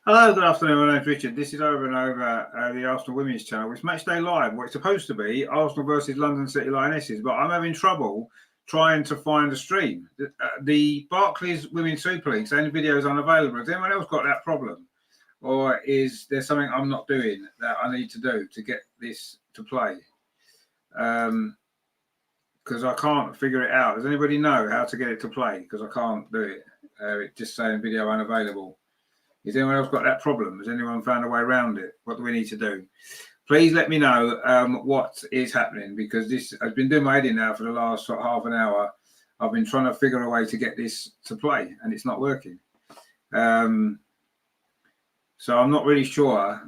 Hello, good afternoon. My name's Richard. This is over and over the Arsenal Women's Channel. It's Matchday Live. What it's supposed to be, Arsenal versus London City Lionesses, but I'm having trouble trying to find the stream. The Barclays Women's Super League saying the video is unavailable. Has anyone else got that problem? Or is there something I'm not doing that I need to do to get this to play? Because I can't figure it out. Does anybody know how to get it to play? Because I can't do it. It's just saying video unavailable. Has anyone else got that problem? Has anyone found a way around it? What do we need to do? Please let me know what is happening, because this has been doing my head in now for the last half an hour. I've been trying to figure a way to get this to play, and it's not working. So I'm not really sure. I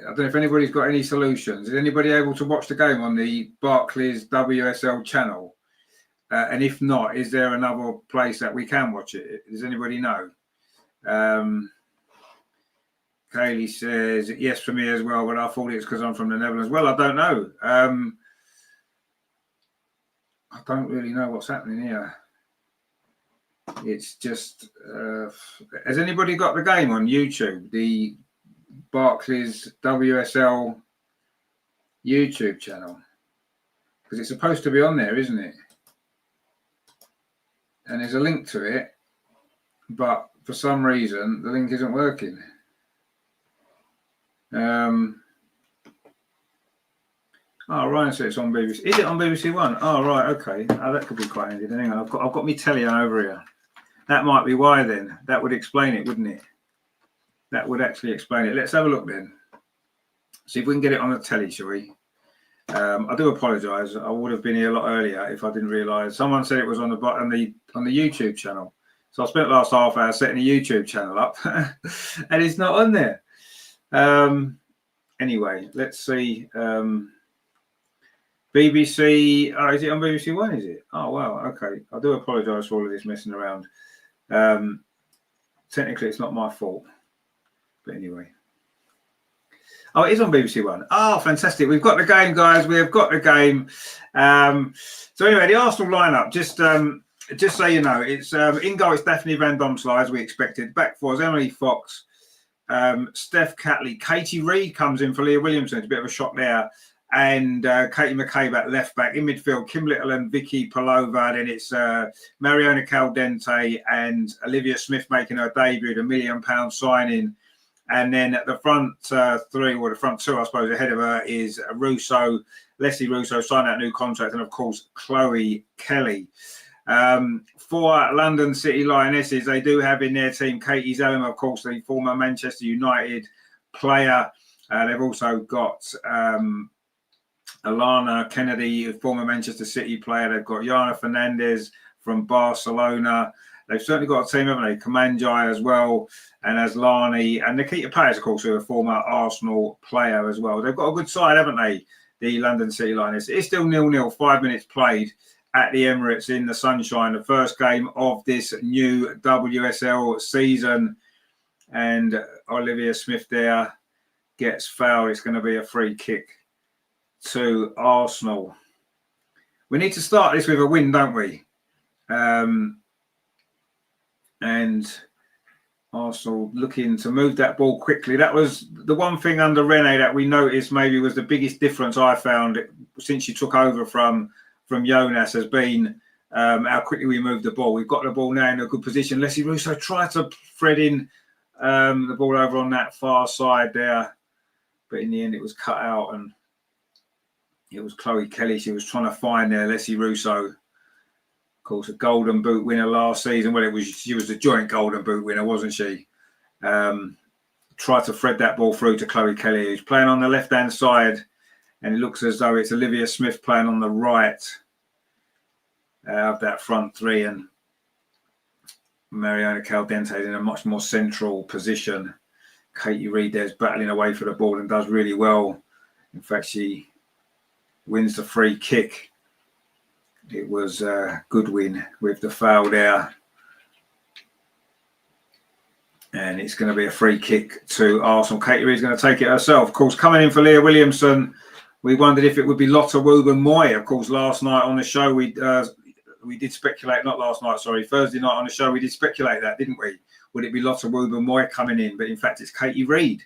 don't know if anybody's got any solutions. Is anybody able to watch the game on the Barclays WSL channel? And if not, is there another place that we can watch it? Does anybody know? Kaylee says, yes, for me as well, but I thought it's because I'm from the Netherlands. Well, I don't know. I don't really know what's happening here. It's just, has anybody got the game on YouTube? The Barclays WSL YouTube channel? Because it's supposed to be on there, isn't it? And there's a link to it, but for some reason, the link isn't working. Ryan said it's on BBC. Is it on BBC One? Oh, right, okay. Oh, that could be quite handy. Hang on, I've got my telly on over here. That might be why then. That would explain it, wouldn't it? That would actually explain it. Let's have a look then. See if we can get it on the telly, shall we? I do apologise. I would have been here a lot earlier if I didn't realise. Someone said it was on the YouTube channel. So I spent the last half hour setting the YouTube channel up, and it's not on there. Anyway, let's see. BBC. Oh, is it on BBC One? Is it? Oh, wow. Okay. I do apologise for all of this messing around. Technically, it's not my fault. But anyway. Oh, it is on BBC One. Oh, fantastic. We've got the game, guys. We have got the game. So anyway, the Arsenal lineup, just so you know, it's in goal, it's Daphne Van Domselaar, as we expected. Back four is Emily Fox, Steph Catley. Katie Reid comes in for Leah Williamson. It's a bit of a shock there. And Katie McCabe at left back. In midfield, Kim Little and Vicky Palova. Then it's Mariona Caldente and Olivia Smith making her debut, the £1 million signing. And then at the front three, or the front two, I suppose, ahead of her is Leslie Russo signed that new contract, and of course, Chloe Kelly. For London City Lionesses, they do have in their team Katie Zellum, of course, the former Manchester United player. They've also got Alana Kennedy, former Manchester City player. They've got Yana Fernandez from Barcelona. They've certainly got a team, haven't they? Kamanjai as well, and Aslani, and Nikita Payet, of course, who are a former Arsenal player as well. They've got a good side, haven't they? The London City Lionesses. It's still 0-0, 5 minutes played at the Emirates in the sunshine. The first game of this new WSL season, and Olivia Smith there gets fouled. It's going to be a free kick to Arsenal. We need to start this with a win, don't we? And Arsenal looking to move that ball quickly. That was the one thing under Rene that we noticed maybe was the biggest difference I found since she took over from Jonas, has been how quickly we move the ball. We've got the ball now in a good position. Leslie Russo tried to thread in the ball over on that far side there, but in the end it was cut out, and it was Chloe Kelly she was trying to find there. Leslie Russo, of course, a Golden Boot winner last season. Well, she was the joint Golden Boot winner, wasn't she? Tried to thread that ball through to Chloe Kelly, who's playing on the left-hand side, and it looks as though it's Olivia Smith playing on the right of that front three, and Mariona Caldente in a much more central position. Katie Reid there's battling away for the ball and does really well. In fact, she wins the free kick. It was a good win with the foul there. And it's going to be a free kick to Arsenal. Katie Reid's going to take it herself. Of course, coming in for Leah Williamson, we wondered if it would be Lotte Wooben Moy. Of course, last night on the show, we did speculate, not last night, sorry, Thursday night on the show, we did speculate that, didn't we? Would it be Lotta Woober-Moy coming in? But in fact, it's Katie Reid.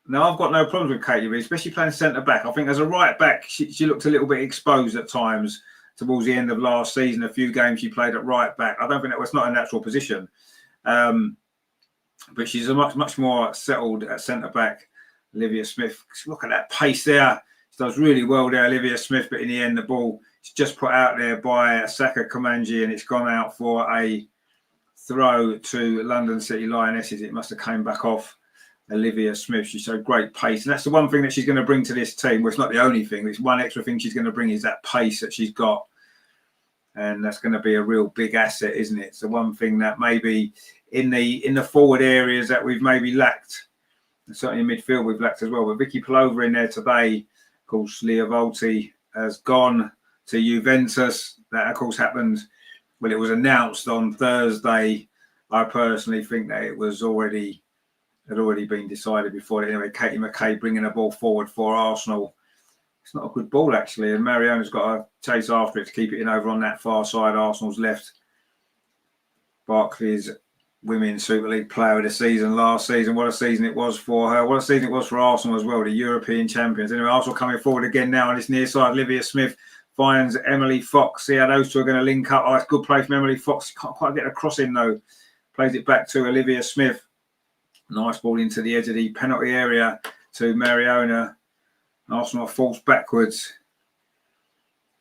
Now, I've got no problems with Katie Reid, especially playing centre-back. I think as a right-back, she looked a little bit exposed at times towards the end of last season. A few games she played at right-back. I don't think that was not a natural position. But she's a much more settled at centre-back. Olivia Smith, look at that pace there. She does really well there, Olivia Smith, but in the end, the ball is just put out there by Saka Kamanji, and it's gone out for a throw to London City Lionesses. It must have came back off Olivia Smith. She showed great pace, and that's the one thing that she's going to bring to this team. Well, it's not the only thing. It's one extra thing she's going to bring is that pace that she's got, and that's going to be a real big asset, isn't it? So one thing that maybe in the forward areas that we've maybe lacked, and certainly in midfield we've lacked as well. But Vicky Plover in there today, of course, Leah Volti has gone to Juventus. That of course happened when it was announced on Thursday. I personally think that it was had already been decided before. Anyway, Katie McKay bringing the ball forward for Arsenal. It's not a good ball, actually, and Mariona's got to chase after it to keep it in over on that far side, Arsenal's left. Barclays Women's Super League Player of the Season last season. What a season it was for her. What a season it was for Arsenal as well, the European champions. Anyway, Arsenal coming forward again now on this near side. Olivia Smith finds Emily Fox. See how those two are going to link up. Oh, it's a good play from Emily Fox. Can't quite get a cross in, though. Plays it back to Olivia Smith. Nice ball into the edge of the penalty area to Mariona. Arsenal falls backwards.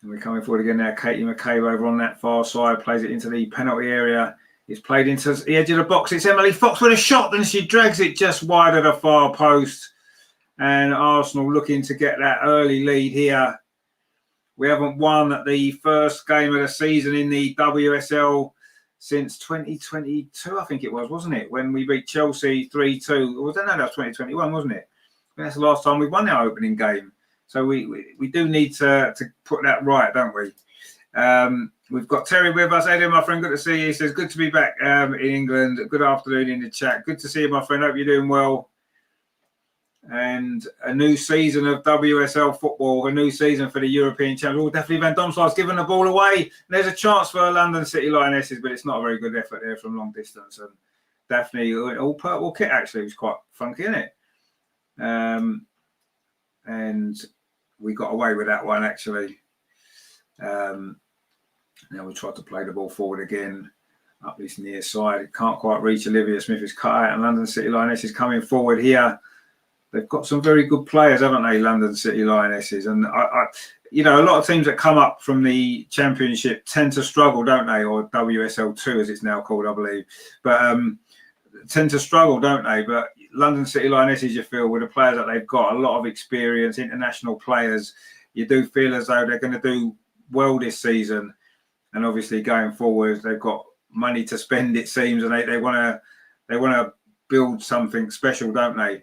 And we're coming forward again now. Katie McKay over on that far side. Plays it into the penalty area. It's played into the edge of the box. It's Emily Fox with a shot. And she drags it just wide of the far post. And Arsenal looking to get that early lead here. We haven't won the first game of the season in the WSL since 2022, I think it was, wasn't it? When we beat Chelsea 3-2. Well, I don't know, that was 2021, wasn't it? That's the last time we've won our opening game. So we do need to put that right, don't we? We've got Terry with us. Hey there, my friend. Good to see you. He says, good to be back in England. Good afternoon in the chat. Good to see you, my friend. Hope you're doing well. And a new season of WSL football, a new season for the European Champions. Oh, definitely Van Domslar's given the ball away. There's a chance for London City Lionesses, but it's not a very good effort there from long distance. And Daphne, all purple kit, actually, was quite funky, isn't it? And we got away with that one, actually. Now we tried to play the ball forward again up this near side. Can't quite reach Olivia Smith. Is cut out, and London City Lionesses coming forward here. They've got some very good players, haven't they, London City Lionesses? And, a lot of teams that come up from the Championship tend to struggle, don't they? Or WSL2, as it's now called, I believe. But tend to struggle, don't they? But London City Lionesses, you feel, with the players that they've got, a lot of experience, international players, you do feel as though they're going to do well this season. And obviously, going forward, they've got money to spend, it seems, and they want to build something special, don't they?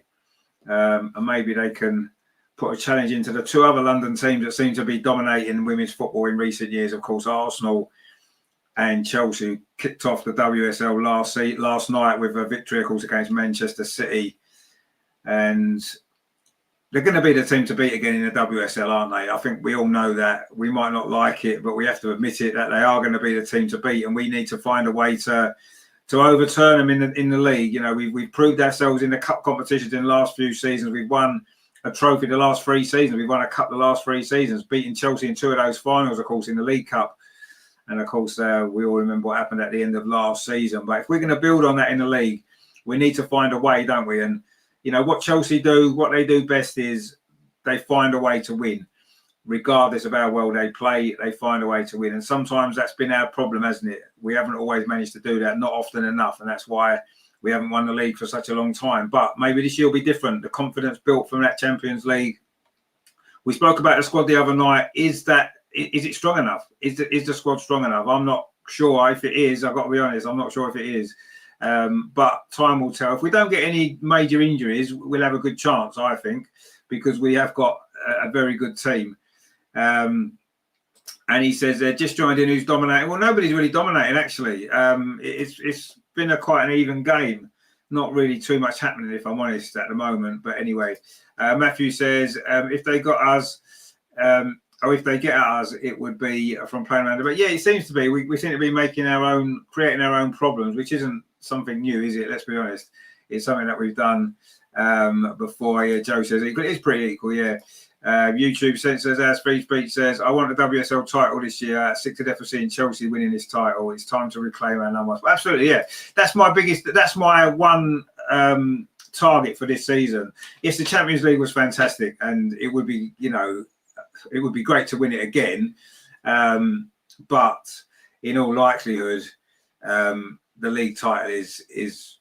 And maybe they can put a challenge into the two other London teams that seem to be dominating women's football in recent years. Of course, Arsenal and Chelsea kicked off the WSL last night with a victory, of course, against Manchester City. And they're going to be the team to beat again in the WSL, aren't they? I think we all know that. We might not like it, but we have to admit it, that they are going to be the team to beat. And we need to find a way to overturn them in the league. We've proved ourselves in the cup competitions in the last few seasons. We've won a trophy the last 3 seasons. We've won a cup the last 3 seasons, beating Chelsea in 2 of those finals, of course, in the League Cup. And, of course, we all remember what happened at the end of last season. But if we're going to build on that in the league, we need to find a way, don't we? And, what Chelsea do, what they do best is they find a way to win. Regardless of how well they play, they find a way to win. And sometimes that's been our problem, hasn't it? We haven't always managed to do that, not often enough. And that's why we haven't won the league for such a long time. But maybe this year will be different. The confidence built from that Champions League. We spoke about the squad the other night. Is it strong enough? Is the squad strong enough? I'm not sure if it is. I've got to be honest. I'm not sure if it is. But time will tell. If we don't get any major injuries, we'll have a good chance, I think, because we have got a very good team. And he says they're just joined in who's dominating. Well, nobody's really dominating, actually. It's been quite an even game. Not really too much happening, if I'm honest, at the moment. But anyway, Matthew says if they got us if they get at us, it would be from playing around. But yeah, it seems to be. We seem to be creating our own problems, which isn't something new, is it? Let's be honest. It's something that we've done before. Yeah, Joe says it's pretty equal. Yeah. YouTube says, as Free Speech says, I want the WSL title this year. Sick to death of seeing Chelsea winning this title. It's time to reclaim our numbers. Absolutely, yeah. That's my one target for this season. Yes, the Champions League was fantastic, and it would be, it would be great to win it again. But in all likelihood, the league title is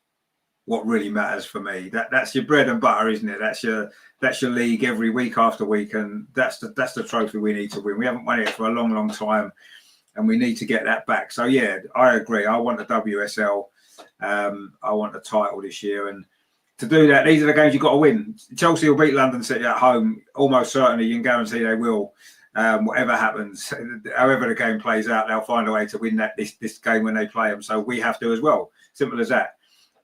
what really matters for me. That's your bread and butter, isn't it? That's your league every week after week, and that's the trophy we need to win. We haven't won it for a long, long time, and we need to get that back. So yeah, I agree. I want the WSL. I want the title this year, and to do that, these are the games you've got to win. Chelsea will beat London City at home, almost certainly. You can guarantee they will. Whatever happens, however the game plays out, they'll find a way to win this game when they play them. So we have to as well. Simple as that.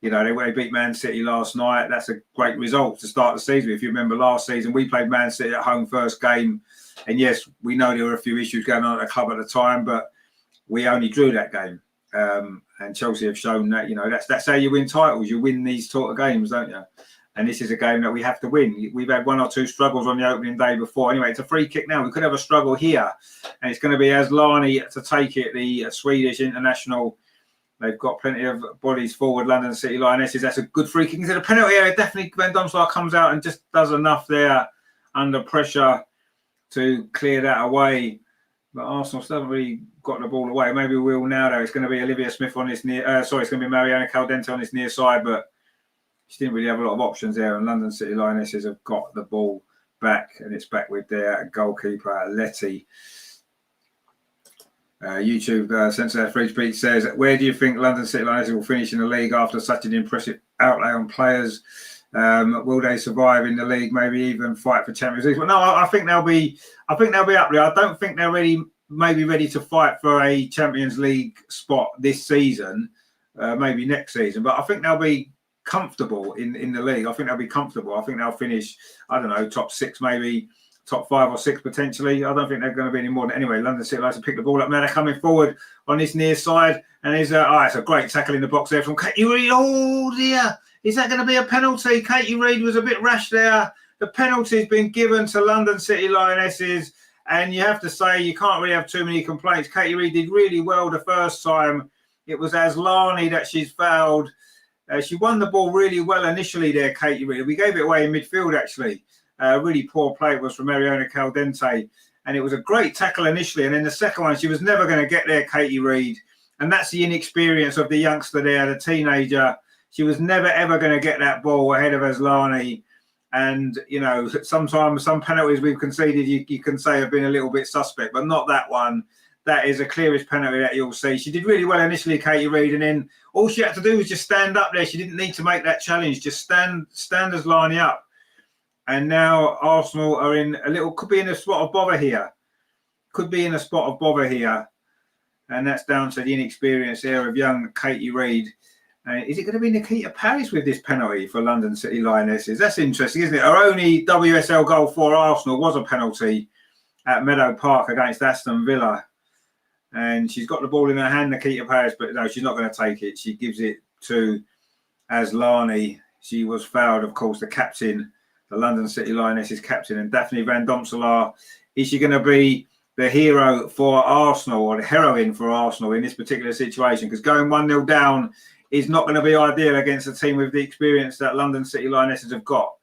They beat Man City last night. That's a great result to start the season. If you remember last season, we played Man City at home first game. And yes, we know there were a few issues going on at the club at the time, but we only drew that game. And Chelsea have shown that, that's how you win titles. You win these sort of games, don't you? And this is a game that we have to win. We've had one or two struggles on the opening day before. Anyway, it's a free kick now. We could have a struggle here. And it's going to be Asllani to take it, the Swedish international. They've got plenty of bodies forward, London City Lionesses. That's a good free kick. Is it a penalty area? Definitely Van Domselaar comes out and just does enough there under pressure to clear that away. But Arsenal still haven't really got the ball away. Maybe we will now, though. It's going to be Olivia Smith on this near... it's going to be Mariana Caldente on this near side, but she didn't really have a lot of options there. And London City Lionesses have got the ball back, and it's back with their goalkeeper, Letty. YouTube Sensor Free Speech says, where do you think London City Lionesses will finish in the league after such an impressive outlay on players? Will they survive in the league? Maybe even fight for Champions League? But no, I think they'll be up there. I don't think they're ready to fight for a Champions League spot this season. Maybe next season, but I think they'll be comfortable in the league. I think they'll be comfortable. I think they'll finish, I don't know, top 6 maybe. Top 5 or 6 potentially. I don't think they're going to be any more. Anyway, London City likes to pick the ball up. Now they're coming forward on this near side, and it's a great tackle in the box there from Katie Reid. Oh dear, is that going to be a penalty? Katie Reid was a bit rash there. The penalty's been given to London City Lionesses, and you have to say you can't really have too many complaints. Katie Reid did really well the first time. It was Asllani that she's fouled. She won the ball really well initially there, Katie Reid. We gave it away in midfield actually. Really poor play it was from Mariana Caldente, and it was a great tackle initially, and then the second one she was never going to get there, Katie Reid, and that's the inexperience of the youngster there, the teenager. She was never ever going to get that ball ahead of Asllani, and sometimes some penalties we've conceded you can say have been a little bit suspect, but not that one. That is the clearest penalty that you'll see. She did really well initially, Katie Reid, and then all she had to do was just stand up there. She didn't need to make that challenge, just stand Asllani up. And now Arsenal are could be in a spot of bother here. And that's down to the inexperience there of young Katie Reid. Is it going to be Nikita Paris with this penalty for London City Lionesses? That's interesting, isn't it? Her only WSL goal for Arsenal was a penalty at Meadow Park against Aston Villa. And she's got the ball in her hand, Nikita Paris, but no, she's not going to take it. She gives it to Asllani. She was fouled, of course, the captain, the London City Lionesses captain, and Daphne Van Domselaar. Is she going to be the hero for Arsenal or the heroine for Arsenal in this particular situation? Because going 1-0 down is not going to be ideal against a team with the experience that London City Lionesses have got.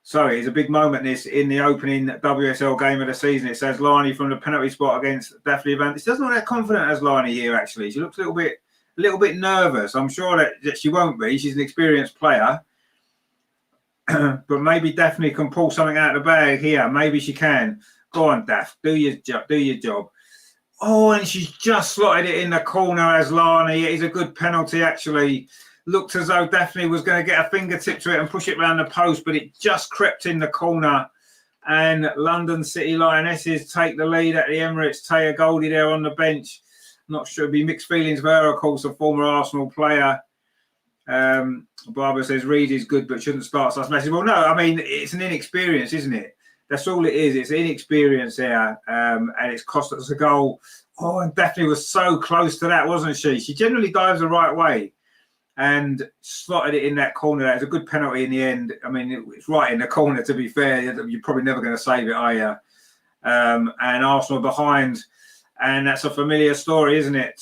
So it's a big moment this in the opening WSL game of the season. It says Asllani from the penalty spot against Daphne Van. She doesn't look that confident as Asllani here, actually. She looks a little bit nervous. I'm sure that she won't be. She's an experienced player. But maybe Daphne can pull something out of the bag here. Maybe she can. Go on, Daph. Do your job. Oh, and she's just slotted it in the corner, Asllani. It is a good penalty, actually. Looked as though Daphne was going to get a fingertip to it and push it around the post, but it just crept in the corner. And London City Lionesses take the lead at the Emirates. Taya Goldie there on the bench. Not sure. It'd be mixed feelings for her, of course, a former Arsenal player. Barbara says Reid is good but shouldn't start such matches. Well, no, I mean, it's an inexperience, isn't it? That's all it is. It's inexperience there, and it's cost us a goal. Oh, and Daphne was so close to that, wasn't she? She generally dives the right way and slotted it in that corner. That was a good penalty in the end. I mean, it's right in the corner, to be fair. You're probably never going to save it, are you? And Arsenal behind. And that's a familiar story, isn't it?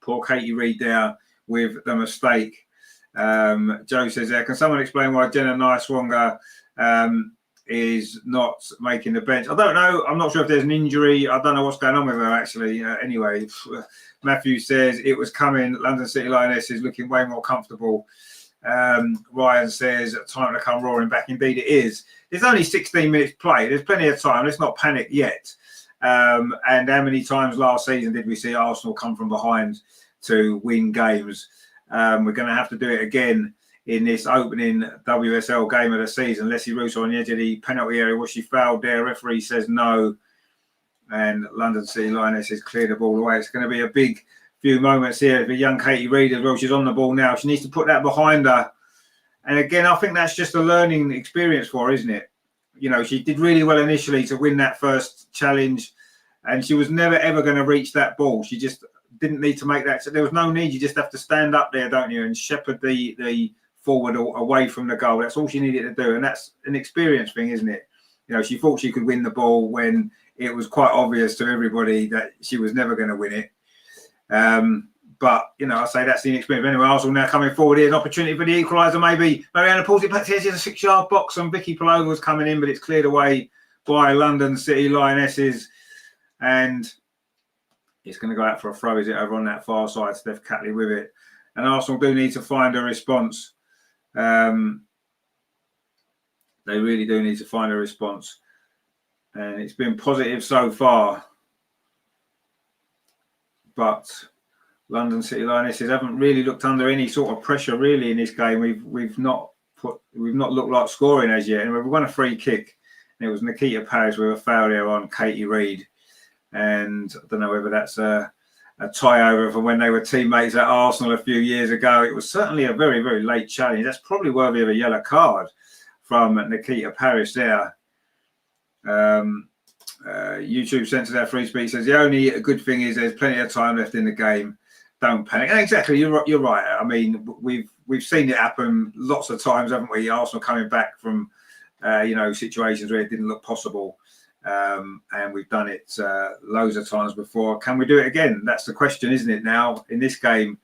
Poor Katie Reid there with the mistake. Joe says there, can someone explain why Jenna Nice-Wonga is not making the bench? I don't know. I'm not sure if there's an injury. I don't know what's going on with her, actually. Anyway, Matthew says it was coming. London City Lionesses looking way more comfortable. Ryan says time to come roaring back. Indeed, it is. There's only 16 minutes played. There's plenty of time. Let's not panic yet. And how many times last season did we see Arsenal come from behind to win games? We're going to have to do it again in this opening WSL game of the season. Leslie Russo on the edge of the penalty area. Was she fouled there? Referee says no. And London City Lionesses clear the ball away. It's going to be a big few moments here for young Katie Reid as well. She's on the ball now. She needs to put that behind her. And again, I think that's just a learning experience for her, isn't it? You know, she did really well initially to win that first challenge. And she was never, ever going to reach that ball. She just didn't need to make that. So there was no need. You just have to stand up there, don't you, and shepherd the forward away from the goal. That's all she needed to do. And that's an experience thing, isn't it? You know, she thought she could win the ball when it was quite obvious to everybody that she was never going to win it. But, you know, I say that's the inexperience. Anyway, Arsenal now coming forward here. An opportunity for the equaliser, maybe. Mariana pulls it back. Here's a 6-yard box, and Vicky Paloma was coming in, but it's cleared away by London City Lionesses. And it's going to go out for a throw, is it, over on that far side? Steph Catley with it. And Arsenal do need to find a response. They really do need to find a response. And it's been positive so far. But London City Lionesses haven't really looked under any sort of pressure really in this game. We've not looked like scoring as yet. And we've won a free kick. And it was Nikita Paris with a foul there on Katie Reid. And I don't know whether that's a tie over from when they were teammates at Arsenal a few years ago. It was certainly a very, very late challenge. That's probably worthy of a yellow card from Nikita Paris there. YouTube censored our free speech, says the only good thing is there's plenty of time left in the game. Don't panic. And exactly, you're right. I mean, we've seen it happen lots of times, haven't we? Arsenal coming back from situations where it didn't look possible. And we've done it loads of times before. Can we do it again? That's the question, isn't it, now in this game?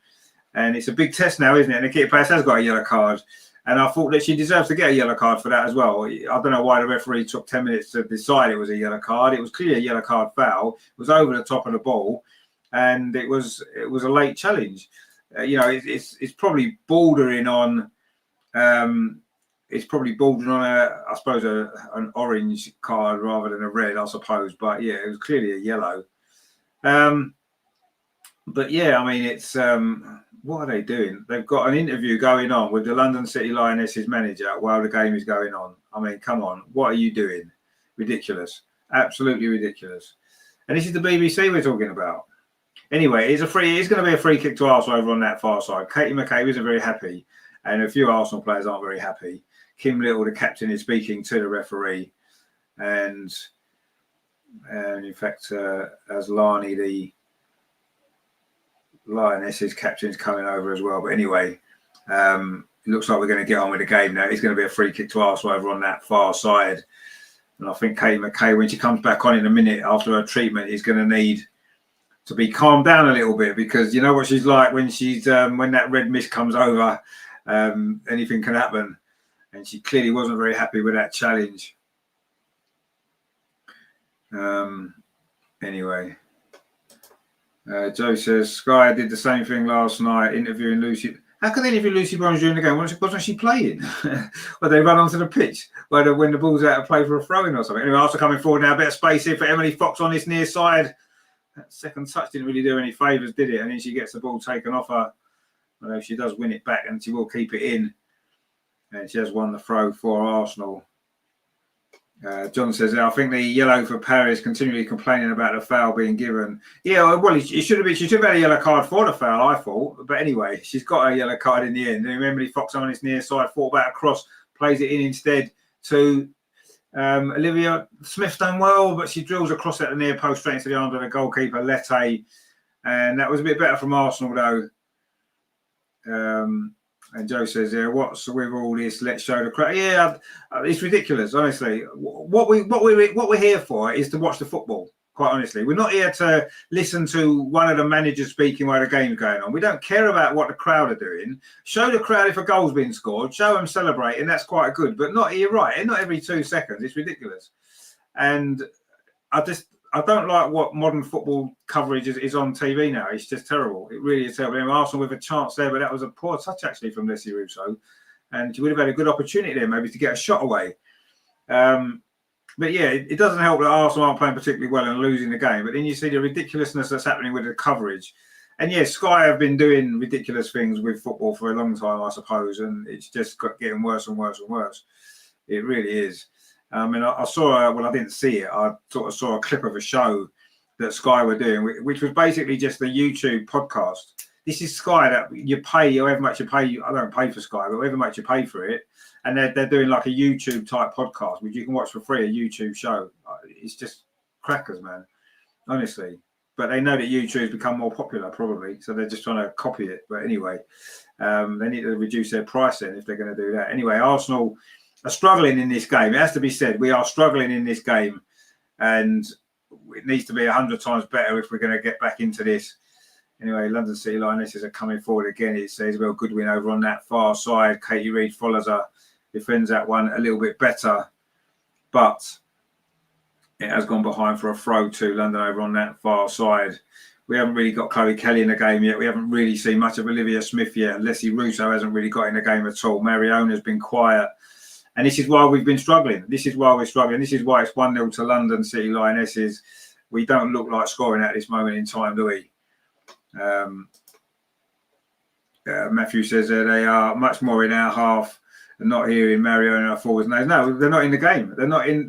And it's a big test now, isn't it? Nikita Paris has got a yellow card. And I thought that she deserves to get a yellow card for that as well. I don't know why the referee took 10 minutes to decide it was a yellow card. It was clearly a yellow card foul. It was over the top of the ball. And it was a late challenge. It's probably bordering on... It's probably bordering on an orange card rather than a red, I suppose. But yeah, it was clearly a yellow. But yeah, I mean, it's what are they doing? They've got an interview going on with the London City Lionesses manager while the game is going on. I mean, come on, what are you doing? Ridiculous, absolutely ridiculous. And this is the BBC we're talking about. Anyway, it's going to be a free kick to Arsenal over on that far side. Katie McCabe isn't very happy, and a few Arsenal players aren't very happy. Kim Little, the captain, is speaking to the referee, and in fact, as Lani, the Lionesses captain, is coming over as well. But anyway, it looks like we're going to get on with the game now. It's going to be a free kick to Arsenal over on that far side, and I think Katie McCabe, when she comes back on in a minute after her treatment, is going to need to be calmed down a little bit, because you know what she's like when she's when that red mist comes over, anything can happen. And she clearly wasn't very happy with that challenge. Anyway, Joe says, Sky did the same thing last night, interviewing Lucy. How can they interview Lucy Bronze during the game? Wasn't she playing? Well, they run onto the pitch when the ball's out of play for a throw-in or something. Anyway, Arsenal coming forward now. A bit of space here for Emily Fox on this near side. That second touch didn't really do any favours, did it? And then she gets the ball taken off her. Although she does win it back, and she will keep it in. And she has won the throw for Arsenal. John says, I think the yellow for Paris, continually complaining about the foul being given. Yeah, well, she should have had a yellow card for the foul, I thought. But anyway, she's got a yellow card in the end. And remember, Fox on his near side, fought back across, plays it in instead to Olivia Smith's done well, but she drills across at the near post straight into the arm of the goalkeeper, Lette. And that was a bit better from Arsenal, though. And Joe says, "Yeah, what's with all this? Let's show the crowd." Yeah, it's ridiculous, honestly. What we're here for is to watch the football. Quite honestly, we're not here to listen to one of the managers speaking while the game's going on. We don't care about what the crowd are doing. Show the crowd if a goal's been scored. Show them celebrating. That's quite good, but not here, right? Not every 2 seconds. It's ridiculous, and I don't like what modern football coverage is on TV now. It's just terrible. It really is terrible. And Arsenal with a chance there, but that was a poor touch actually from Leslie Russo. And she would have had a good opportunity there maybe to get a shot away. But yeah, it doesn't help that Arsenal aren't playing particularly well and losing the game. But then you see the ridiculousness that's happening with the coverage. And yes, Sky have been doing ridiculous things with football for a long time, I suppose. And it's just getting worse and worse and worse. It really is. I mean, I saw, well, I didn't see it. I sort of saw a clip of a show that Sky were doing, which was basically just a YouTube podcast. This is Sky that you pay, however much you pay. I don't pay for Sky, but however much you pay for it. And they're doing like a YouTube type podcast, which you can watch for free, a YouTube show. It's just crackers, man, honestly. But they know that YouTube's become more popular, probably. So they're just trying to copy it. But anyway, they need to reduce their pricing if they're going to do that. Anyway, Arsenal are struggling in this game. It has to be said. We are struggling in this game. And it needs to be 100 times better if we're going to get back into this. Anyway, London City Lionesses are coming forward again. It says, well, Goodwin over on that far side. Katie Reid follows her, defends that one a little bit better. But it has gone behind for a throw to London over on that far side. We haven't really got Chloe Kelly in the game yet. We haven't really seen much of Olivia Smith yet. Leslie Russo hasn't really got in the game at all. Mariona's been quiet. And this is why we've been struggling. This is why we're struggling. This is why it's 1-0 to London City Lionesses. We don't look like scoring at this moment in time, do we? Matthew says that they are much more in our half and not here in Mariona forwards. No, they're not in the game. We're not in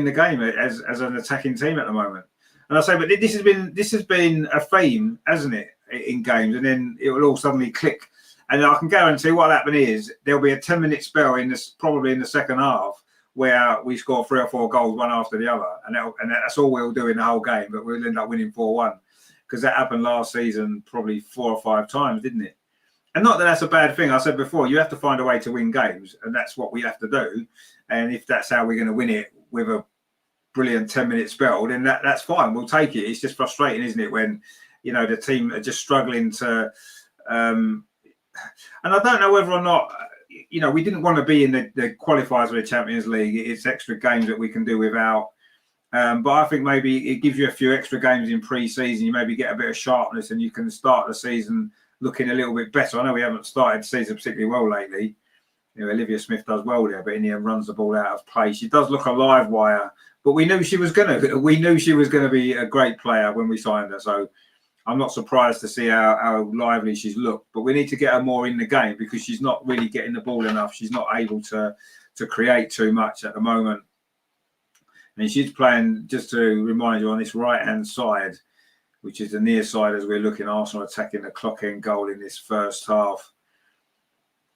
the game as an attacking team at the moment. And I say, but this has been a theme, hasn't it, in games, and then it will all suddenly click. And I can guarantee what'll happen is there'll be a 10-minute spell probably in the second half where we score 3 or 4 goals one after the other, and that's all we'll do in the whole game. But we'll end up winning 4-1 because that happened last season probably 4 or 5 times, didn't it? And not that that's a bad thing. I said before, you have to find a way to win games, and that's what we have to do. And if that's how we're going to win it with a brilliant 10-minute spell, then that's fine. We'll take it. It's just frustrating, isn't it, when the team are just struggling to. And I don't know whether or not, we didn't want to be in the qualifiers of the Champions League. It's extra games that we can do without. But I think maybe it gives you a few extra games in pre-season. You maybe get a bit of sharpness and you can start the season looking a little bit better. I know we haven't started the season particularly well lately. Olivia Smith does well there, but in the end runs the ball out of play. She does look a live wire, but we knew she was going to be a great player when we signed her. So I'm not surprised to see how lively she's looked, but we need to get her more in the game because she's not really getting the ball enough. She's not able to create too much at the moment. And she's playing, just to remind you, on this right-hand side, which is the near side as we're looking. Arsenal attacking the clock end goal in this first half.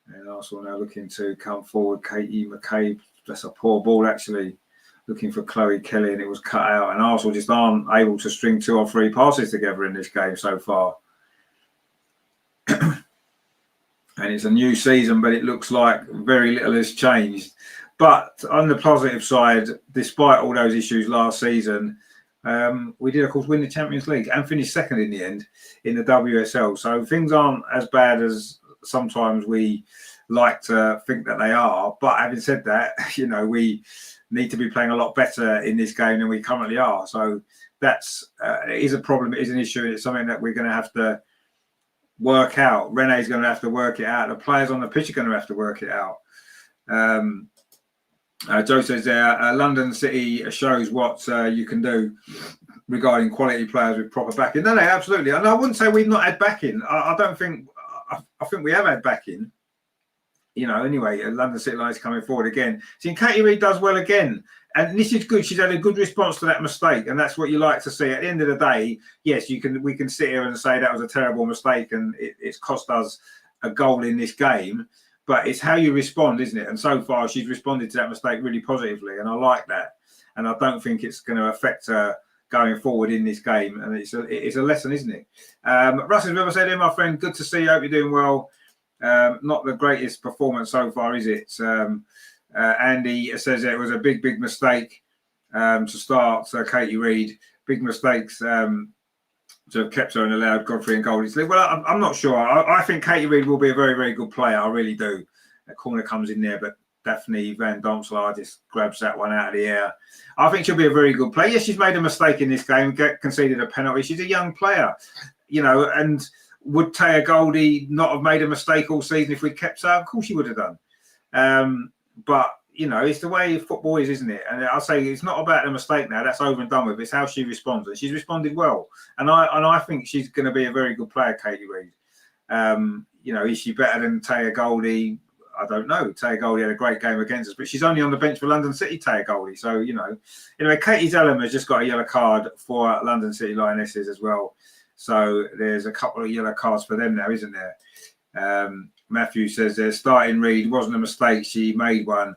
And Arsenal now looking to come forward. Katie McCabe, that's a poor ball actually. Looking for Chloe Kelly, and it was cut out. And Arsenal just aren't able to string 2 or 3 passes together in this game so far. And it's a new season, but it looks like very little has changed. But on the positive side, despite all those issues last season, we did, of course, win the Champions League and finish second in the end in the WSL. So things aren't as bad as sometimes we like to think that they are. But having said that, we need to be playing a lot better in this game than we currently are. So that's it is a problem. It is an issue. It's something that we're going to have to work out. Renee's going to have to work it out. The players on the pitch are going to have to work it out. Joe says there, London City shows what you can do regarding quality players with proper backing. No, absolutely. And I wouldn't say we've not had backing. I don't think. I think we have had backing. Anyway, London City Lionesses coming forward again. See, Katie Reid does well again. And this is good. She's had a good response to that mistake. And that's what you like to see. At the end of the day, yes, we can sit here and say that was a terrible mistake and it's cost us a goal in this game. but it's how you respond, isn't it? And so far, she's responded to that mistake really positively, and I like that. And I don't think it's going to affect her going forward in this game. And it's a lesson, isn't it? Russell's ever said, my friend, good to see you. Hope you're doing well. Not the greatest performance so far, is it? Andy says it was a big mistake to start. Katie Reid, big mistakes to have kept her and allowed Godfrey and Goldie to leave. Well, I'm not sure. I think Katie Reid will be a very good player. I really do. A corner comes in there, but Daphne Van Domselaar just grabs that one out of the air. I think she'll be a very good player. Yes, she's made a mistake in this game, conceded a penalty. She's a young player, and would Taya Goldie not have made a mistake all season if we'd kept her? Of course she would have done. But, it's the way football is, isn't it? And I'll say it's not about the mistake now. That's over and done with. It's how she responds. And she's responded well. And I think she's going to be a very good player, Katie Reid. Is she better than Taya Goldie? I don't know. Taya Goldie had a great game against us, but she's only on the bench for London City, Taya Goldie. So, Anyway, Katie Zellum has just got a yellow card for London City Lionesses as well. So there's a couple of yellow cards for them now, isn't there? Matthew says their starting Reid wasn't a mistake. She made one.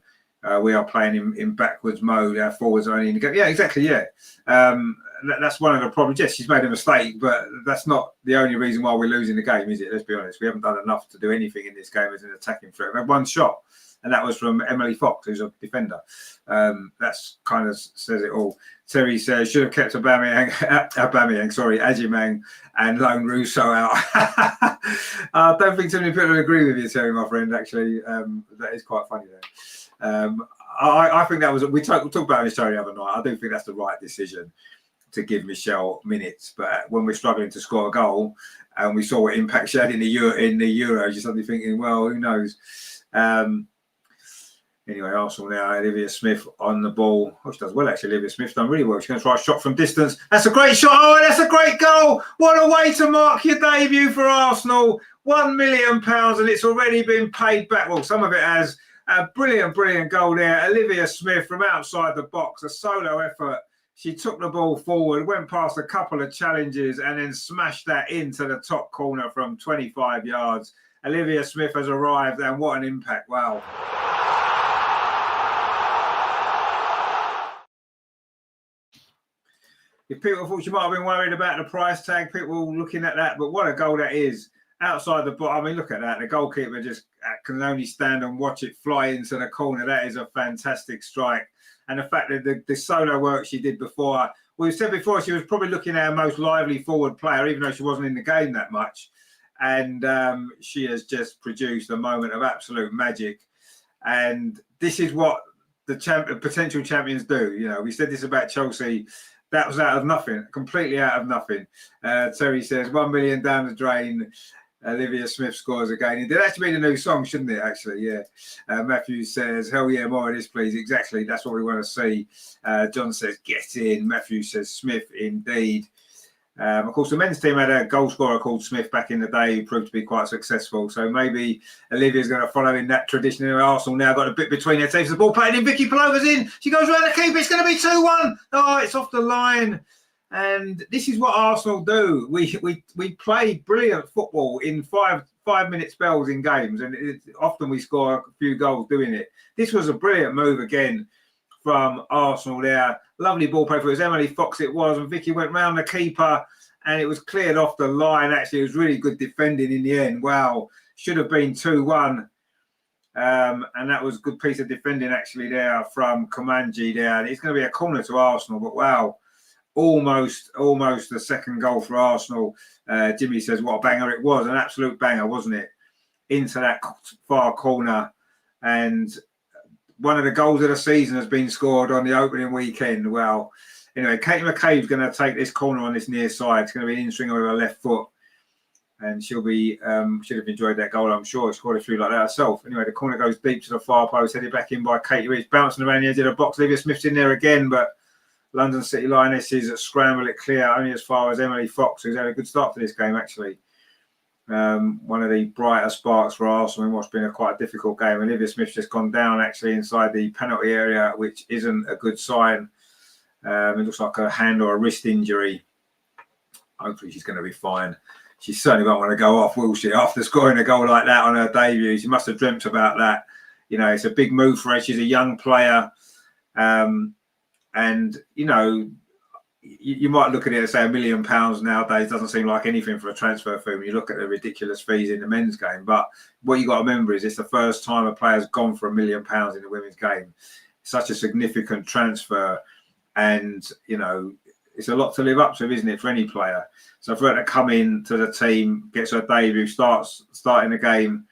We are playing in backwards mode. Our forwards are only in the game. Yeah, exactly. Yeah. That's one of the problems. Yes, she's made a mistake, but that's not the only reason why we're losing the game, is it? Let's be honest. We haven't done enough to do anything in this game as an attacking threat. We had one shot, and that was from Emily Fox, who's a defender. That's kind of says it all. Terry says should have kept Aubameyang, Ajimang and Lone Russo out. I don't think too many people agree with you, Terry, my friend. Actually, that is quite funny there. I think that was we talked about this Terry the other night. I do think that's the right decision to give Michelle minutes, but when we're struggling to score a goal, and we saw what impact she had in the Euros, you're suddenly thinking, well, who knows? Anyway, Arsenal now, Olivia Smith on the ball. Oh, she does well, actually. Olivia Smith's done really well. She's going to try a shot from distance. That's a great shot. Oh, that's a great goal. What a way to mark your debut for Arsenal. £1 million, and it's already been paid back. Well, some of it has. A brilliant goal there. Olivia Smith from outside the box, a solo effort. She took the ball forward, went past a couple of challenges, and then smashed that into the top corner from 25 yards. Olivia Smith has arrived, and what an impact. Wow. If people thought you might have been worried about the price tag, people looking at that, but what a goal that is. Outside the box, I mean, look at that. The goalkeeper just can only stand and watch it fly into the corner. That is a fantastic strike. And the fact that the solo work she did before, we said before, she was probably looking at our most lively forward player, even though she wasn't in the game that much. And she has just produced a moment of absolute magic. And this is what the potential champions do. We said this about Chelsea. That was out of nothing, completely out of nothing. Terry says, 1 million down the drain. Olivia Smith scores again. It did actually be the new song, shouldn't it? Actually, yeah. Matthew says, hell yeah, more of this, please. Exactly. That's what we want to see. John says, get in. Matthew says, Smith, indeed. Of course, the men's team had a goal scorer called Smith back in the day who proved to be quite successful. So maybe Olivia's going to follow in that tradition. Arsenal now got a bit between their teeth. The ball played in. Vicky Palova's in. She goes around the keeper. It's going to be 2-1. Oh, it's off the line. And this is what Arsenal do. We play brilliant football in five-minute spells in games, and often we score a few goals doing it. This was a brilliant move again from Arsenal there. Lovely ball play for it. Was Emily Fox it was, and Vicky went round the keeper, and it was cleared off the line. Actually, it was really good defending in the end. Wow, should have been 2-1. And that was a good piece of defending actually there from Komanji there. And it's going to be a corner to Arsenal, but wow. Almost the second goal for Arsenal. Jimmy says, what a banger it was. An absolute banger, wasn't it? Into that far corner. And one of the goals of the season has been scored on the opening weekend. Well, anyway, Katie McCabe's going to take this corner on this near side. It's going to be an in-stringer with her left foot. And she'll be, should have enjoyed that goal, I'm sure. She scored a few like that herself. Anyway, the corner goes deep to the far post, headed back in by Katie Reid. Bouncing around the edge of the box. Olivia Smith's in there again, but London City Lionesses scramble it clear only as far as Emily Fox, who's had a good start to this game, actually. One of the brighter sparks for Arsenal in what's been quite a difficult game. Olivia Smith's just gone down, actually, inside the penalty area, which isn't a good sign. It looks like a hand or a wrist injury. Hopefully she's going to be fine. she certainly won't want to go off, will she? After scoring a goal like that on her debut, she must have dreamt about that. You know, it's a big move for her. She's a young player. And, you know, you might look at it and say £1 million nowadays doesn't seem like anything for a transfer fee when you look at the ridiculous fees in the men's game. But what you got to remember is it's the first time a player's gone for £1 million in the women's game. Such a significant transfer. And, you know, it's a lot to live up to, isn't it, for any player? So for her to come into the team, gets her debut, starting the game,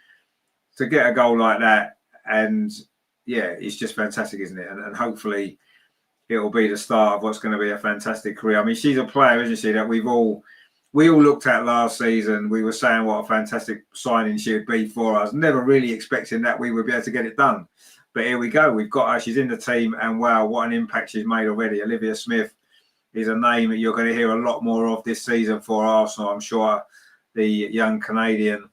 to get a goal like that, and yeah, it's just fantastic, isn't it? And hopefully it'll be the start of what's going to be a fantastic career. I mean, she's a player, isn't she, that we all looked at last season. We were saying what a fantastic signing she would be for us, never really expecting that we would be able to get it done. But here we go. We've got her. She's in the team, and wow, what an impact she's made already. Olivia Smith is a name that you're going to hear a lot more of this season for Arsenal, I'm sure. The young Canadian.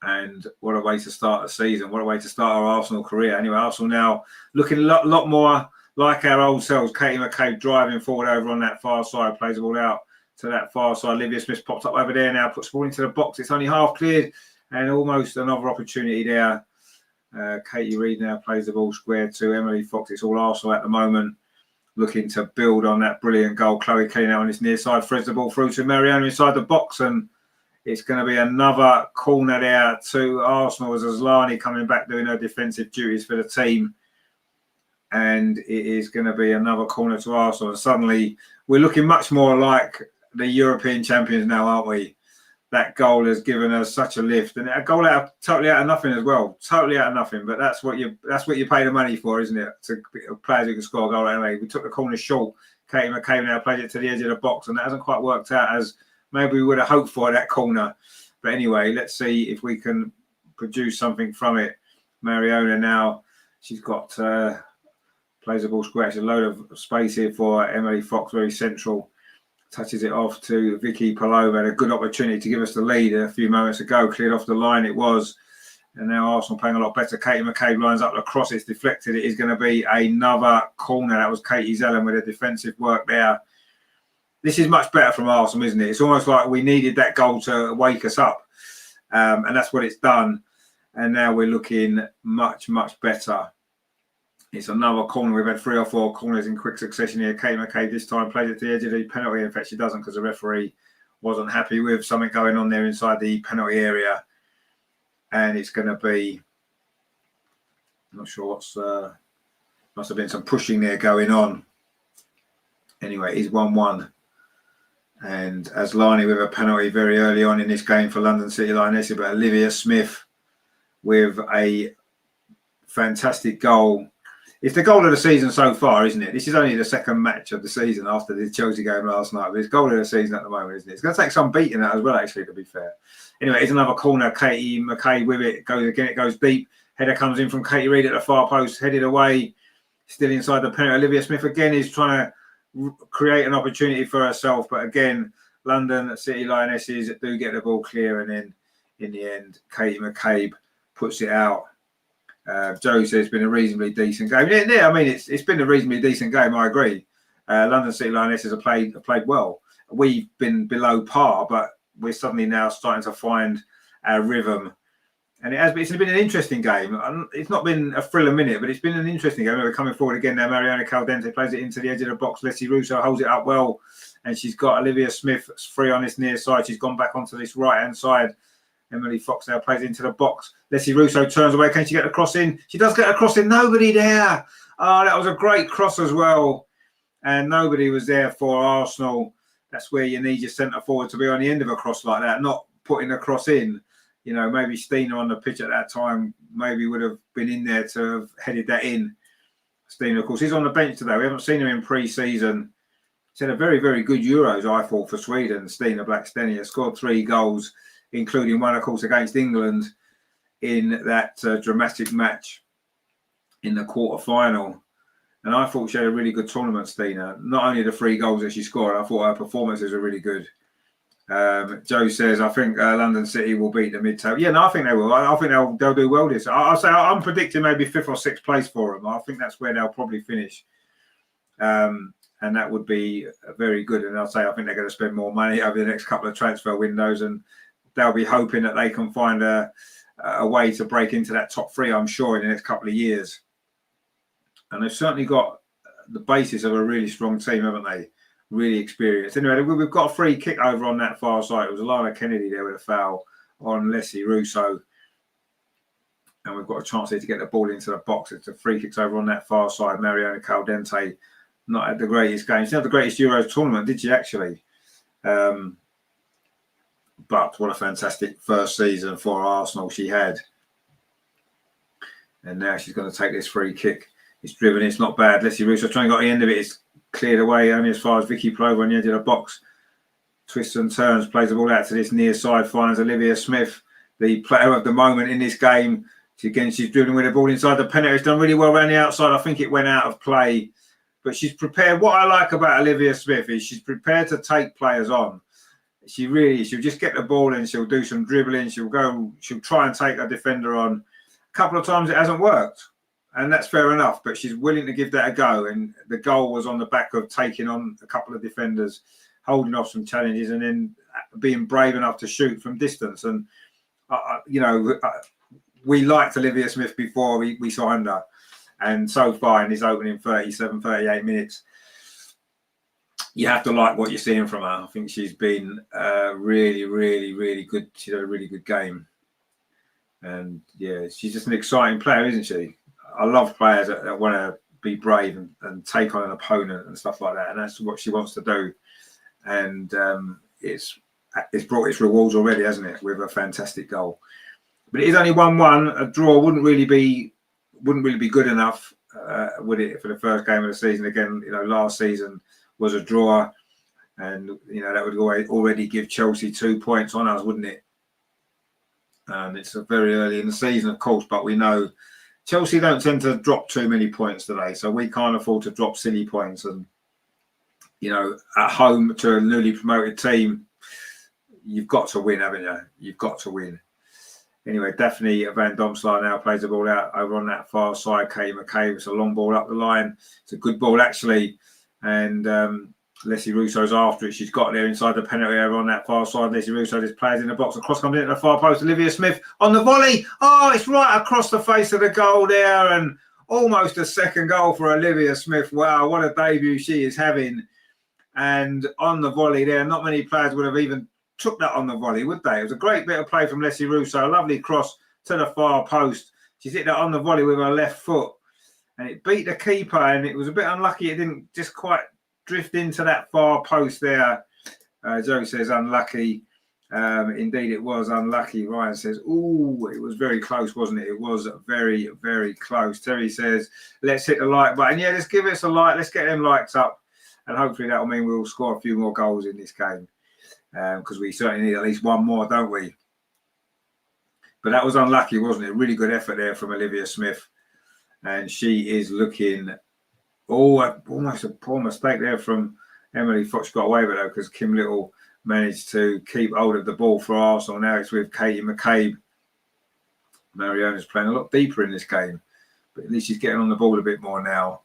And what a way to start a season. What a way to start our Arsenal career. Anyway, Arsenal now looking a lot more like our old selves. Katie McCabe driving forward over on that far side, plays the ball out to that far side. Olivia Smith pops up over there now, puts the ball into the box. It's only half cleared, and almost another opportunity there. Katie Reid now plays the ball square to Emily Fox. It's all Arsenal at the moment, looking to build on that brilliant goal. Chloe Kelly now on this near side, threads the ball through to Mariona inside the box, and it's going to be another corner there to Arsenal as Asllani coming back doing her defensive duties for the team. And it is going to be another corner to Arsenal. And suddenly we're looking much more like the European champions now, aren't we? That goal has given us such a lift, and a goal totally out of nothing as well. Totally out of nothing, but that's what you pay the money for, isn't it? To players who can score a goal anyway. We took the corner short. Katie McCabe now plays it to the edge of the box, and that hasn't quite worked out as maybe we would have hoped for that corner. But anyway, let's see if we can produce something from it. Mariona now, she's got plays the ball square. It's a load of space here for Emily Fox, very central. Touches it off to Vicky Palova. Had a good opportunity to give us the lead a few moments ago. Cleared off the line it was. And now Arsenal playing a lot better. Katie McCabe lines up the cross. It's deflected. It is going to be another corner. That was Katie Zellen with a defensive work there. This is much better from Arsenal, isn't it? It's almost like we needed that goal to wake us up. And that's what it's done. And now we're looking much, much better. It's another corner. We've had 3 or 4 corners in quick succession here. Kate McCabe this time plays it to the edge of the penalty. In fact, she doesn't, because the referee wasn't happy with something going on there inside the penalty area. And it's going to be, I'm not sure what's, must have been some pushing there going on. Anyway, it's 1-1. And Asllani with a penalty very early on in this game for London City Lionesses, but Olivia Smith with a fantastic goal. It's the goal of the season so far, isn't it? This is only the second match of the season after the Chelsea game last night, but it's goal of the season at the moment, isn't it? It's going to take some beating that as well, actually, to be fair. Anyway, it's another corner. Katie McCabe with it. Goes again, it goes deep. Header comes in from Katie Reid at the far post, headed away, still inside the penalty. Olivia Smith again is trying to create an opportunity for herself, but again, London City Lionesses do get the ball clear, and then in the end, Katie McCabe puts it out. Joe says it's been a reasonably decent game. Yeah, I mean, it's been a reasonably decent game. I agree. London City Lionesses have played well. We've been below par, but we're suddenly now starting to find our rhythm. And it's been an interesting game. It's not been a thriller minute, but it's been an interesting game. We're coming forward again now. Mariona Caldente plays it into the edge of the box. Leslie Russo holds it up well, and she's got Olivia Smith free on this near side. She's gone back onto this right-hand side. Emily Fox now plays into the box. Leslie Russo turns away. Can she get the cross in? She does get a cross in. Nobody there. Oh, that was a great cross as well. And nobody was there for Arsenal. That's where you need your centre forward to be on the end of a cross like that, not putting a cross in. You know, maybe Stina on the pitch at that time maybe would have been in there to have headed that in. Stina, of course, is on the bench today. We haven't seen her in pre-season. She's had a very, very good Euros, I thought, for Sweden. Stina Blackstenius scored 3 goals, including one, of course, against England in that dramatic match in the quarter-final. And I thought she had a really good tournament, Stina. Not only the 3 goals that she scored, I thought her performances were really good. Joe says, I think London City will beat the mid-table. Yeah, no, I think they will. I think they'll do well this. I'll say I'm predicting maybe 5th or 6th place for them. I think that's where they'll probably finish. and that would be very good. And I'll say I think they're going to spend more money over the next couple of transfer windows, and they'll be hoping that they can find a way to break into that top 3, I'm sure, in the next couple of years. And they've certainly got the basis of a really strong team, haven't they? Really experienced. Anyway, we've got a free kick over on that far side. It was Alana Kennedy there with a foul on Leslie Russo. And we've got a chance here to get the ball into the box. It's a free kicks over on that far side. Mariona Caldente, not had the greatest game. She's not the greatest Euros tournament, did she, actually? But what a fantastic first season for Arsenal she had. And now she's going to take this free kick. It's driven, it's not bad. Leslie Russo trying to get the end of it. It's cleared away only as far as Vicky Plover on the edge of the box. Twists and turns, plays the ball out to this near side, finds Olivia Smith, the player of the moment in this game. She's dribbling with the ball inside the penalty. It's done really well around the outside. I think it went out of play. But she's prepared. What I like about Olivia Smith is she's prepared to take players on. She'll just get the ball and she'll do some dribbling. She'll try and take a defender on. A couple of times it hasn't worked. And that's fair enough. But she's willing to give that a go. And the goal was on the back of taking on a couple of defenders, holding off some challenges, and then being brave enough to shoot from distance. And, we liked Olivia Smith before we signed her. And so far in this opening 37, 38 minutes, you have to like what you're seeing from her. I think she's been really, really, really good. She's had a really good game. And, yeah, she's just an exciting player, isn't she? I love players that want to be brave and take on an opponent and stuff like that. And that's what she wants to do. And it's brought its rewards already, hasn't it, with a fantastic goal. But it is only 1-1. A draw wouldn't really be good enough, would it, for the first game of the season? Again, last season was a draw, and that would already give Chelsea 2 points on us, wouldn't it? It's very early in the season, of course, but we know Chelsea don't tend to drop too many points today, so we can't afford to drop silly points. And at home to a newly promoted team, you've got to win, haven't you? You've got to win. Anyway, Daphne Van Domselaar now plays the ball out over on that far side. Katie McCabe, it's a long ball up the line. It's a good ball, actually. And Leslie Russo's after it. She's got there inside the penalty area on that far side. Leslie Russo, there's players in the box. Across comes into the far post. Olivia Smith on the volley. Oh, it's right across the face of the goal there. And almost a second goal for Olivia Smith. Wow, what a debut she is having. And on the volley there, not many players would have even took that on the volley, would they? It was a great bit of play from Leslie Russo. A lovely cross to the far post. She's hit that on the volley with her left foot. And it beat the keeper, and it was a bit unlucky. It didn't just quite drift into that far post there. Joe says unlucky. Indeed, it was unlucky. Ryan says, ooh, it was very close, wasn't it? It was very, very close. Terry says, let's hit the like button. Yeah, let's give us a like. Let's get them likes up. And hopefully that will mean we'll score a few more goals in this game. Because we certainly need at least one more, don't we? But that was unlucky, wasn't it? Really good effort there from Olivia Smith. And she is looking... almost a poor mistake there from Emily Fox. Got away with it, though, because Kim Little managed to keep hold of the ball for Arsenal. Now it's with Katie McCabe. Mariona's playing a lot deeper in this game. But at least she's getting on the ball a bit more now.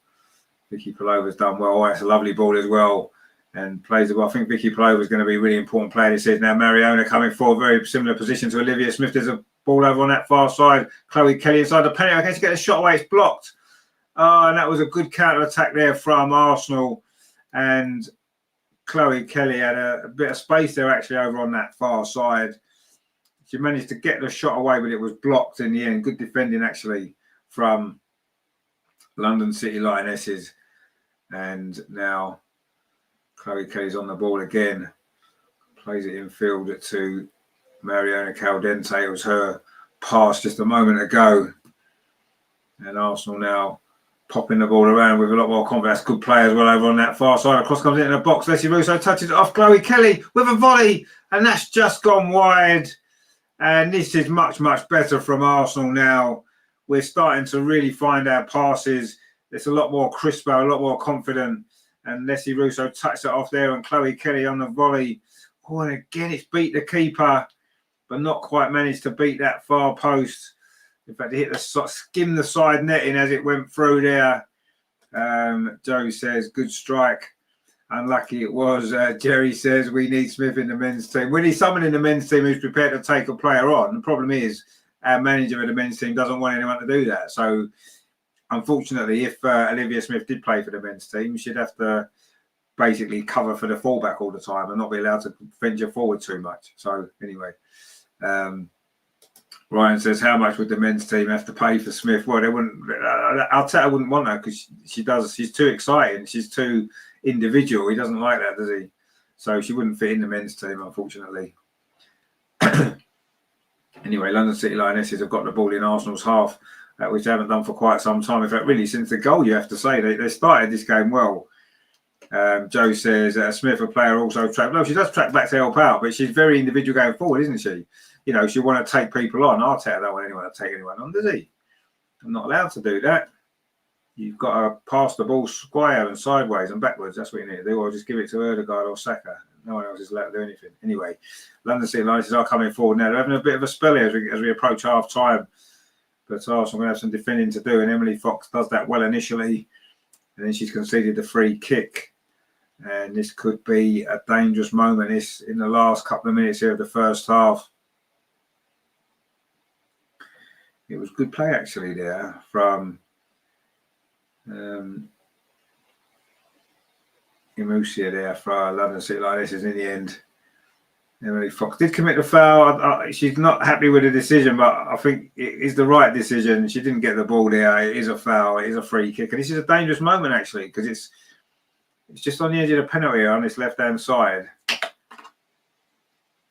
Vicky Palova's done well. Oh, that's a lovely ball as well. And plays it well. I think Vicky Plover is going to be a really important player this season. Now Mariona coming forward, very similar position to Olivia Smith. There's a ball over on that far side. Chloe Kelly inside the penalty. I guess to get a shot away. It's blocked. And that was a good counter-attack there from Arsenal. And Chloe Kelly had a bit of space there actually over on that far side. She managed to get the shot away, but it was blocked in the end. Good defending actually from London City Lionesses. And now Chloe Kelly's on the ball again. Plays it in field to Mariona Caldente. It was her pass just a moment ago. And Arsenal now popping the ball around with a lot more confidence. Good play as well over on that far side. Across comes into the box. Leslie Russo touches it off Chloe Kelly with a volley. And that's just gone wide. And this is much, much better from Arsenal now. We're starting to really find our passes. It's a lot more crisper, a lot more confident. And Leslie Russo touched it off there, and Chloe Kelly on the volley. Oh, and again, it's beat the keeper, but not quite managed to beat that far post. In fact, it hit skimmed the side netting as it went through there. Joe says, good strike. Unlucky it was. Jerry says we need Smith in the men's team. We need someone in the men's team who's prepared to take a player on. The problem is our manager of the men's team doesn't want anyone to do that. So, unfortunately, if Olivia Smith did play for the men's team, she'd have to basically cover for the fullback all the time and not be allowed to venture forward too much. So, anyway, Ryan says, how much would the men's team have to pay for Smith? Well, they wouldn't. Arteta wouldn't want her because she's too exciting. She's too individual. He doesn't like that, does he? So she wouldn't fit in the men's team, unfortunately. Anyway, London City Lionesses have got the ball in Arsenal's half, which they haven't done for quite some time. In fact, really, since the goal, you have to say. They started this game well. Joe says, Smith, a player, also track. No, she does track back to help out, but she's very individual going forward, isn't she? You know, she want to take people on. Arteta don't want anyone to take anyone on, does he? I'm not allowed to do that. You've got to pass the ball square and sideways and backwards. That's what you need to do. Or just give it to Erdegaard or Saka. No one else is allowed to do anything. Anyway, London City Lionesses are coming forward now. They're having a bit of a spell here as we approach half time. But Arsenal going to have some defending to do. And Emily Fox does that well initially. And then she's conceded the free kick. And this could be a dangerous moment. It's in the last couple of minutes here of the first half. It was good play actually there from Imusia there for London City Lionesses in the end. Emily Fox did commit the foul. She's not happy with the decision, but I think it is the right decision. She didn't get the ball there. It is a foul. It is a free kick. And this is a dangerous moment actually because it's just on the edge of the penalty on this left-hand side.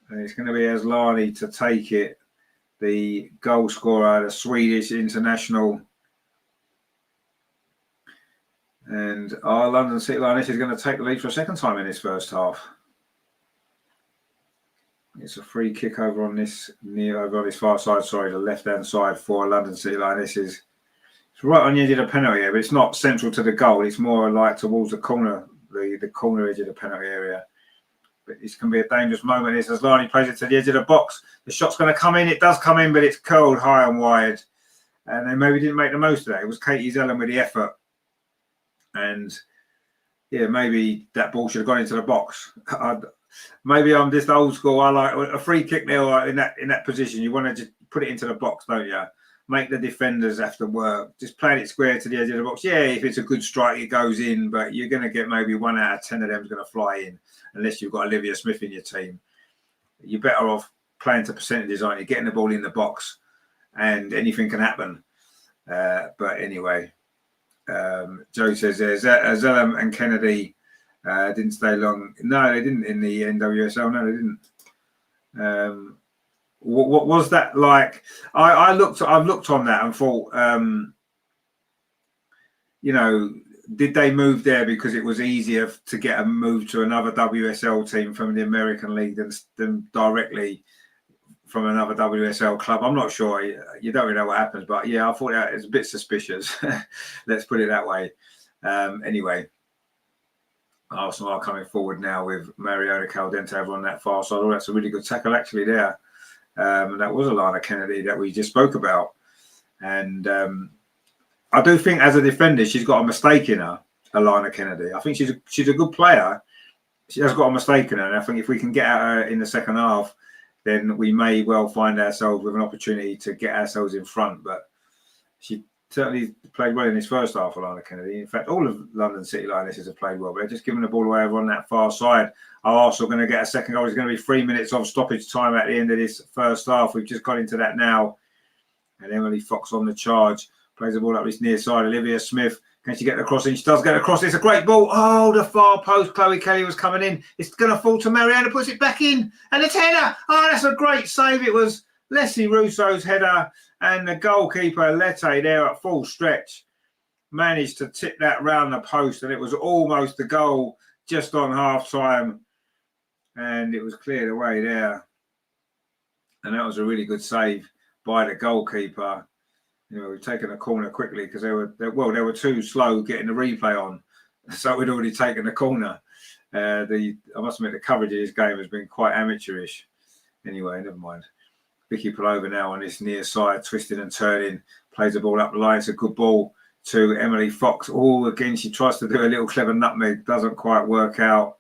And it's going to be Asllani to take it. The goal scorer, the Swedish international. And our London City Lionesses is going to take the lead for a second time in this first half. It's a free kick over on this far side, the left-hand side for London City Lionesses. It's right on the edge of the penalty area, but it's not central to the goal. It's more like towards the corner, the corner edge of the penalty area. But this can be a dangerous moment. As Asllani plays it to the edge of the box. The shot's going to come in. It does come in, but it's curled high and wide. And they maybe didn't make the most of that. It was Katie Zellen with the effort. And, yeah, maybe that ball should have gone into the box. Maybe I'm just old school. I like a free kick there in that position. You want to just put it into the box, don't you? Make the defenders have to work. Just play it square to the edge of the box. Yeah, if it's a good strike, it goes in. But you're going to get maybe 1 out of 10 of them is going to fly in. Unless you've got Olivia Smith in your team. You're better off playing to percentages, aren't you? Getting the ball in the box and anything can happen. But anyway, Joe says Zellum and Kennedy didn't stay long. No, they didn't in the NWSL. No, they didn't. What was that like? I've looked on that and thought, you know, did they move there because it was easier to get a move to another WSL team from the American League than directly from another WSL club? I'm not sure. You don't really know what happens, but yeah, I thought that was a bit suspicious. Let's put it that way. Anyway, Arsenal are coming forward now with Mariona Caldente over on that far side. Oh, that's a really good tackle actually there. And that was Alana Kennedy that we just spoke about. And I do think as a defender, she's got a mistake in her, Alana Kennedy. I think she's a good player. She has got a mistake in her. And I think if we can get at her in the second half, then we may well find ourselves with an opportunity to get ourselves in front. But she certainly played well in this first half, Alana Kennedy. In fact, all of London City Lionesses have played well. But they're just giving the ball away over on that far side. Are Arsenal going to get a second goal? It's going to be 3 minutes of stoppage time at the end of this first half. We've just got into that now. And Emily Fox on the charge. Plays the ball up this near side. Olivia Smith. Can she get the cross in? She does get across. It's a great ball. Oh, the far post. Chloe Kelly was coming in. It's going to fall to Mariana. Puts it back in. And it's header. Oh, that's a great save. It was Leslie Russo's header. And the goalkeeper, Lette, there at full stretch, managed to tip that round the post. And it was almost the goal just on half time. And it was cleared away there. And that was a really good save by the goalkeeper. You know, we've taken a corner quickly because they were too slow getting the replay on. So we'd already taken the corner. I must admit the coverage of this game has been quite amateurish. Anyway, never mind. Vicky Palova now on this near side, twisting and turning, plays the ball up the line. It's a good ball to Emily Fox. Oh, again, she tries to do a little clever nutmeg. Doesn't quite work out.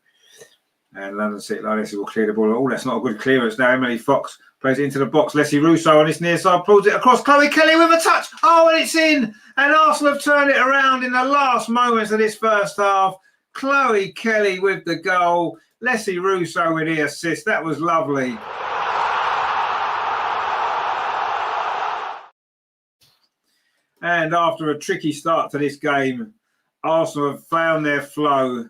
And London City Lionesses will clear the ball. Oh, that's not a good clearance. Now Emily Fox plays it into the box. Leslie Russo on this near side pulls it across. Chloe Kelly with a touch. Oh, and it's in. And Arsenal have turned it around in the last moments of this first half. Chloe Kelly with the goal. Leslie Russo with the assist. That was lovely. And after a tricky start to this game, Arsenal have found their flow.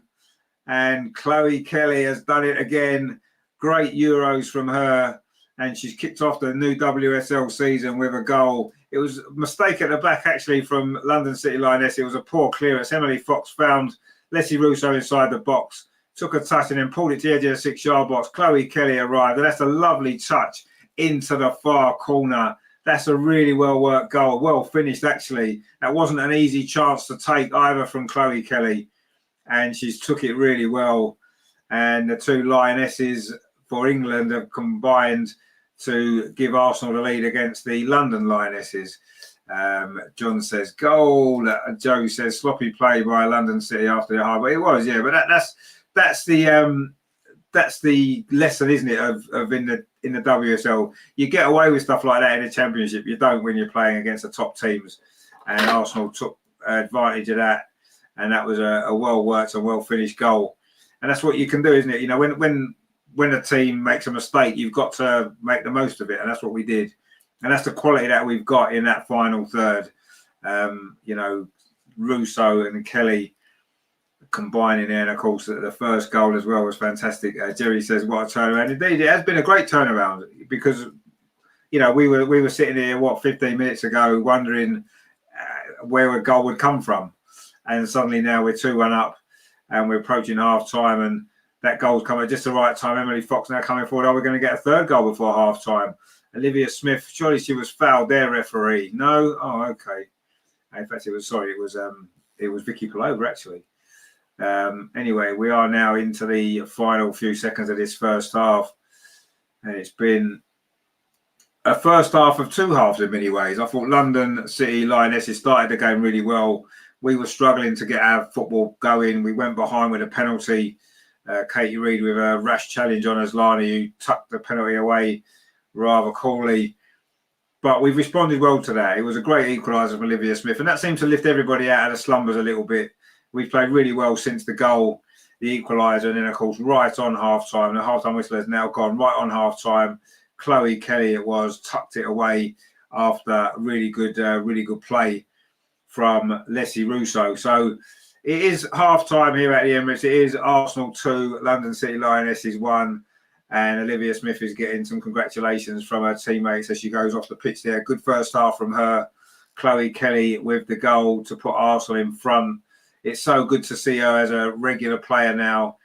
And Chloe Kelly has done it again. Great Euros from her. And she's kicked off the new WSL season with a goal. It was a mistake at the back, actually, from London City Lionesses. It was a poor clearance. Emily Fox found Leslie Russo inside the box, took a touch and then pulled it to the edge of the 6-yard box. Chloe Kelly arrived. And that's a lovely touch into the far corner. That's a really well-worked goal. Well finished, actually. That wasn't an easy chance to take either from Chloe Kelly. And she's took it really well. And the two Lionesses for England have combined to give Arsenal the lead against the London Lionesses. John says goal. Joe says sloppy play by London City after the high. But it was, yeah. But that's the lesson, isn't it? Of in the WSL, you get away with stuff like that in the Championship. You don't when you're playing against the top teams. And Arsenal took advantage of that. And that was a well-worked and well-finished goal. And that's what you can do, isn't it? You know, when a team makes a mistake, you've got to make the most of it. And that's what we did. And that's the quality that we've got in that final third. You know, Russo and Kelly combining there. And, of course, the first goal as well was fantastic. Jerry says, what a turnaround. Indeed, it has been a great turnaround because, you know, we were sitting here, 15 minutes ago, wondering where a goal would come from. And suddenly now we're 2-1 up and we're approaching half time and that goal's coming at just the right time. Emily Fox now coming forward. Oh, we're going to get a third goal before half time. Olivia Smith, surely she was fouled there, referee. No? Oh, okay. In fact, it was Vicky Palova, actually. Anyway, we are now into the final few seconds of this first half. And it's been a first half of two halves in many ways. I thought London City Lionesses started the game really well. We were struggling to get our football going. We went behind with a penalty. Katie Reid with a rash challenge on Aslani, who tucked the penalty away rather coolly. But we've responded well to that. It was a great equaliser from Olivia Smith. And that seemed to lift everybody out of the slumbers a little bit. We've played really well since the goal, the equaliser. And then, of course, right on half-time. The half-time whistle has now gone right on half-time. Chloe Kelly, it was, tucked it away after really good play from Leslie Russo. So it is half-time here at the Emirates. It is Arsenal 2, London City Lionesses 1. And Olivia Smith is getting some congratulations from her teammates as she goes off the pitch there. Good first half from her. Chloe Kelly with the goal to put Arsenal in front. It's so good to see her as a regular player now.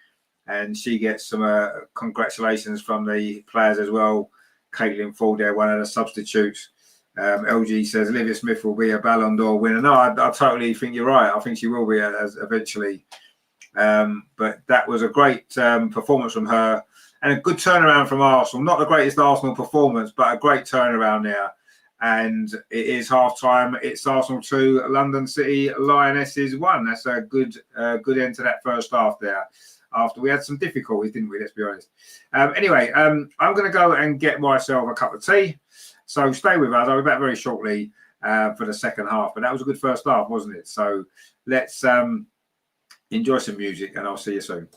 And she gets some congratulations from the players as well. Caitlin Ford there, one of the substitutes. LG says Olivia Smith will be a Ballon d'Or winner. No, I totally think you're right. I think she will be eventually. But that was a great performance from her and a good turnaround from Arsenal. Not the greatest Arsenal performance, but a great turnaround there. And it is half-time. It's Arsenal 2, London City Lionesses 1. That's a good end to that first half there. After we had some difficulties, didn't we? Let's be honest. Anyway, I'm going to go and get myself a cup of tea. So stay with us. I'll be back very shortly for the second half. But that was a good first half, wasn't it? So let's enjoy some music and I'll see you soon.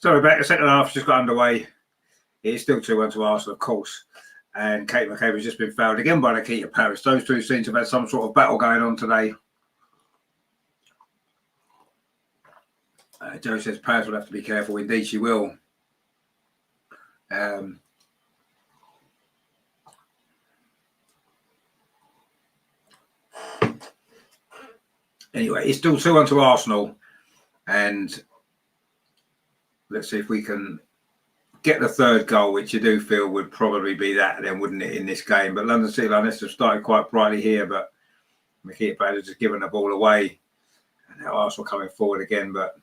So we're back. The second half just got underway. It is still 2-1 to Arsenal, of course. And Kate McCabe has just been fouled again by Nikita Paris. Those two seem to have had some sort of battle going on today. Joe says Paris will have to be careful. Indeed, she will. Anyway, it's still 2-1 to Arsenal. And let's see if we can get the third goal, which you do feel would probably be that then, wouldn't it, in this game? But London City Lionesses have started quite brightly here, but Nikita Paris has just given the ball away. And now Arsenal coming forward again, but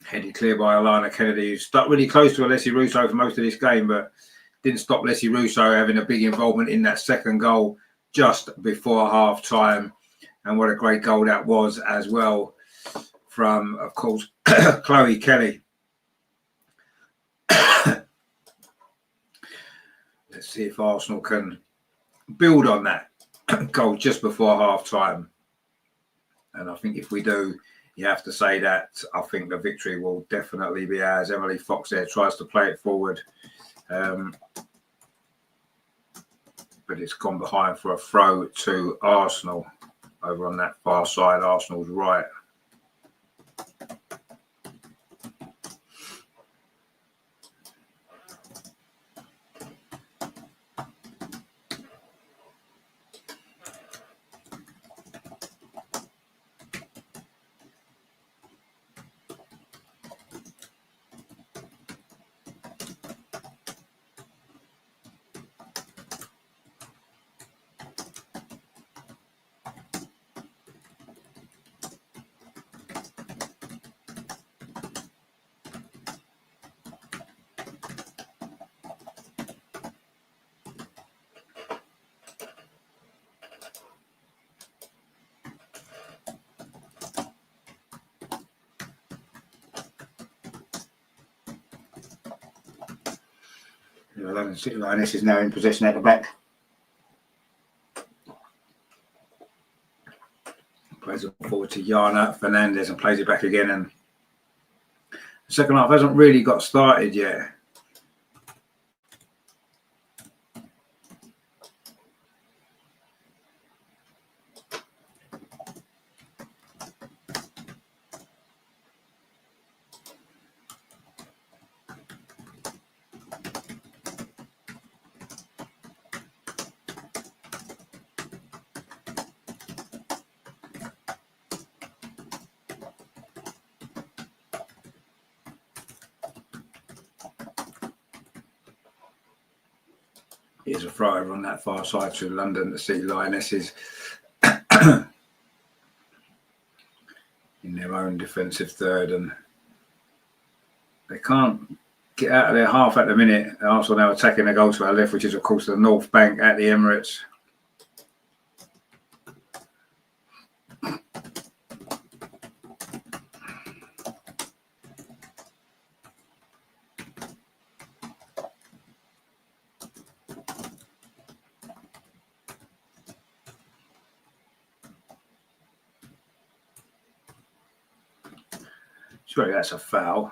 headed clear by Alana Kennedy, who stuck really close to Alessi Russo for most of this game, but didn't stop Alessi Russo having a big involvement in that second goal just before half-time. And what a great goal that was as well from, of course, Chloe Kelly. Let's see if Arsenal can build on that goal just before half-time. And I think if we do, you have to say that I think the victory will definitely be ours. Emily Fox there tries to play it forward. But it's gone behind for a throw to Arsenal over on that far side, Arsenal's right. London City Lionesses is now in possession at the back. Plays it forward to Yana Fernandez and plays it back again. And the second half hasn't really got started yet. Here's a throw over on that far side to London City Lionesses in their own defensive third, and they can't get out of their half at the minute. Arsenal now attacking the goal to our left, which is of course the North Bank at the Emirates. Surely that's a foul.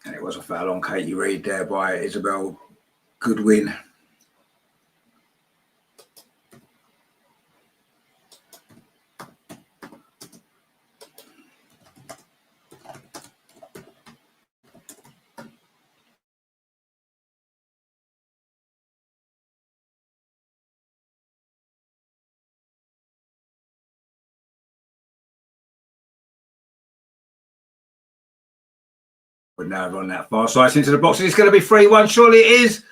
And it was a foul on Katie Reid there by Isabel Goodwin. But now on that far side into the box. It's going to be 3-1. Surely it is.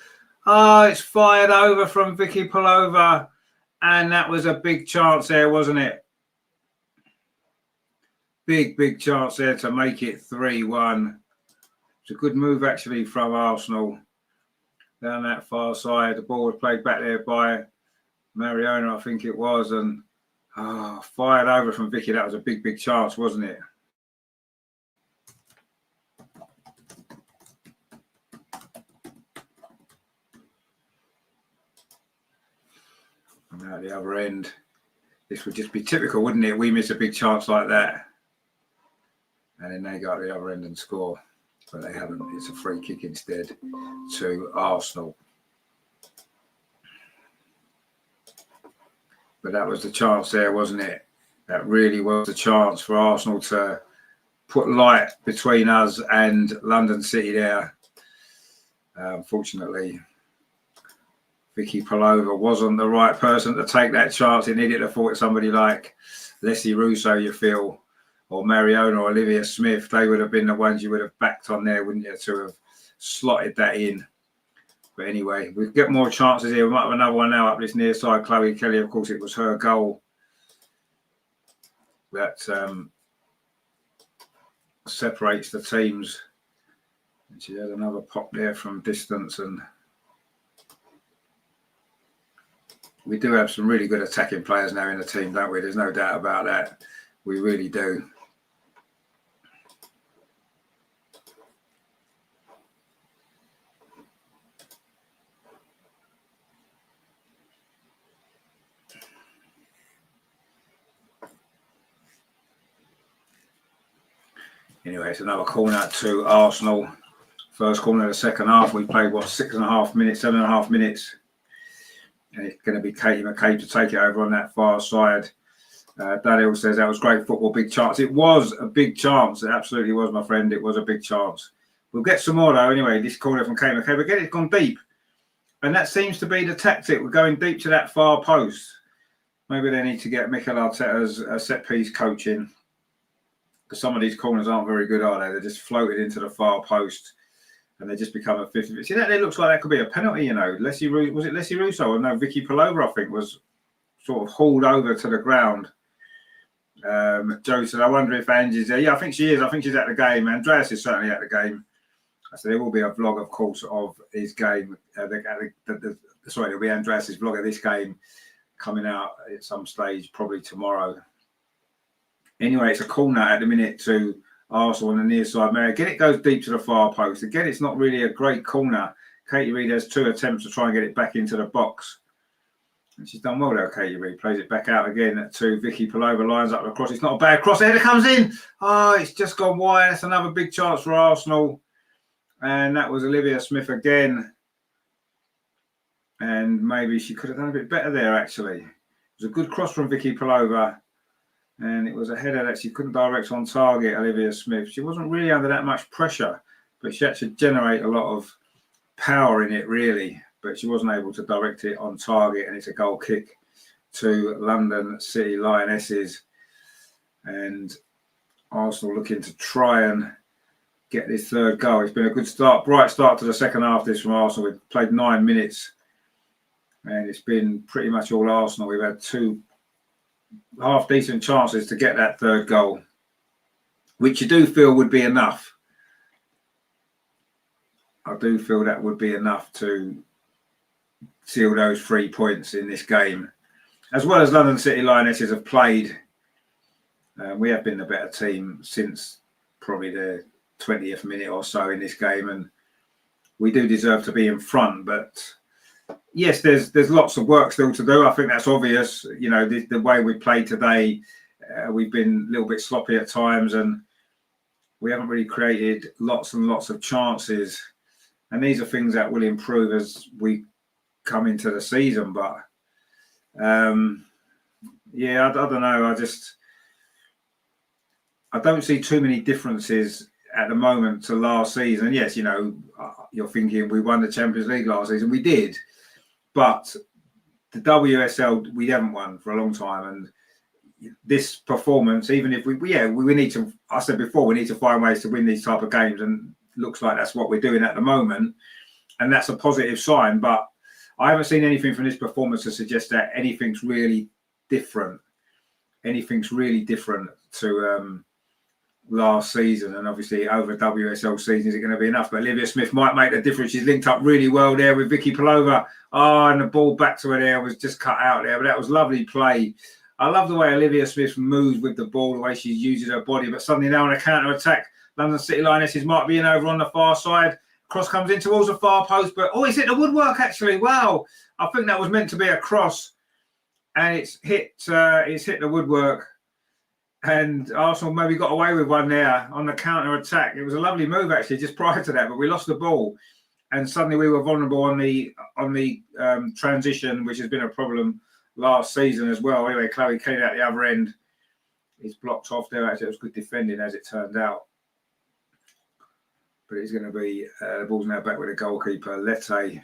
Oh, it's fired over from Vicky Pulova. And that was a big chance there, wasn't it? Big chance there to make it 3-1. It's a good move, actually, from Arsenal. Down that far side. The ball was played back there by Mariona, I think it was. And fired over from Vicky. That was a big chance, wasn't it? And at the other end, this would just be typical, wouldn't it? We miss a big chance like that, and then they go to the other end and score, but they haven't. It's a free kick instead to Arsenal. But that was the chance there, wasn't it? That really was the chance for Arsenal to put light between us and London City there. Unfortunately, Vicky Palova wasn't the right person to take that chance. He needed to thought somebody like Leslie Russo, you feel, or Mariona or Olivia Smith. They would have been the ones you would have backed on there, wouldn't you, to have slotted that in. But anyway, we get more chances here. We might have another one now up this near side. Chloe Kelly, of course, it was her goal that separates the teams. And she had another pop there from distance, and we do have some really good attacking players now in the team, don't we? There's no doubt about that. We really do. Anyway, it's another corner to Arsenal. First corner of the second half. We played, 7.5 minutes. And it's going to be Katie McCabe to take it over on that far side. Daniel says that was great football, big chance. It was a big chance. It absolutely was, my friend. It was a big chance. We'll get some more, though, anyway. This corner from Katie McCabe. Again, it's gone deep. And that seems to be the tactic. We're going deep to that far post. Maybe they need to get Mikel Arteta's set-piece coaching. Because some of these corners aren't very good, are they? They're just floated into the far post. And they just become a 50. See, that looks like that could be a penalty, you know. Was it Leslie Russo? Or no, Vicky Palova, I think, was sort of hauled over to the ground. Joe said, I wonder if Angie's there. Yeah, I think she is. I think she's at the game. Andreas is certainly at the game. So there will be a vlog, of course, of his game. There'll be Andreas's vlog of this game coming out at some stage, probably tomorrow. Anyway, it's a corner at the minute to Arsenal on the near side. Again, it goes deep to the far post. Again, it's not really a great corner. Katie Reid has 2 attempts to try and get it back into the box. And she's done well there, Katie Reid. Plays it back out again to Vicky Palova. Lines up across. It's not a bad cross. The header comes in. Oh, it's just gone wide. That's another big chance for Arsenal. And that was Olivia Smith again. And maybe she could have done a bit better there, actually. It was a good cross from Vicky Palova. And it was a header that she couldn't direct on target, Olivia Smith. She wasn't really under that much pressure, but she had to generate a lot of power in it, really. But she wasn't able to direct it on target, and it's a goal kick to London City Lionesses. And Arsenal looking to try and get this third goal. It's been a good start, bright start to the second half this from Arsenal. We've played 9 minutes, and it's been pretty much all Arsenal. We've had 2 half-decent chances to get that third goal, which you do feel would be enough. I do feel that would be enough to seal those 3 points in this game. As well as London City Lionesses have played, we have been the better team since probably the 20th minute or so in this game, and we do deserve to be in front, but yes, there's lots of work still to do. I think that's obvious. You know, the way we played today, we've been a little bit sloppy at times, and we haven't really created lots and lots of chances. And these are things that will improve as we come into the season. But yeah, I don't know. I don't see too many differences at the moment to last season. And yes, you know, you're thinking we won the Champions League last season. We did. But the WSL, we haven't won for a long time. And this performance, even if we need to, I said before, we need to find ways to win these type of games. And looks like that's what we're doing at the moment. And that's a positive sign. But I haven't seen anything from this performance to suggest that anything's really different. Anything's really different to last season. And obviously over WSL season, is it going to be enough? But Olivia Smith might make the difference. She's linked up really well there with Vicky Palova. Oh, and the ball back to her there was just cut out there. But that was lovely play. I love the way Olivia Smith moves with the ball, the way she uses her body. But suddenly now on a counter-attack, London City Lionesses might be in over on the far side. Cross comes in towards the far post. But, oh, it's hit the woodwork, actually. Wow. I think that was meant to be a cross. and it's hit the woodwork. And Arsenal maybe got away with one there on the counter attack. It was a lovely move actually, just prior to that, but we lost the ball, and suddenly we were vulnerable on the transition, which has been a problem last season as well. Anyway, Chloe came out the other end. He's blocked off there. Actually, it was good defending as it turned out. But it's going to be the ball's now back with the goalkeeper Lette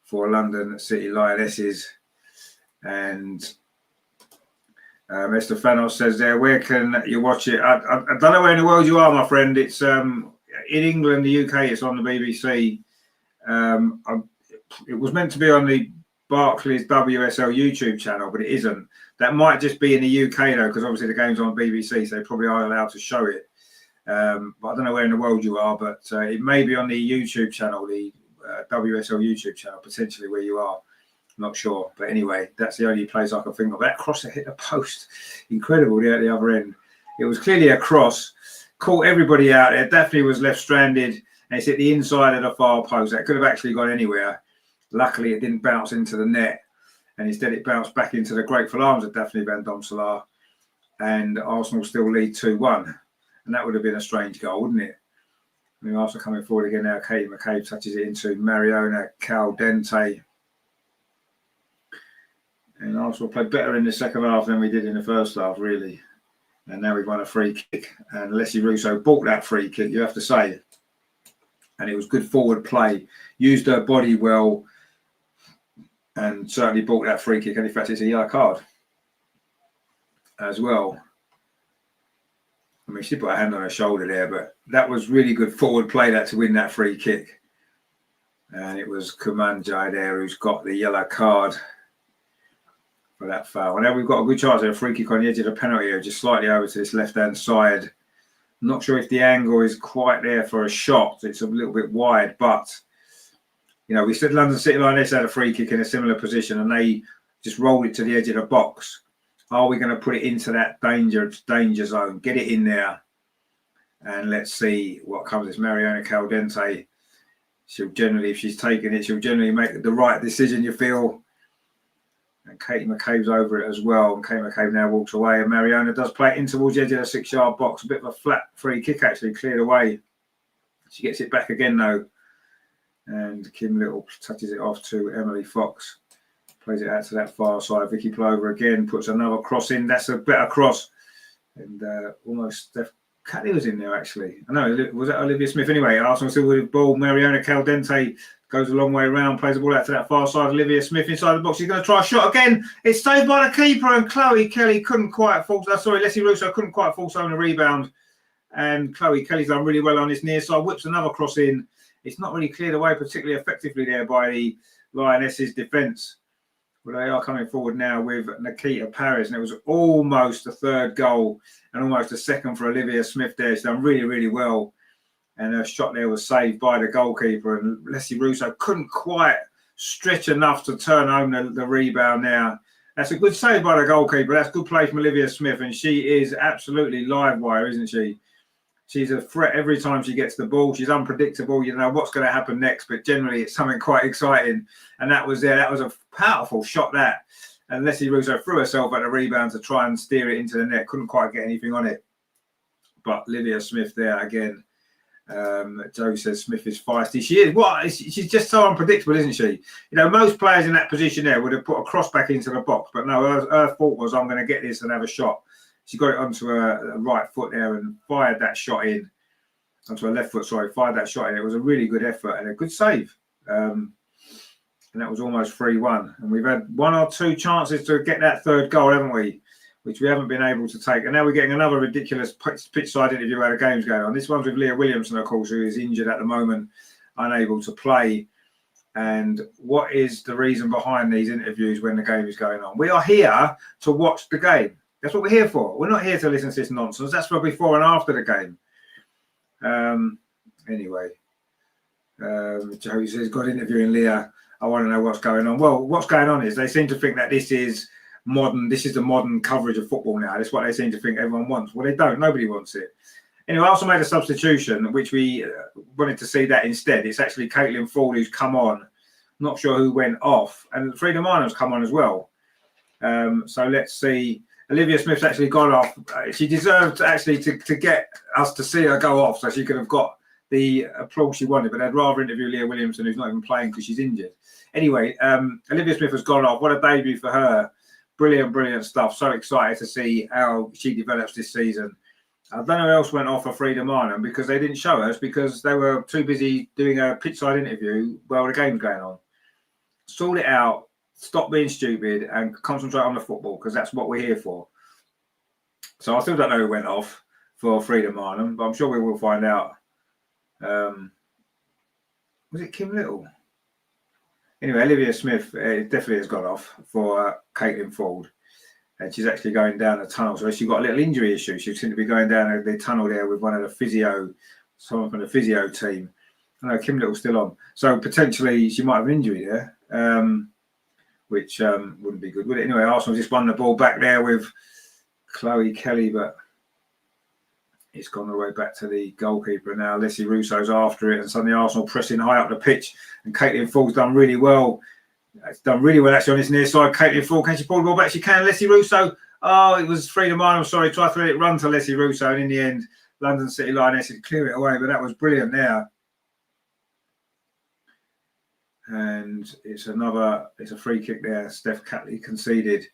for London City Lionesses, and. Mr. Fanos says there, where can you watch it? I don't know where in the world you are, my friend. It's in England, the UK, it's on the BBC. It was meant to be on the Barclays WSL YouTube channel, but it isn't. That might just be in the UK, though, because obviously the game's on BBC, so they probably are allowed to show it. But I don't know where in the world you are, but it may be on the YouTube channel, the WSL YouTube channel, potentially where you are. Not sure, but anyway, that's the only place I can think of. That cross that hit the post, incredible there at the other end. It was clearly a cross, caught everybody out there. Daphne was left stranded, and it's hit the inside of the far post. That could have actually gone anywhere. Luckily, it didn't bounce into the net, and instead it bounced back into the grateful arms of Daphne Van Domselaar, and Arsenal still lead 2-1. And that would have been a strange goal, wouldn't it? I mean, Arsenal coming forward again now. Katie McCabe touches it into Mariona Caldente. And Arsenal played better in the second half than we did in the first half, really. And now we've won a free kick. And Leslie Russo bought that free kick, you have to say. And it was good forward play. Used her body well. And certainly bought that free kick. And in fact, it's a yellow card as well. I mean, she put her hand on her shoulder there. But that was really good forward play to win that free kick. And it was Kumanjai there who's got the yellow card for that foul. And now we've got a good chance of a free kick on the edge of the penalty area, just slightly over to this left-hand side. I'm not sure if the angle is quite there for a shot. It's a little bit wide, but you know, we said London City Lionesses had a free kick in a similar position, and they just rolled it to the edge of the box. Are we going to put it into that danger zone? Get it in there, and let's see what comes. It's Mariona Caldente. She'll generally, if she's taking it, she'll generally make the right decision, you feel. And Katie McCabe's over it as well. And Katie McCabe now walks away. And Mariona does play it in towards the edge of the 6-yard box. A bit of a flat free kick, actually, cleared away. She gets it back again, though. And Kim Little touches it off to Emily Fox. Plays it out to that far side. Vicky Plover again puts another cross in. That's a better cross. And almost Steph Catley was in there, actually. I know, was that Olivia Smith? Anyway, Arsenal still with the ball. Mariona Caldente goes a long way around, plays the ball out to that far side. Olivia Smith inside the box. She's going to try a shot again. It's saved by the keeper, and Chloe Kelly couldn't quite force. Leslie Russo couldn't quite force on a rebound. And Chloe Kelly's done really well on this near side. Whips another cross in. It's not really cleared away particularly effectively there by the Lionesses' defence. But they are coming forward now with Nikita Paris, and it was almost a third goal and almost a second for Olivia Smith there. She's done really, really well. And her shot there was saved by the goalkeeper. And Leslie Russo couldn't quite stretch enough to turn home the rebound there. That's a good save by the goalkeeper. That's good play from Olivia Smith. And she is absolutely live wire, isn't she? She's a threat every time she gets the ball. She's unpredictable. You know what's going to happen next. But generally, it's something quite exciting. And that was there. That was a powerful shot, that. And Leslie Russo threw herself at the rebound to try and steer it into the net. Couldn't quite get anything on it. But Olivia Smith there again. Joe says Smith is feisty. She is. What? She's just so unpredictable, isn't she? You know, most players in that position there would have put a cross back into the box, but no, her thought was, I'm going to get this and have a shot. She got it onto her right foot there and fired that shot in. Onto her left foot, sorry, fired that shot in. It was a really good effort and a good save. And that was almost 3-1. And we've had one or two chances to get that third goal, haven't we? Which we haven't been able to take. And now we're getting another ridiculous pitch-side interview where the game's going on. This one's with Leah Williamson, of course, who is injured at the moment, unable to play. And what is the reason behind these interviews when the game is going on? We are here to watch the game. That's what we're here for. We're not here to listen to this nonsense. That's for before and after the game. Anyway, Joe says, God interviewing Leah. I want to know what's going on. Well, what's going on is they seem to think that this is modern. This is the modern coverage of football now. That's what they seem to think everyone wants. Well, they don't. Nobody wants it. Anyway, I also made a substitution, which we wanted to see that instead. It's actually Caitlin Ford who's come on. Not sure who went off. And Frida Minam's come on as well. So let's see. Olivia Smith's actually gone off. She deserved actually to get us to see her go off, so she could have got the applause she wanted, but I'd rather interview Leah Williamson, who's not even playing because she's injured. Anyway, Olivia Smith has gone off. What a debut for her. Brilliant stuff. So excited to see how she develops this season. I don't know who else went off for Frida Marnham because they didn't show us because they were too busy doing a pitchside interview while the game's going on. Sort it out, stop being stupid and concentrate on the football because that's what we're here for. So I still don't know who went off for Frida Marnham, but I'm sure we will find out. Was it Kim Little? Anyway, Olivia Smith definitely has gone off for Caitlin Ford. And she's actually going down the tunnel. So she got a little injury issue. She seemed to be going down the tunnel there with one of the someone from the physio team. I know Kim Little's still on. So potentially she might have an injury there, which wouldn't be good, would it? Anyway, Arsenal just won the ball back there with Chloe Kelly, but it's gone all the way back to the goalkeeper now. Leslie Russo's after it, and suddenly Arsenal pressing high up the pitch. And Caitlin Ford's done really well. It's done really well actually on this near side. Caitlin Ford, can she pull the ball back? She can. Leslie Russo. Oh, it was Frida Marnham. Sorry, tried to let it run to Leslie Russo, and in the end, London City Lionesses clear it away. But that was brilliant there. And it's a free kick there. Steph Catley conceded.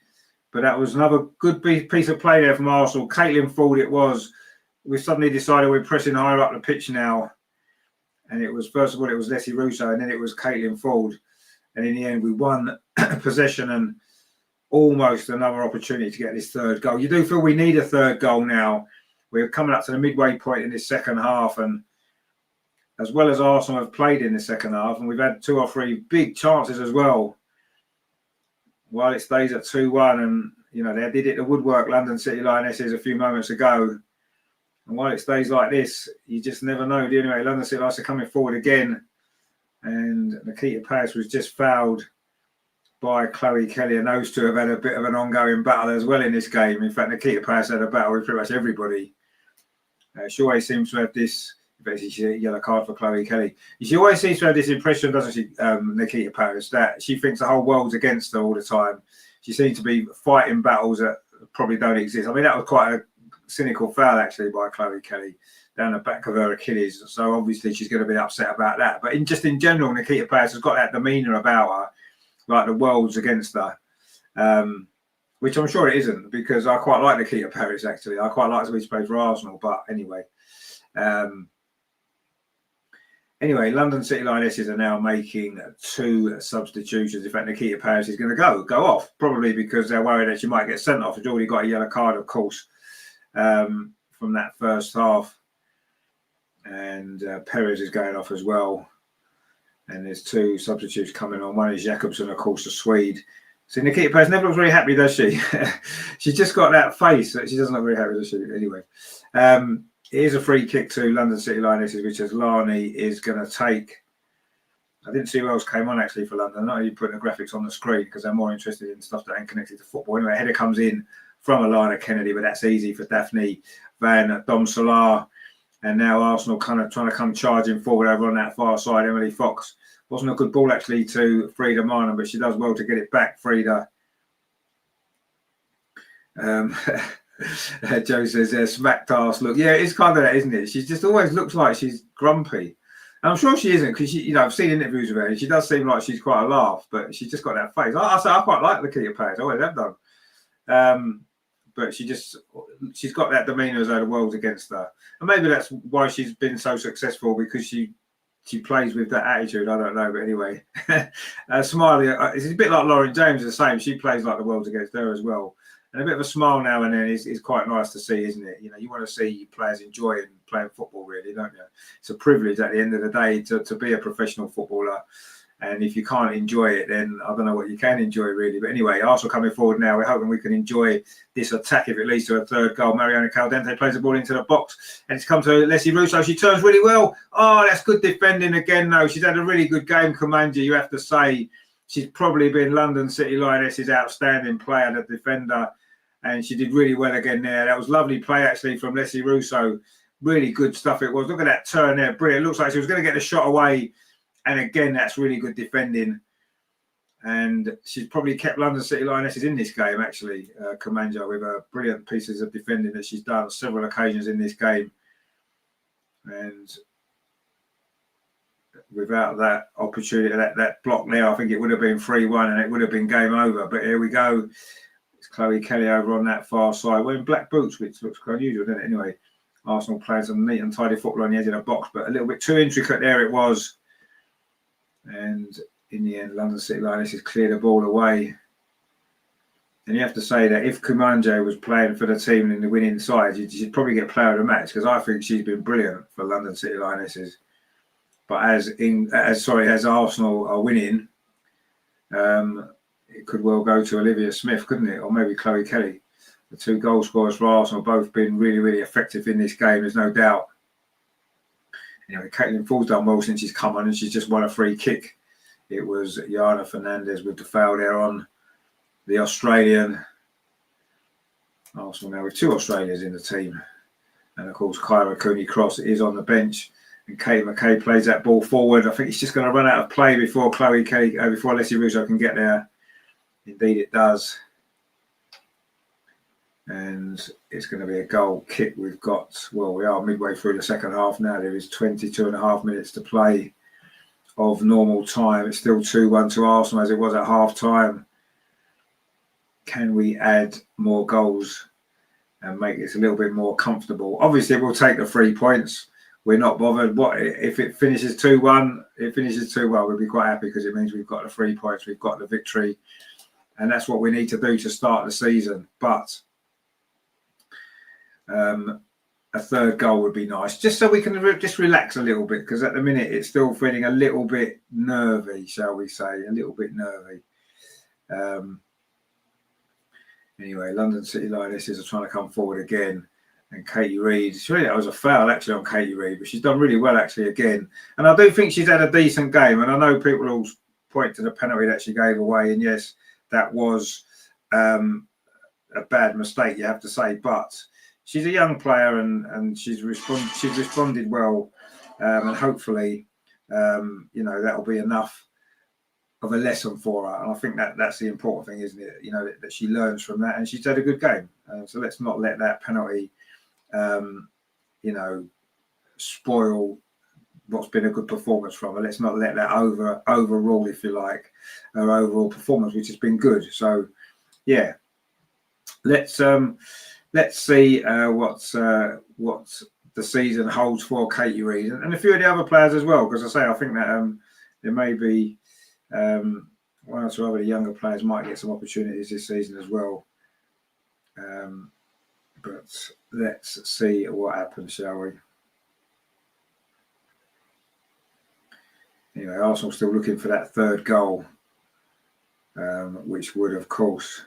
But that was another good piece of play there from Arsenal. Caitlin Ford it was. We suddenly decided we're pressing higher up the pitch now. And it was, first of all, it was Leslie Russo, and then it was Caitlin Ford. And in the end, we won possession and almost another opportunity to get this third goal. You do feel we need a third goal now. We're coming up to the midway point in this second half. And as well as Arsenal have played in the second half, and we've had 2 or 3 big chances as well. While it stays at 2-1, and, you know, they did it to woodwork London City Lionesses a few moments ago. And while it stays like this, you just never know. Anyway, London City Lionesses are coming forward again. And Nikita Paris was just fouled by Chloe Kelly. And those two have had a bit of an ongoing battle as well in this game. In fact, Nikita Paris had a battle with pretty much everybody. She always seems to have this, basically, a yellow card for Chloe Kelly. She always seems to have this impression, doesn't she, Nikita Paris, that she thinks the whole world's against her all the time. She seems to be fighting battles that probably don't exist. I mean, that was quite a cynical foul, actually, by Chloe Kelly down the back of her Achilles. So obviously she's going to be upset about that. But in general, Nikita Paris has got that demeanour about her, like the world's against her, which I'm sure it isn't, because I quite like Nikita Paris, actually. I quite like the way she plays for Arsenal. But anyway. Anyway, London City Lionesses are now making 2 substitutions. In fact, Nikita Paris is going to go off, probably because they're worried that she might get sent off. She's already got a yellow card, of course, from that first half. And Perez is going off as well. And there's 2 substitutes coming on. One is Jakobsen, of course, the Swede. So Nikita Paris never looks very happy, does she? She's just got that face that she doesn't look very happy, does she? Anyway. Here's a free kick to London City Lionesses, which is Lani is going to take. I didn't see who else came on, actually, for London. I'm not even putting the graphics on the screen because I'm more interested in stuff that ain't connected to football. Anyway, header comes in from Alana Kennedy, but that's easy for Daphne Van Domselaar. And now Arsenal kind of trying to come charging forward over on that far side. Emily Fox wasn't a good ball, actually, to Frida Marnham, but she does well to get it back, Frida. Joe says, smacked ass look. Yeah, it's kind of that, isn't it? She just always looks like she's grumpy. And I'm sure she isn't, because I've seen interviews with her, and she does seem like she's quite a laugh, but she's just got that face. I quite like Nikita Paris. I always have done. But she's got that demeanour as though the world's against her. And maybe that's why she's been so successful, because she plays with that attitude. I don't know, but anyway. Smiley, it's a bit like Lauren James, the same. She plays like the world's against her as well. And a bit of a smile now and then is quite nice to see, isn't it? You know, you want to see players enjoying playing football, really, don't you? It's a privilege at the end of the day to be a professional footballer. And if you can't enjoy it, then I don't know what you can enjoy, really. But anyway, Arsenal coming forward now. We're hoping we can enjoy this attack if it leads to a third goal. Mariana Caldente plays the ball into the box. And it's come to Leslie Russo. She turns really well. Oh, that's good defending again, though. She's had a really good game, Komanja, you have to say. She's probably been London City Lionesses' outstanding player, the defender. And she did really well again there. That was lovely play, actually, from Leslie Russo. Really good stuff it was. Look at that turn there. Brilliant. Looks like she was going to get the shot away. And again, that's really good defending. And she's probably kept London City Lionesses in this game, actually, Kemanja, with her brilliant pieces of defending that she's done on several occasions in this game. And without that opportunity, that block there, I think it would have been 3-1 and it would have been game over. But here we go. It's Chloe Kelly over on that far side, wearing black boots, which looks quite unusual, doesn't it? Anyway, Arsenal playing some neat and tidy football on the edge of the box, but a little bit too intricate there it was. And in the end, London City Lionesses cleared the ball away. And you have to say that if Kemanja was playing for the team in the winning side, she'd probably get player of the match, because I think she's been brilliant for London City Lionesses. But as Arsenal are winning, it could well go to Olivia Smith, couldn't it? Or maybe Chloe Kelly. The two goal scorers for Arsenal both been really, really effective in this game, there's no doubt. Anyway, Caitlin Ford's done well since she's come on, and she's just won a free kick. It was Yana Fernandez with the foul there on the Australian. Arsenal now with two Australians in the team. And of course, Kyra Cooney-Cross is on the bench. And Kate McKay plays that ball forward. I think it's just going to run out of play before Chloe Kelly, before Leslie Russo can get there. Indeed it does. And it's going to be a goal kick. We've got, well, we are midway through the second half now. There is 22 and a half minutes to play of normal time. It's still 2-1 to Arsenal as it was at half time. Can we add more goals and make this a little bit more comfortable? Obviously, we'll take the 3 points. We're not bothered. What if it finishes 2-1? It finishes 2-1. We'll be quite happy, because it means we've got the 3 points. We've got the victory. And that's what we need to do to start the season. But a third goal would be nice, just so we can just relax a little bit, because at the minute it's still feeling a little bit nervy, shall we say, a little bit nervy. Anyway, London City Lionesses are trying to come forward again, and Katie Reid, surely that was a foul actually on Katie Reid, but she's done really well actually again, and I do think she's had a decent game. And I know people will point to the penalty that she gave away, and yes, that was a bad mistake, you have to say, but she's a young player, and she's responded well, and hopefully, that'll be enough of a lesson for her. And I think that's the important thing, isn't it? That she learns from that, and she's had a good game. So let's not let that penalty, spoil what's been a good performance from her. Let's not let that overrule, if you like, her overall performance, which has been good. So, yeah, let's see what the season holds for Katie Reid and a few of the other players as well. Because I think that there may be one or two other younger players might get some opportunities this season as well. But let's see what happens, shall we? Anyway, Arsenal still looking for that third goal, which would, of course,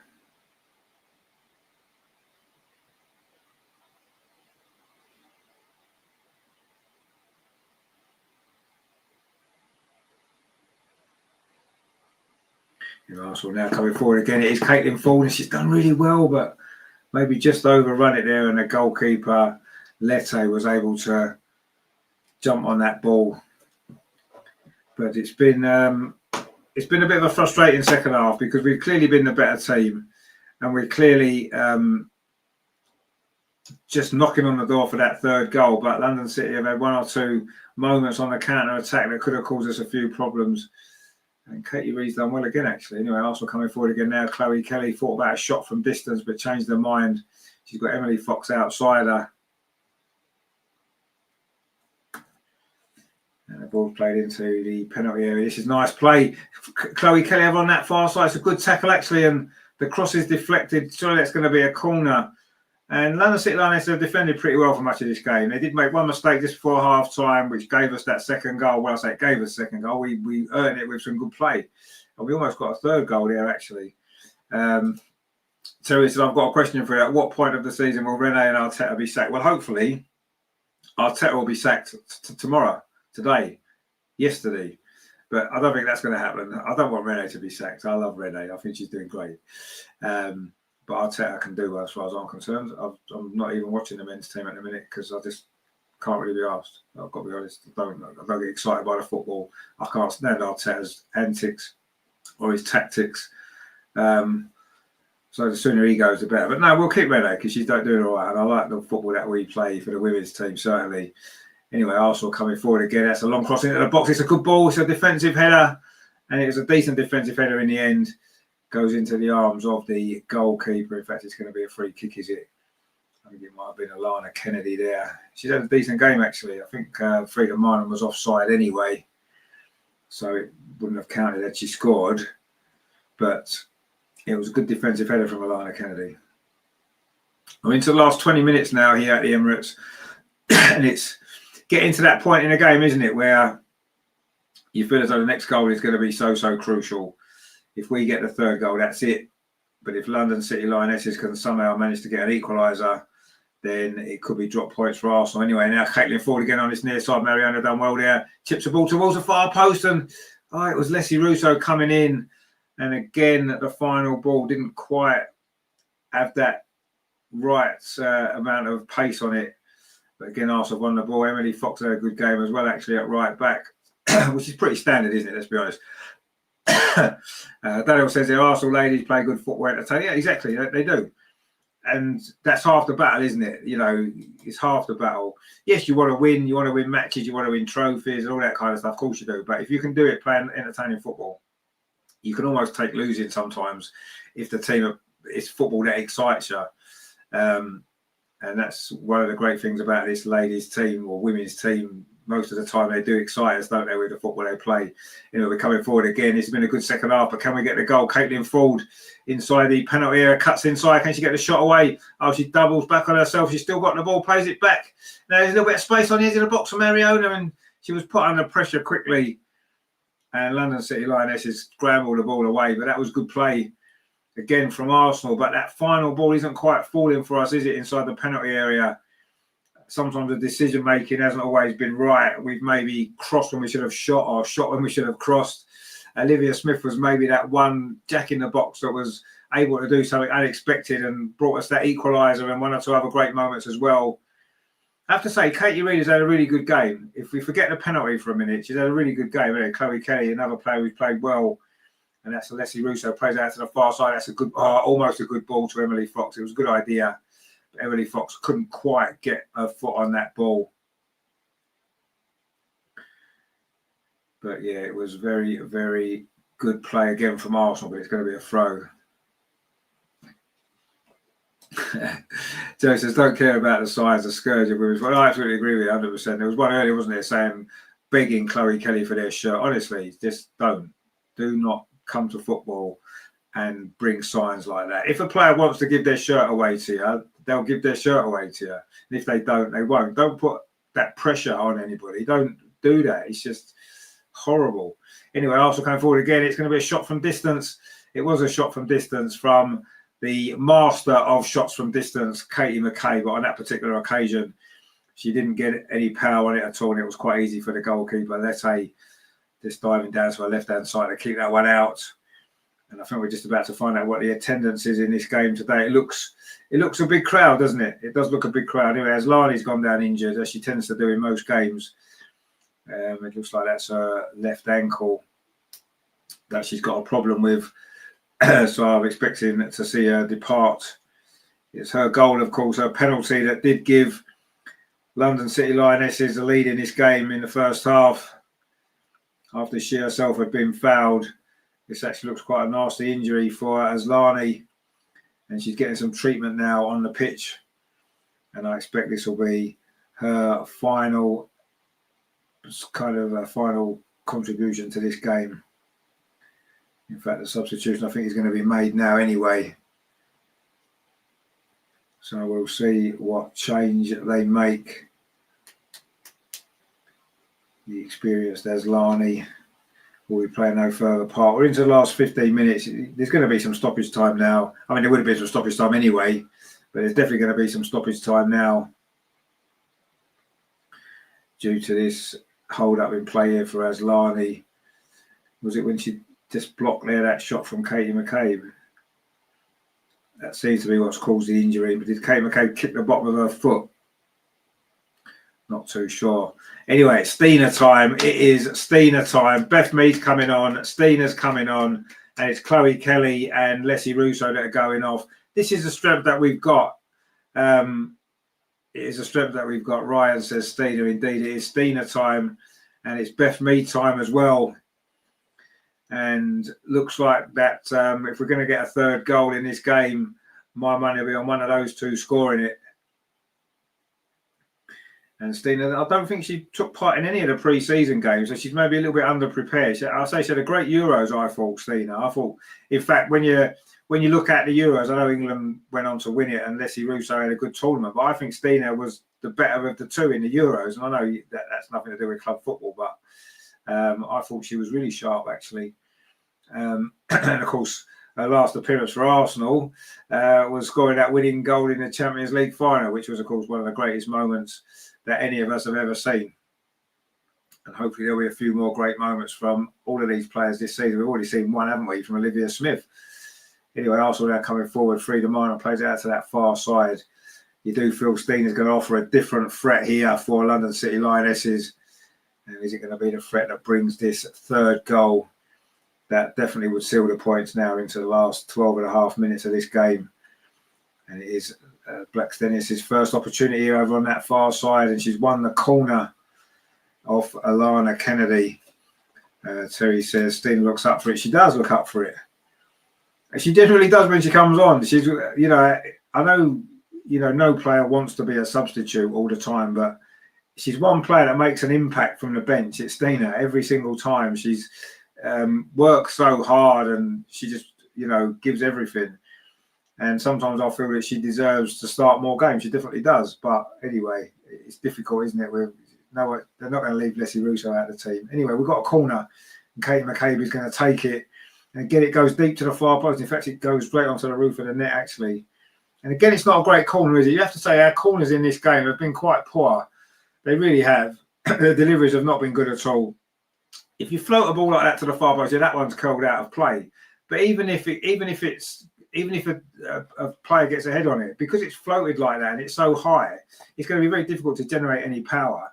Arsenal now coming forward again. It is Caitlin Ford, and she's done really well, but maybe just overrun it there, and the goalkeeper Lette was able to jump on that ball. But it's been a bit of a frustrating second half, because we've clearly been the better team, and we're clearly just knocking on the door for that third goal. But London City have had one or two moments on the counter attack that could have caused us a few problems. And Katie Reid's done well again, actually. Anyway, Arsenal coming forward again now. Chloe Kelly thought about a shot from distance, but changed her mind. She's got Emily Fox outside her. And the ball played into the penalty area. This is nice play. Chloe Kelly over on that far side. It's a good tackle, actually, and the cross is deflected. Surely that's going to be a corner. And London City Lionesses have defended pretty well for much of this game. They did make one mistake just before half time, which gave us that second goal. Well, I say it gave us a second goal. We earned it with some good play. And we almost got a third goal there, actually. Terry said, I've got a question for you. At what point of the season will Renee and Arteta be sacked? Well, hopefully, Arteta will be sacked tomorrow, today, yesterday. But I don't think that's going to happen. I don't want Renee to be sacked. I love Renee. I think she's doing great. But Arteta can do well as far as I'm concerned. I'm not even watching the men's team at the minute, because I just can't really be asked. I've got to be honest. I don't get excited by the football. I can't stand Arteta's antics. or his tactics. So the sooner he goes, the better. But no, we'll keep Renault because she's doing all right. And I like the football that we play for the women's team, certainly. Anyway, Arsenal coming forward again. That's a long cross into the box. It's a good ball. It's a defensive header. And it was a decent defensive header in the end. Goes into the arms of the goalkeeper. In fact, it's going to be a free kick, is it? I think it might have been Alana Kennedy there. She's had a decent game, actually. I think Frida Martin was offside anyway. So it wouldn't have counted had she scored. But it was a good defensive header from Alana Kennedy. I'm into the last 20 minutes now here at the Emirates. And it's getting to that point in the game, isn't it, where you feel as though the next goal is going to be so crucial. If we get the third goal, that's it. But if London City Lionesses can somehow manage to get an equaliser, then it could be drop points for Arsenal. Anyway, now Caitlin Ford again on this near side. Mariona done well there. Chips the ball towards the far post. And it was Leslie Russo coming in. And again, the final ball didn't quite have that right amount of pace on it. But again, Arsenal won the ball. Emily Fox had a good game as well, actually, at right back, which is pretty standard, isn't it? Let's be honest. Daniel says the Arsenal ladies play good football entertaining. Yeah, exactly. They do. And that's half the battle, isn't it? You know, it's half the battle. Yes, you want to win. You want to win matches. You want to win trophies and all that kind of stuff. Of course you do. But if you can do it playing entertaining football, you can almost take losing sometimes if the team it's football that excites you. And that's one of the great things about this ladies team or women's team. Most of the time they do excite us, don't they, with the football they play. You know, we're coming forward again. It's been a good second half, but can we get the goal? Caitlin Ford inside the penalty area, cuts inside. Can she get the shot away? Oh, she doubles back on herself. She's still got the ball, plays it back. Now there's a little bit of space on the edge of the box for Mariona, and she was put under pressure quickly. And London City Lionesses scrambled the ball away, but that was good play again from Arsenal. But that final ball isn't quite falling for us, is it, inside the penalty area? Sometimes the decision making hasn't always been right. We've maybe crossed when we should have shot, or shot when we should have crossed. Olivia Smith was maybe that one jack in the box that was able to do something unexpected and brought us that equaliser and one or two other great moments as well. I have to say, Katie Reid has had a really good game. If we forget the penalty for a minute, she's had a really good game. Chloe Kelly, another player who's played well, and that's Leslie Russo, plays out to the far side. That's a good, almost a good ball to Emily Fox. It was a good idea. But Emily Fox couldn't quite get her foot on that ball. But yeah, it was very, very good play again from Arsenal, but it's going to be a throw. Joe says, don't care about the size of scourge of women's. Well, I absolutely agree with you 100%. There was one earlier, wasn't there, saying, begging Chloe Kelly for their shirt. Honestly, just don't. Do not come to football and bring signs like that. If a player wants to give their shirt away to you, they'll give their shirt away to you. And if they don't, they won't. Don't put that pressure on anybody. Don't do that. It's just horrible. Anyway, Arsenal coming forward again. It's going to be a shot from distance. It was a shot from distance from the master of shots from distance, Katie McKay, but on that particular occasion, she didn't get any power on it at all, and it was quite easy for the goalkeeper. Let's say just diving down to her left-hand side to keep that one out. And I think we're just about to find out what the attendance is in this game today. It looks a big crowd, doesn't it? It does look a big crowd. Anyway, as Lani's gone down injured, as she tends to do in most games, it looks like that's her left ankle that she's got a problem with. So I'm expecting to see her depart. It's her goal, of course, her penalty that did give London City Lionesses the lead in this game in the first half. After she herself had been fouled, this actually looks quite a nasty injury for Aslani, and she's getting some treatment now on the pitch. And I expect this will be her final contribution to this game. In fact, the substitution I think is going to be made now anyway. So we'll see what change they make. The experienced Aslani will be playing no further part. We're into the last 15 minutes. There's going to be some stoppage time now. I mean, there would have been some stoppage time anyway, but there's definitely going to be some stoppage time now due to this hold up in play here for Aslani. Was it when she just blocked there that shot from Katie McCabe? That seems to be what's caused the injury. But did Katie McCabe kick the bottom of her foot? Not too sure. Anyway, it's Stina time. It is Stina time. Beth Mead's coming on. Stina's coming on. And it's Chloe Kelly and Leslie Russo that are going off. This is the strength that we've got. It is a strength that we've got. Ryan says Stina. Indeed, it is Stina time. And it's Beth Mead time as well. And looks like that if we're going to get a third goal in this game, my money will be on one of those two scoring it. And Stina, I don't think she took part in any of the pre-season games, so she's maybe a little bit underprepared. I'll say she had a great Euros, I thought, Stina. I thought, in fact, when you look at the Euros, I know England went on to win it and Leslie Russo had a good tournament, but I think Stina was the better of the two in the Euros. And I know that's nothing to do with club football, but I thought she was really sharp, actually. And, of course, her last appearance for Arsenal was scoring that winning goal in the Champions League final, which was, of course, one of the greatest moments that any of us have ever seen. And hopefully there'll be a few more great moments from all of these players this season. We've already seen one, haven't we, from Olivia Smith. Anyway, Arsenal now coming forward, Frida Minor plays it out to that far side. You do feel Stina's going to offer a different threat here for London City Lionesses. And is it going to be the threat that brings this third goal? That definitely would seal the points now into the last 12 and a half minutes of this game. And it is Black Stennis' first opportunity over on that far side, and she's won the corner off Alana Kennedy. Terry says Stina looks up for it. She does look up for it. And she generally does when she comes on. She's, I know, no player wants to be a substitute all the time, but she's one player that makes an impact from the bench. It's Stina every single time. She's works so hard and she just, gives everything. And sometimes I feel that she deserves to start more games. She definitely does. But anyway, it's difficult, isn't it? They're not going to leave Leslie Russo out of the team. Anyway, we've got a corner. And Katie McCabe is going to take it. And again, it goes deep to the far post. In fact, it goes straight onto the roof of the net, actually. And again, it's not a great corner, is it? You have to say our corners in this game have been quite poor. They really have. The deliveries have not been good at all. If you float a ball like that to the far post, that one's curled out of play. But even if a player gets a head on it, because it's floated like that and it's so high, it's going to be very difficult to generate any power.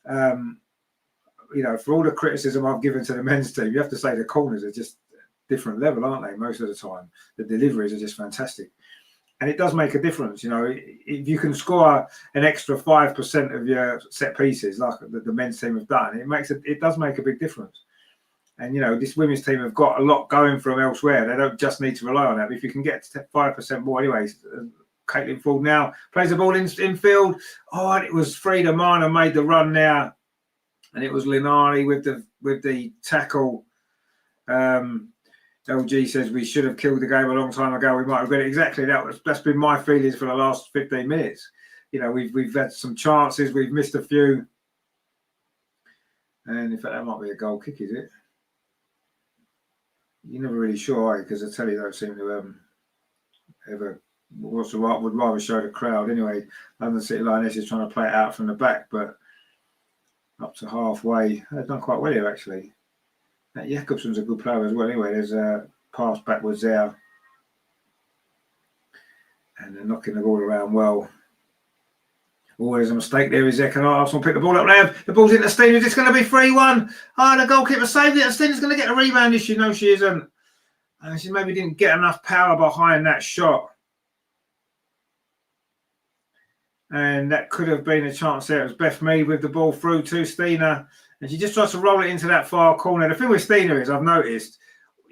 For all the criticism I've given to the men's team, you have to say the corners are just different level, aren't they? Most of the time, the deliveries are just fantastic, and it does make a difference. If you can score an extra 5% of your set pieces, like the men's team have done, it does make a big difference. And, this women's team have got a lot going from elsewhere. They don't just need to rely on that. But if you can get 5% more, anyways, Caitlin Ford now plays the ball in field. Oh, and it was Frida Minor made the run now. And it was Linari with the tackle. LG says we should have killed the game a long time ago. We might regret it. Exactly. That's been my feelings for the last 15 minutes. We've had some chances. We've missed a few. And in fact, that might be a goal kick, is it? You're never really sure, because I tell you, don't seem to ever would rather show the crowd. Anyway, London City Lionesses is trying to play it out from the back, but up to halfway, they've done quite well here, actually. That Jakobsen's a good player as well. Anyway, there's a pass backwards there, and they're knocking the ball around well. Oh, there's a mistake there. Is there? Can Arsenal pick the ball up now? The ball's into Stina. It's going to be 3-1. Oh, the goalkeeper saved it. And Stina's going to get a rebound if she knows she isn't. And she maybe didn't get enough power behind that shot. And that could have been a chance there. It was Beth Mead with the ball through to Stina. And she just tries to roll it into that far corner. The thing with Stina is, I've noticed,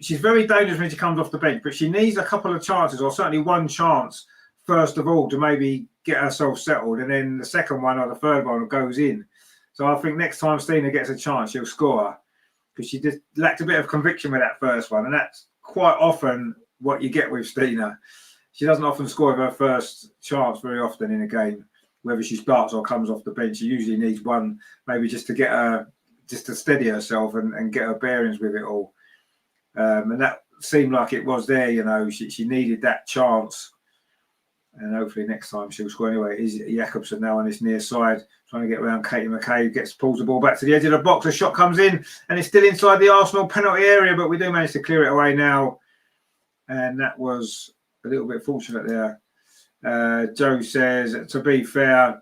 she's very dangerous when she comes off the bench. But she needs a couple of chances, or certainly one chance, first of all, to maybe get herself settled, and then the second one or the third one goes in. So I think next time Stina gets a chance, she'll score, because she just lacked a bit of conviction with that first one, and that's quite often what you get with Stina. She doesn't often score with her first chance very often in a game, whether she starts or comes off the bench. She usually needs one, maybe just to get her, just to steady herself and get her bearings with it all. And that seemed like it was there. She needed that chance. And hopefully next time she'll score. Anyway, it is Jakobsen now on this near side, trying to get around Katie McCabe, pulls the ball back to the edge of the box. A shot comes in, and it's still inside the Arsenal penalty area, but we do manage to clear it away now. And that was a little bit fortunate there. Joe says, to be fair,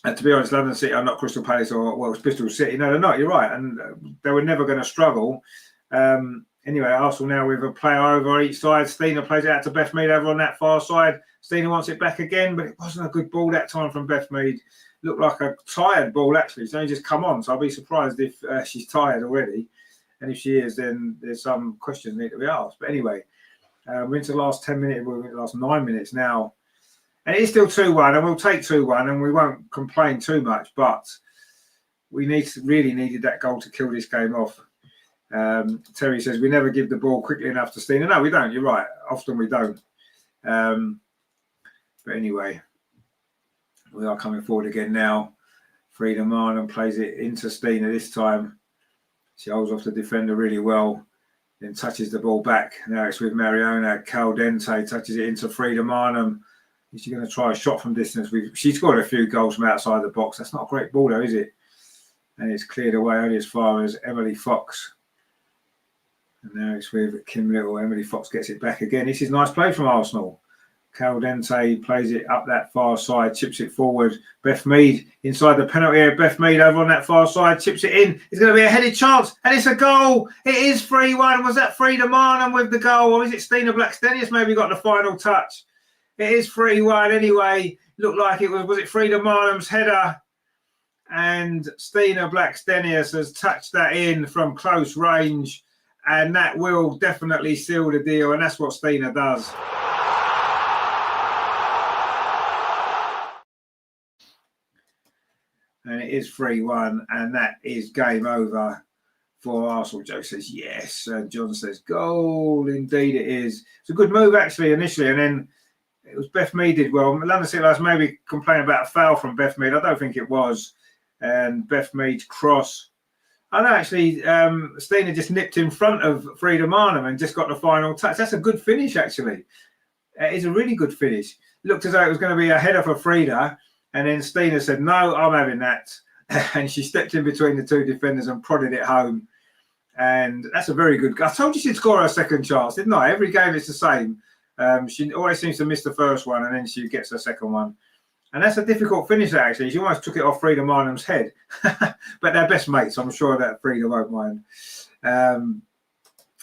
And to be honest, London City are not Crystal Palace or, well, it's Bristol City. No, they're not. You're right. And they were never going to struggle. Anyway, Arsenal now with a player over each side. Steiner plays it out to Beth Mead over on that far side. Steiner wants it back again, but it wasn't a good ball that time from Beth Mead. Looked like a tired ball, actually. It's only just come on, so I'll be surprised if she's tired already. And if she is, then there's some questions need to be asked. But anyway, we're into the last 10 minutes. We're into the last 9 minutes now. And it is still 2-1, and we'll take 2-1, and we won't complain too much. But we really needed that goal to kill this game off. Terry says we never give the ball quickly enough to Steiner. No, we don't. You're right. Often we don't. But anyway, we are coming forward again now. Frida Marnham plays it into Steiner this time. She holds off the defender really well. Then touches the ball back. Now it's with Mariona. Caldente touches it into Frida Marnham. Is she going to try a shot from distance? She scored a few goals from outside the box. That's not a great ball, though, is it? And it's cleared away only as far as Emily Fox. And now it's with Kim Little. Emily Fox gets it back again. This is nice play from Arsenal. Caldente plays it up that far side, chips it forward. Beth Mead inside the penalty area. Beth Mead over on that far side, chips it in. It's going to be a headed chance, and it's a goal. It is 3-1. Was that Frida Marnham with the goal, or is it Stina Blackstenius maybe got the final touch? It is 3-1 anyway. Looked like it was it Frida Marnham's header? And Stina Blackstenius has touched that in from close range, and that will definitely seal the deal, and that's what Stina does. And it is 3-1, and that is game over for Arsenal. Joe says yes, and John says goal. Indeed it is. It's a good move actually initially, and then it was Beth Mead did well. London City Lionesses maybe complain about a foul from Beth Mead. I don't think it was. And Beth Mead's cross. I know actually Stina just nipped in front of Frida Marnham and just got the final touch. That's a good finish actually. It's a really good finish. Looked as though it was going to be a header for Frida. And then Stina said, no, I'm having that. And she stepped in between the two defenders and prodded it home. And that's a very good goal. I told you she'd score her second chance, didn't I? Every game it's the same. She always seems to miss the first one, and then she gets her second one. And that's a difficult finish, actually. She almost took it off Frida Marnham's head. But they're best mates. I'm sure that Frida won't mind.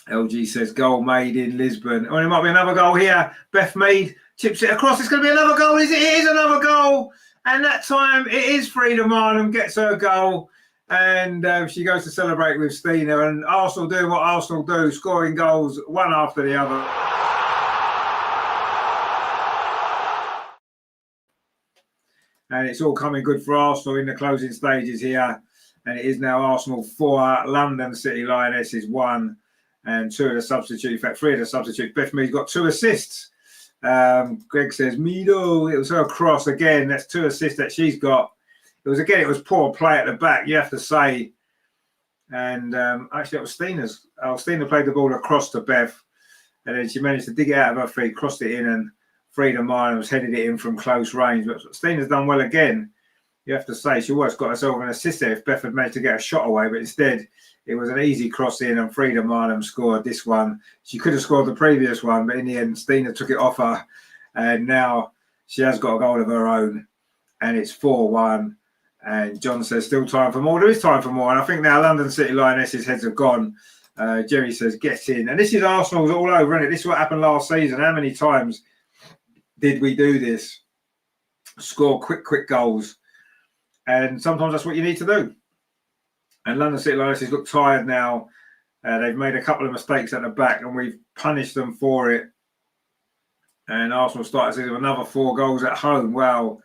LG says, goal made in Lisbon. Oh, there might be another goal here. Beth Mead chips it across. It's going to be another goal. It is another goal. And that time it is Frida Marnham gets her goal, and she goes to celebrate with Stina. And Arsenal doing what Arsenal do, scoring goals one after the other. And it's all coming good for Arsenal in the closing stages here. And it is now Arsenal 4, London City Lionesses 1, and 2 of the substitutes. In fact, 3 of the substitutes. Beth Mead's got 2 assists. Greg says Mido, it was her cross again. That's 2 assists that she's got. It was poor play at the back, you have to say. And actually it was Stina's. Stina played the ball across to Beth, and then she managed to dig it out of her feet, crossed it in, and Frida Marnham's headed it in from close range. But Stina's done well again, you have to say. She almost got herself an assist there if Beth had managed to get a shot away, but instead it was an easy cross in, and Frida Marnham scored this one. She could have scored the previous one, but in the end, Stina took it off her. And now she has got a goal of her own. And it's 4-1. And John says, still time for more. There is time for more. And I think now London City Lionesses' heads have gone. Jerry says, get in. And this is Arsenal's all over, isn't it? This is what happened last season. How many times did we do this? Score quick goals. And sometimes that's what you need to do. And London City Lionesses look tired now. They've made a couple of mistakes at the back, and we've punished them for it. And Arsenal started season with another 4 goals at home. Wow.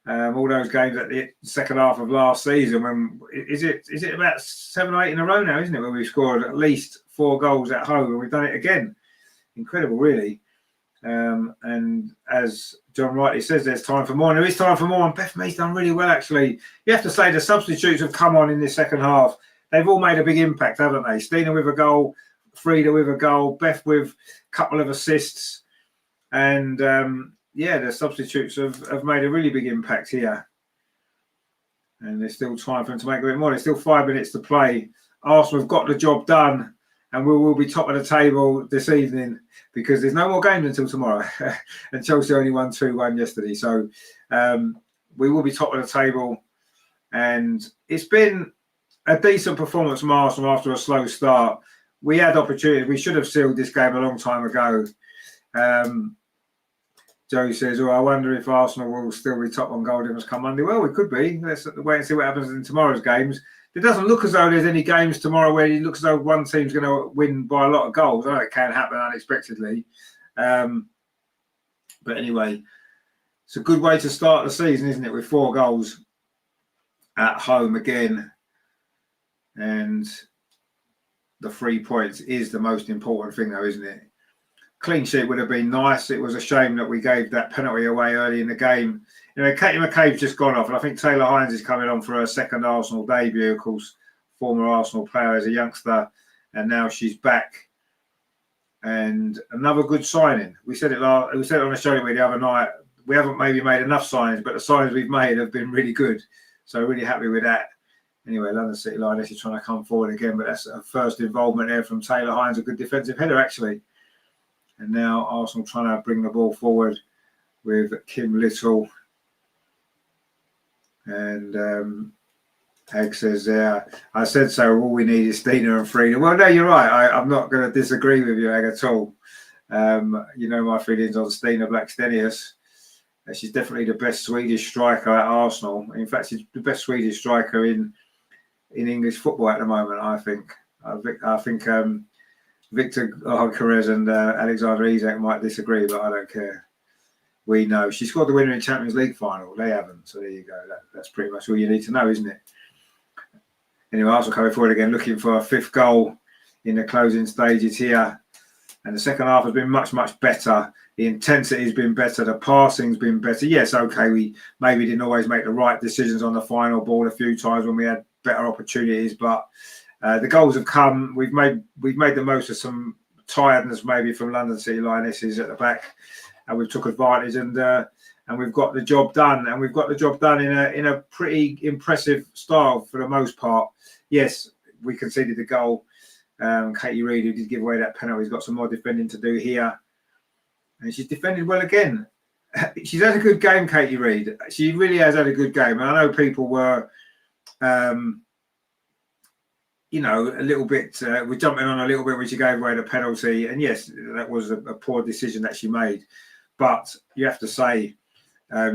All those games at the second half of last season. When is it about 7 or 8 in a row now, isn't it? When we've scored at least 4 goals at home, and we've done it again. Incredible, really. And as John rightly says, there's time for more. And there is time for more. And Beth Mead's done really well, actually. You have to say the substitutes have come on in this second half. They've all made a big impact, haven't they? Stina with a goal, Frida with a goal, Beth with a couple of assists. And, the substitutes have made a really big impact here. And there's still time for them to make a bit more. There's still 5 minutes to play. Arsenal have got the job done. And we will be top of the table this evening because there's no more games until tomorrow. And Chelsea only won 2-1 yesterday. So we will be top of the table. And it's been a decent performance from Arsenal after a slow start. We had opportunity. We should have sealed this game a long time ago. Joe says, I wonder if Arsenal will still be top on goal difference come Monday. Well, we could be. Let's wait and see what happens in tomorrow's games. It doesn't look as though there's any games tomorrow where it looks as though one team's going to win by a lot of goals. I know it can happen unexpectedly. But anyway, it's a good way to start the season, isn't it? With 4 goals at home again. And the 3 points is the most important thing, though, isn't it? Clean sheet would have been nice. It was a shame that we gave that penalty away early in the game. You know, Katie McCabe's just gone off, and I think Taylor Hines is coming on for her second Arsenal debut. Of course, former Arsenal player as a youngster, and now she's back. And another good signing. We said it on the show the other night. We haven't maybe made enough signings, but the signings we've made have been really good. So really happy with that. Anyway, London City Lionesses trying to come forward again, but that's a first involvement there from Taylor Hines, a good defensive header actually. And now Arsenal trying to bring the ball forward with Kim Little. And Egg says there, I said so, all we need is Stina and Frida. Well, no, you're right. I'm not going to disagree with you, Egg, at all. You know my feelings on Stina Blackstenius. She's definitely the best Swedish striker at Arsenal. In fact, she's the best Swedish striker in English football at the moment, I think. I think Victor Gyökeres and Alexander Isak might disagree, but I don't care. We know. She scored the winner in Champions League final. They haven't. So there you go. That's pretty much all you need to know, isn't it? Anyway, Arsenal coming forward again, looking for a 5th goal in the closing stages here. And the second half has been much, much better. The intensity has been better. The passing's been better. Yes, okay, we maybe didn't always make the right decisions on the final ball a few times when we had better opportunities, but the goals have come. We've made the most of some tiredness maybe from London City Lionesses at the back, and we've took advantage and we've got the job done. And we've got the job done in a pretty impressive style for the most part. Yes, we conceded the goal. Katie Reid, who did give away that penalty, has got some more defending to do here. And she's defended well again. She's had a good game, Katie Reid. She really has had a good game. And I know people were, you know, a little bit, we're jumping on a little bit when she gave away the penalty. And yes, that was a poor decision that she made. But you have to say,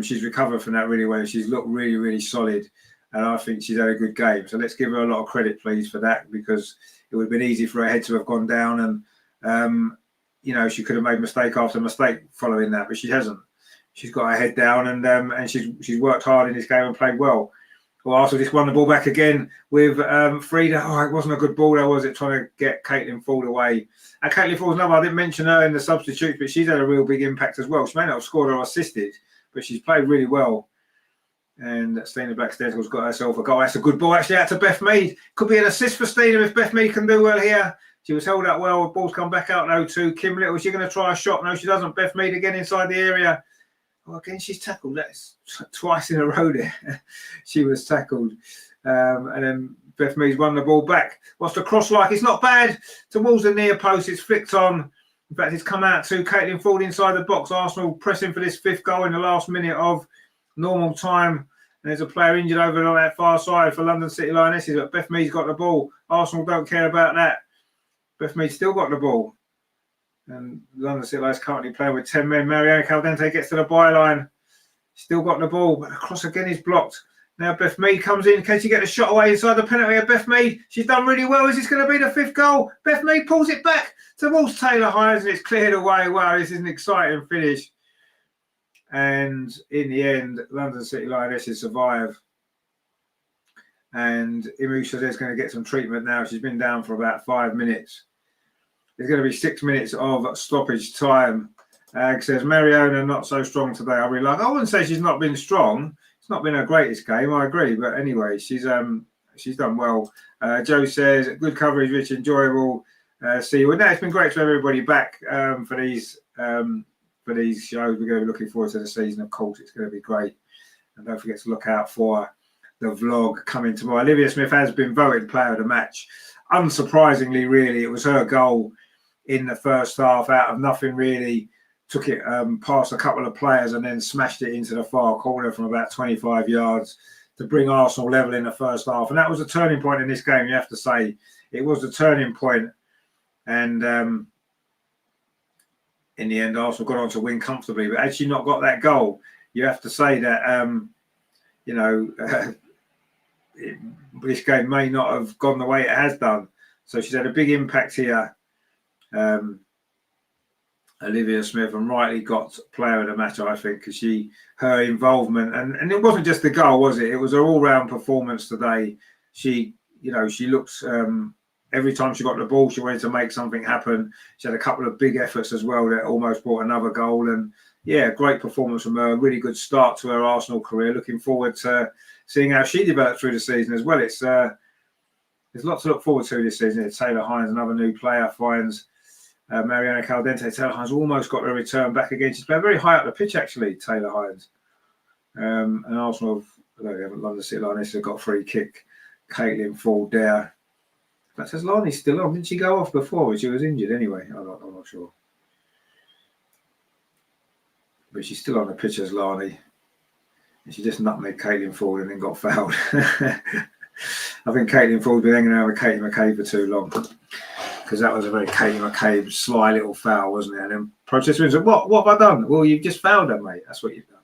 she's recovered from that really well. She's looked really, really solid. And I think she's had a good game. So let's give her a lot of credit, please, for that, because it would have been easy for her head to have gone down. And, you know, she could have made mistake after mistake following that, but she hasn't. She's got her head down and she's worked hard in this game and played well. Well, Arsenal just won the ball back again with Frida. Oh, it wasn't a good ball, though, was it? Trying to get Caitlin Ford away. And Caitlin Ford's another. I didn't mention her in the substitutes, but she's had a real big impact as well. She may not have scored or assisted, but she's played really well. And Stina Blackstenius got herself a goal. That's a good ball, actually, out to Beth Mead. Could be an assist for Stina if Beth Mead can do well here. She was held up well. The ball's come back out now to Kim Little. Is she going to try a shot? No, she doesn't. Beth Mead again inside the area. Oh, again, she's tackled. That's twice in a row there. She was tackled. And then Beth Mead's won the ball back. What's the cross like? It's not bad. Towards the near post. It's flicked on. In fact, it's come out to Caitlin Ford inside the box. Arsenal pressing for this 5th goal in the last minute of normal time. And there's a player injured over on that far side for London City Lionesses. But Beth Mead's got the ball. Arsenal don't care about that. Beth Mead still got the ball. And London City Lionesses currently playing with 10 men. Mariana Caldente gets to the byline. Still got the ball, but the cross again is blocked. Now Beth Mead comes in. Can she get a shot away inside the penalty of Beth Mead? She's done really well. Is this going to be the 5th goal? Beth Mead pulls it back towards Taylor Hines and it's cleared away. Wow, this is an exciting finish. And in the end, London City Lionesses survive. And Imusha is going to get some treatment now. She's been down for about 5 minutes. There's going to be 6 minutes of stoppage time. Ag says, Mariona not so strong today. I wouldn't say she's not been strong. It's not been her greatest game, I agree. But anyway, she's done well. Joe says, good coverage, Rich, enjoyable. See you. Well, no, it's been great to have everybody back for these shows. We're going to be looking forward to the season, of course. It's going to be great. And don't forget to look out for the vlog coming tomorrow. Olivia Smith has been voted player of the match. Unsurprisingly, really, it was her goal in the first half out of nothing, really. took it past a couple of players and then smashed it into the far corner from about 25 yards to bring Arsenal level in the first half. And that was a turning point in this game, you have to say. It was a turning point. And in the end, Arsenal got on to win comfortably. But had she not got that goal, you have to say that, this game may not have gone the way it has done. So she's had a big impact here. Olivia Smith, and rightly got player of the match, I think, because her involvement, and it wasn't just the goal, was it? It was her all-round performance today. She looks, every time she got the ball, she wanted to make something happen. She had a couple of big efforts as well that almost brought another goal. And yeah, great performance from her. Really good start to her Arsenal career. Looking forward to seeing how she develops through the season as well. It's there's lots to look forward to this season. Taylor Hines, another new player, finds Mariana Caldente. Taylor Hines almost got a return back again. She's played very high up the pitch, actually, Taylor Hines. And Arsenal, London City Lionesses have got a free kick. Caitlin Ford there. That says Lani's still on. Didn't she go off before? But she was injured anyway. I'm not sure. But she's still on the pitch as Lani. And she just nutmegged Caitlin Ford and then got fouled. I think Caitlin Ford's been hanging around with Katie McCabe for too long. Because that was a very Katie McCabe sly little foul, wasn't it? And then protesters said, what have I done? Well, you've just fouled her, mate. That's what you've done.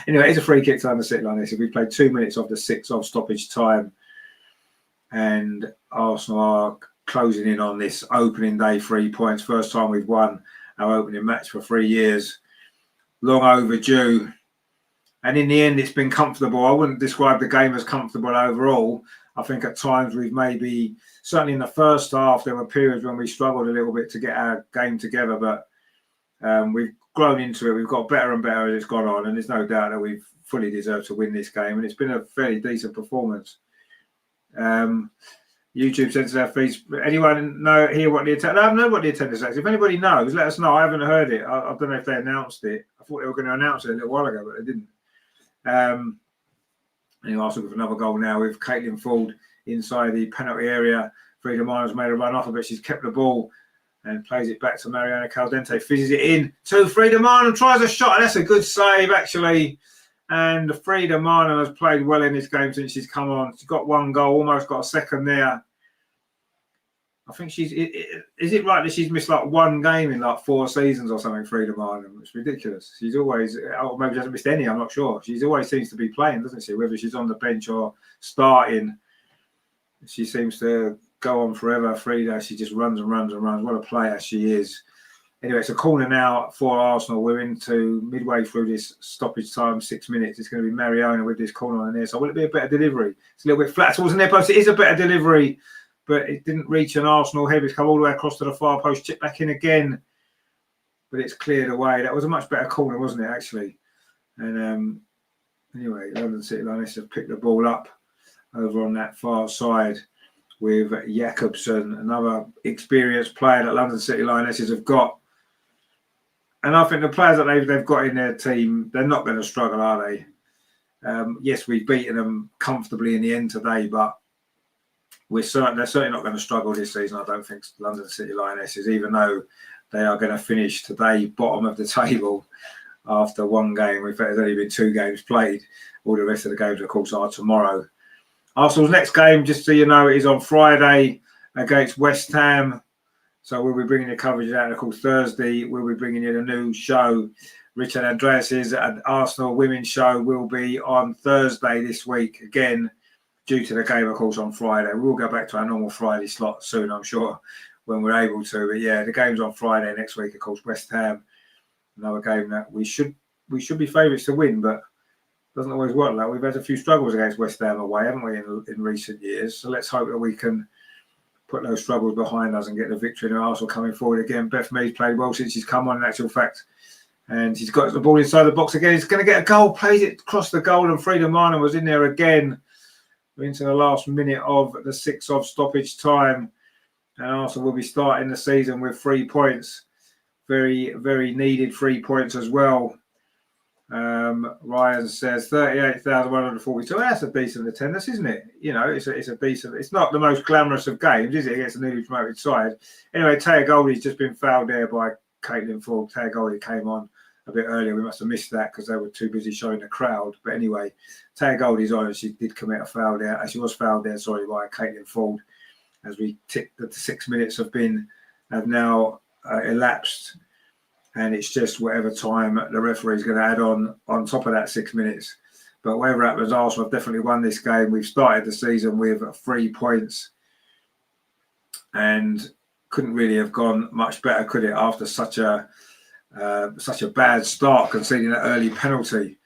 Anyway, it's a free kick to London City Lionesses. We played 2 minutes of the 6 of stoppage time. And Arsenal are closing in on this opening day 3 points. First time we've won our opening match for 3 years. Long overdue. And in the end, it's been comfortable. I wouldn't describe the game as comfortable overall. I think at times we've maybe, certainly in the first half, there were periods when we struggled a little bit to get our game together. But we've grown into it. We've got better and better as it's gone on. And there's no doubt that we've fully deserved to win this game. And it's been a fairly decent performance. YouTube sends our fees. Anyone hear what the attendance? I don't know what the attendance is. If anybody knows, let us know. I haven't heard it. I don't know if they announced it. I thought they were going to announce it a little while ago, but they didn't. Anyway, Arsenal with another goal now with Caitlin Ford inside the penalty area. Frida Miles made a run off of it. She's kept the ball and plays it back to Mariana Caldente. Fizzes it in to Frida Marnham. Tries a shot. That's a good save, actually. And Frida Marnham has played well in this game since she's come on. She's got 1 goal, almost got a second there. I think is it right that she's missed like 1 game in like 4 seasons or something, Frida Marnham? It's ridiculous. She's always, or maybe she hasn't missed any, I'm not sure. She's always seems to be playing, doesn't she? Whether she's on the bench or starting, she seems to go on forever. Frida, she just runs and runs and runs. What a player she is. Anyway, it's a corner now for Arsenal. We're into midway through this stoppage time, 6 minutes. It's going to be Mariona with this corner on there. So will it be a better delivery? It's a little bit flat towards the near post. It is a better delivery, but it didn't reach an Arsenal head. It's come all the way across to the far post, chipped back in again, but it's cleared away. That was a much better corner, wasn't it, actually? And anyway, London City Lionesses have picked the ball up over on that far side with Jakobsen, another experienced player that London City Lionesses have got. And I think the players that they've got in their team, they're not going to struggle, are they? Yes, we've beaten them comfortably in the end today, but they're certainly not going to struggle this season, I don't think, London City Lionesses, even though they are going to finish today bottom of the table after 1 game. In fact, there's only been 2 games played. All the rest of the games, of course, are tomorrow. Arsenal's next game, just so you know, is on Friday against West Ham. So we'll be bringing the coverage out. And of course, Thursday, we'll be bringing you the new show. Richard Andreas's Arsenal Women's Show will be on Thursday this week. Again, due to the game, of course, on Friday. We'll go back to our normal Friday slot soon, I'm sure, when we're able to. But yeah, the game's on Friday next week, of course, West Ham. Another game that we should be favourites to win, but it doesn't always work like that. We've had a few struggles against West Ham away, haven't we, in recent years? So let's hope that we can put those struggles behind us and get the victory. And Arsenal coming forward again. Beth Mead's played well since she's come on, in actual fact. And she's got the ball inside the box again. He's going to get a goal, plays it across the goal, and Frida Marnham was in there again. We're into the last minute of the 6 of stoppage time. And Arsenal will be starting the season with 3 points. Very, very needed 3 points as well. Ryan says 38,142. That's a decent attendance, isn't it? You know, it's a decent. It's not the most glamorous of games, is it? Against a newly promoted side. Anyway, Taya Goldie's just been fouled there by Caitlin Ford, Taya Goldie came on a bit earlier. We must have missed that because they were too busy showing the crowd. But anyway, Taya Goldie's on, and she did commit a foul there. She was fouled there, sorry, by Caitlin Ford. As we tick that the 6 minutes have now elapsed, and it's just whatever time the referee's going to add on top of that 6 minutes. But whatever happens, Arsenal have definitely won this game. We've started the season with 3 points, and couldn't really have gone much better, could it? After such a bad start, conceding an early penalty.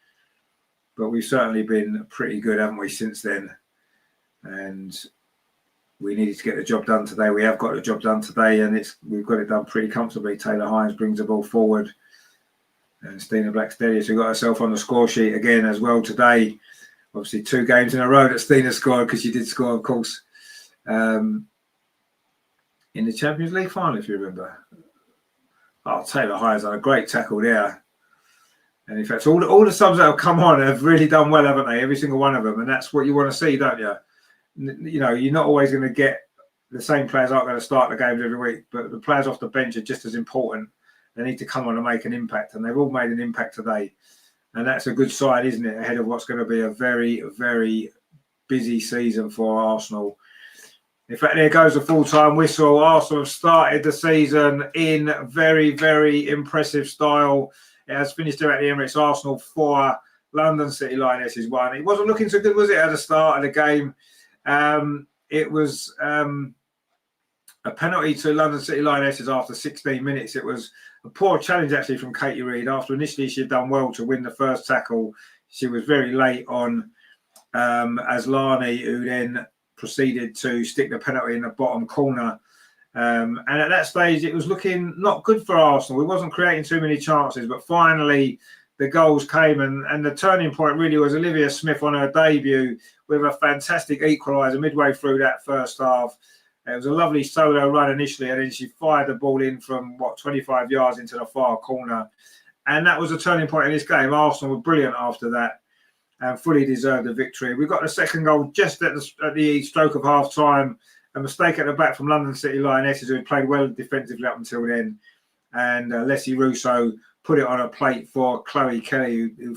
But we've certainly been pretty good, haven't we, since then? And we needed to get the job done today. We have got the job done today, and we've got it done pretty comfortably. Taylor Hines brings the ball forward, and Stina Blackstenius, who got herself on the score sheet again as well today. Obviously, 2 games in a row that Stina scored, because she did score, of course, in the Champions League final, if you remember. Oh, Taylor Hines done a great tackle there. And in fact, all the subs that have come on have really done well, haven't they? Every single one of them. And that's what you want to see, don't you? You know, you're not always going to get the same players aren't going to start the games every week, but the players off the bench are just as important. They need to come on and make an impact, and they've all made an impact today. And that's a good sign, isn't it, ahead of what's going to be a very, very busy season for Arsenal. In fact, there goes the full-time whistle. Arsenal have started the season in very, very impressive style. It has finished here at the Emirates. Arsenal 4, London City Lionesses 1. It wasn't looking so good, was it, at the start of the game? It was a penalty to London City Lionesses after 16 minutes. It was a poor challenge, actually, from Katie Reid. After initially she had done well to win the first tackle, she was very late on Aslani, who then proceeded to stick the penalty in the bottom corner. And at that stage, it was looking not good for Arsenal. We wasn't creating too many chances, but finally the goals came, and the turning point really was Olivia Smith on her debut with a fantastic equaliser midway through that first half. It was a lovely solo run initially, and then she fired the ball in from, 25 yards into the far corner. And that was a turning point in this game. Arsenal were brilliant after that and fully deserved the victory. We got the second goal just at the stroke of half-time. A mistake at the back from London City Lionesses, who had played well defensively up until then. And Leslie Russo put it on a plate for Chloe Kelly, who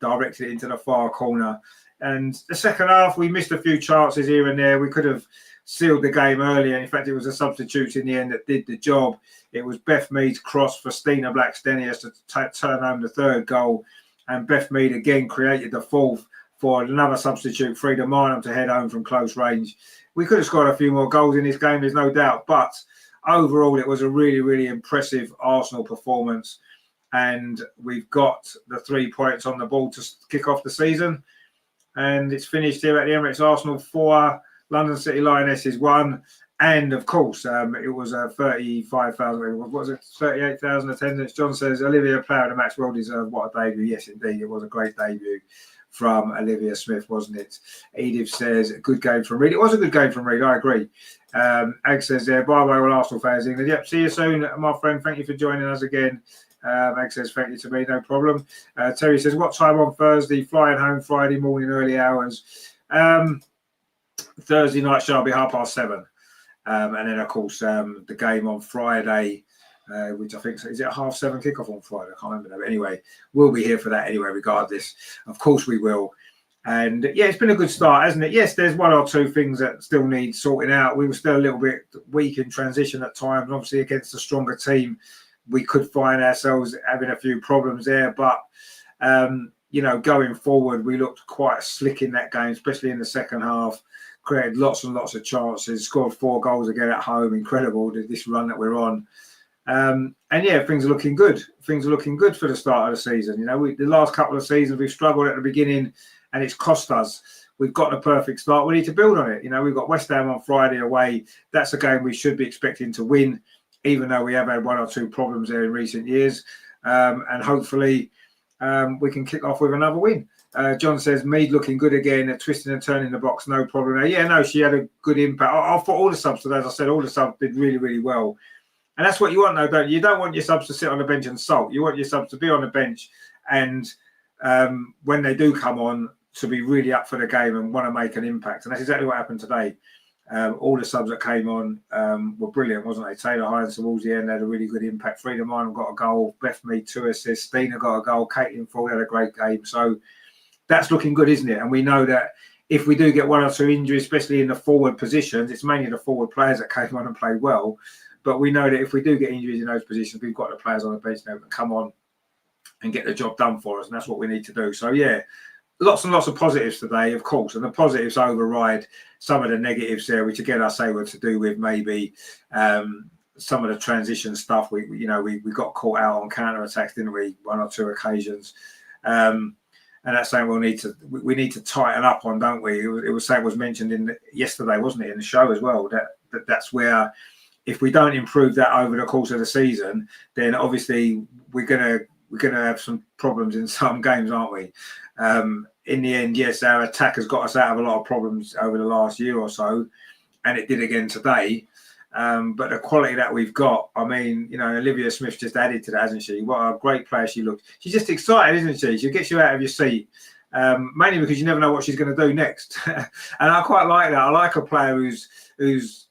directed it into the far corner. And the second half, we missed a few chances here and there. We could have sealed the game earlier. In fact, it was the substitutes in the end that did the job. It was Beth Mead's cross for Stina Blackstenius to turn home the third goal. And Beth Mead again created the fourth for another substitute, Frida Marnham, to head home from close range. We could have scored a few more goals in this game, there's no doubt. But overall, it was a really, really impressive Arsenal performance. And we've got the 3 points on the ball to kick off the season. And it's finished here at the Emirates. Arsenal 4, London City Lionesses 1. And, of course, it was 35,000, what was it, 38,000 attendance. John says, Olivia player of the match, well deserved. What a debut. Yes, indeed, it was a great debut from Olivia Smith, wasn't it? Edith says, good game from Reid. It was a good game from Reid, I agree. Ag says there, bye-bye all Arsenal fans. England. Yep, see you soon, my friend. Thank you for joining us again. Ag says, thank you to me, no problem. Terry says, what time on Thursday? Flying home Friday morning, early hours. Thursday night shall be 7:30. And then, of course, the game on Friday, which I think, is it a 7:30 kickoff on Friday? I can't remember. But anyway, we'll be here for that anyway, regardless. Of course we will. And, yeah, it's been a good start, hasn't it? Yes, there's 1 or 2 things that still need sorting out. We were still a little bit weak in transition at times. Obviously, against a stronger team, we could find ourselves having a few problems there. But, you know, going forward, we looked quite slick in that game, especially in the second half. Created lots and lots of chances, scored 4 goals again at home. Incredible, this run that we're on. And yeah, things are looking good. Things are looking good for the start of the season. You know, the last couple of seasons, we've struggled at the beginning and it's cost us. We've got the perfect start. We need to build on it. You know, we've got West Ham on Friday away. That's a game we should be expecting to win, even though we have had 1 or 2 problems there in recent years. And hopefully we can kick off with another win. John says, Mead looking good again, twisting and turning the box, no problem. Yeah, no, she had a good impact. I thought all the subs today, as I said, all the subs did really, really well. And that's what you want, though, don't you? You don't want your subs to sit on the bench and sulk. You want your subs to be on the bench and when they do come on, to be really up for the game and want to make an impact. And that's exactly what happened today. All the subs that came on were brilliant, wasn't they? Taylor Hines towards the end had a really good impact. Frida Minor got a goal. Beth Mead 2 assists. Stina got a goal. Caitlin Ford had a great game. So that's looking good, isn't it? And we know that if we do get 1 or 2 injuries, especially in the forward positions, it's mainly the forward players that came on and played well. But we know that if we do get injuries in those positions, we've got the players on the bench now that come on and get the job done for us. And that's what we need to do. So, yeah, lots and lots of positives today, of course. And the positives override some of the negatives there, which, again, I say were to do with maybe some of the transition stuff. We got caught out on counter-attacks, didn't we, 1 or 2 occasions. And that's something we need to tighten up on, don't we? It was something was mentioned yesterday, wasn't it, in the show as well? That's where, if we don't improve that over the course of the season, then obviously we're gonna have some problems in some games, aren't we? In the end, yes, our attack has got us out of a lot of problems over the last year or so, and it did again today. But the quality that we've got, I mean, Olivia Smith just added to that, hasn't she? What a great player she looks. She's just excited, isn't she? She gets you out of your seat, mainly because you never know what she's going to do next. And I quite like that. I like a player who's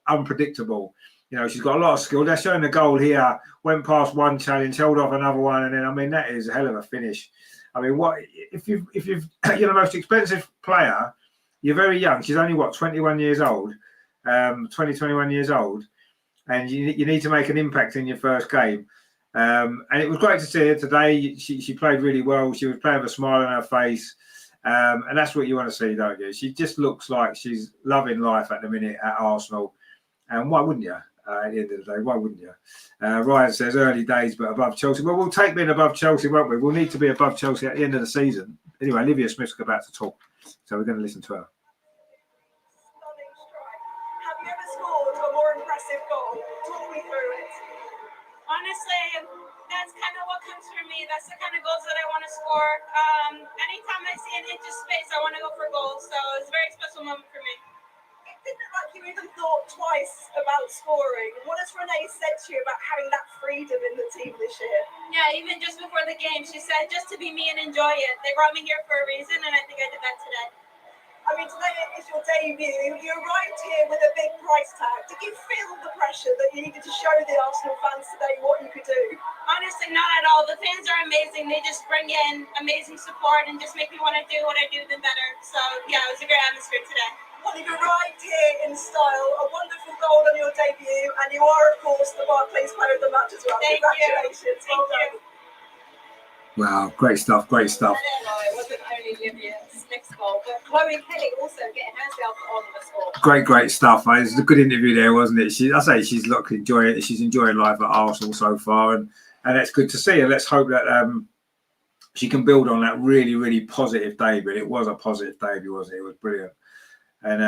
unpredictable. She's got a lot of skill. They're showing the goal here, went past one challenge, held off another one, and then, I mean, that is a hell of a finish. I mean, what if you're the most expensive player, you're very young. She's only, 21 years old. 21 years old, and you need to make an impact in your first game. And it was great to see her today. She played really well. She was playing with a smile on her face. And that's what you want to see, don't you? She just looks like she's loving life at the minute at Arsenal. And why wouldn't you? At the end of the day, why wouldn't you? Ryan says early days, but above Chelsea. Well, we'll take being above Chelsea, won't we? We'll need to be above Chelsea at the end of the season. Anyway, Olivia Smith's about to talk, so we're going to listen to her. Honestly, that's kind of what comes for me. That's the kind of goals that I want to score. Anytime I see an inch of space, I want to go for goals. So it's a very special moment for me. It didn't look like you even thought twice about scoring. What has Renee said to you about having that freedom in the team this year? Yeah, even just before the game, she said just to be me and enjoy it. They brought me here for a reason, and I think I did that today. I mean, today is your debut. You arrived here with a big price tag. Did you feel the pressure that you needed to show the Arsenal fans today what you could do? Honestly, not at all. The fans are amazing. They just bring in amazing support and just make me want to do what I do even better. So, yeah, it was a great atmosphere today. Well, you've arrived here in style, a wonderful goal on your debut, and you are, of course, the Barclays Player of the Match as well. Thank Congratulations. You. Well done. Wow, great stuff, great stuff. It wasn't only Olivia Smith's goal, but Chloe Kelly also getting herself on the score. Great stuff. It was a good interview there, wasn't it? She's enjoying life at Arsenal so far, and that's good to see. And let's hope that she can build on that really, really positive debut. It was a positive debut, wasn't it? It was brilliant. And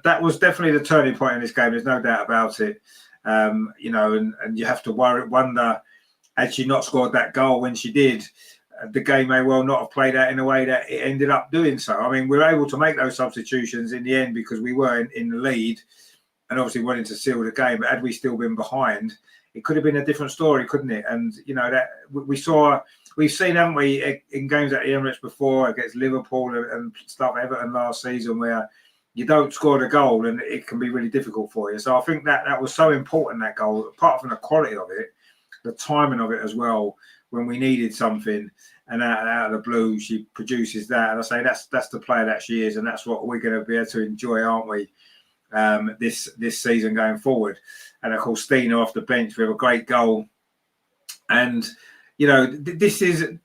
that was definitely the turning point in this game. There's no doubt about it. And you have to wonder, had she not scored that goal when she did, the game may well not have played out in a way that it ended up doing so. I mean, we were able to make those substitutions in the end because we were in the lead and obviously wanting to seal the game. But had we still been behind, it could have been a different story, couldn't it? And, that we've seen, haven't we, in games at the Emirates before against Liverpool and stuff, Everton last season, where you don't score the goal and it can be really difficult for you. So I think that was so important, that goal, apart from the quality of it, the timing of it as well, when we needed something, and out of the blue, she produces that. And I say that's the player that she is, and that's what we're going to be able to enjoy, aren't we, this season going forward. And of course, Stina off the bench with a great goal. And this is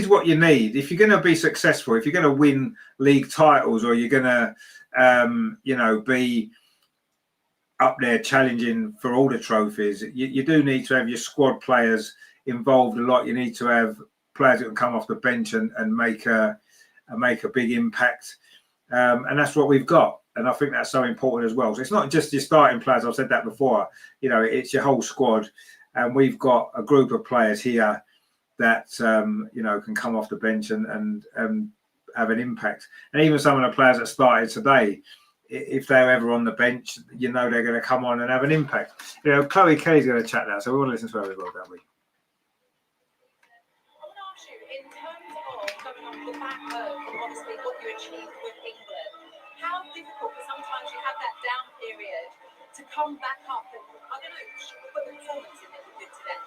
what you need if you're going to be successful. If you're going to win league titles, or you're going to, be up there challenging for all the trophies, you do need to have your squad players involved a lot. You need to have players that can come off the bench and make a big impact, and that's what we've got. And I think that's so important as well. So it's not just your starting players. I've said that before. It's your whole squad, and we've got a group of players here that can come off the bench and have an impact. And even some of the players that started today, if they're ever on the bench, they're going to come on and have an impact. Chloe Kelly's going to chat now, so we want to listen to her as well, don't we? I want to ask you, in terms of coming off the back of obviously what you achieved with England, how difficult, because sometimes you have that down period, to come back up and, I don't know, put the performance in that you did today?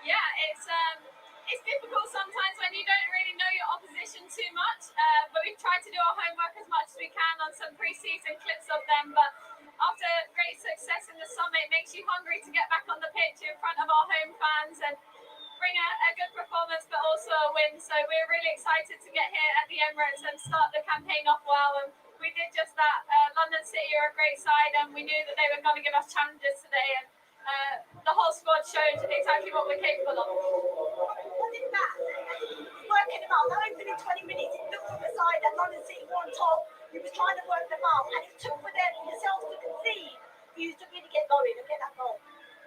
Yeah, it's difficult sometimes when you don't really know your opposition too much. But we've tried to do our homework as much as we can on some pre-season clips of them. But after great success in the summer, it makes you hungry to get back on the pitch in front of our home fans and bring a good performance, but also a win. So we're really excited to get here at the Emirates and start the campaign off well. And we did just that. London City are a great side, and we knew that they were going to give us challenges today. And the whole squad showed exactly what we're capable of. What did that? Working them out. That opened in 20 minutes. It looked from the side that London City were on top. You was trying to work them out, and it took for them yourselves to concede. You used to really get going and get that goal.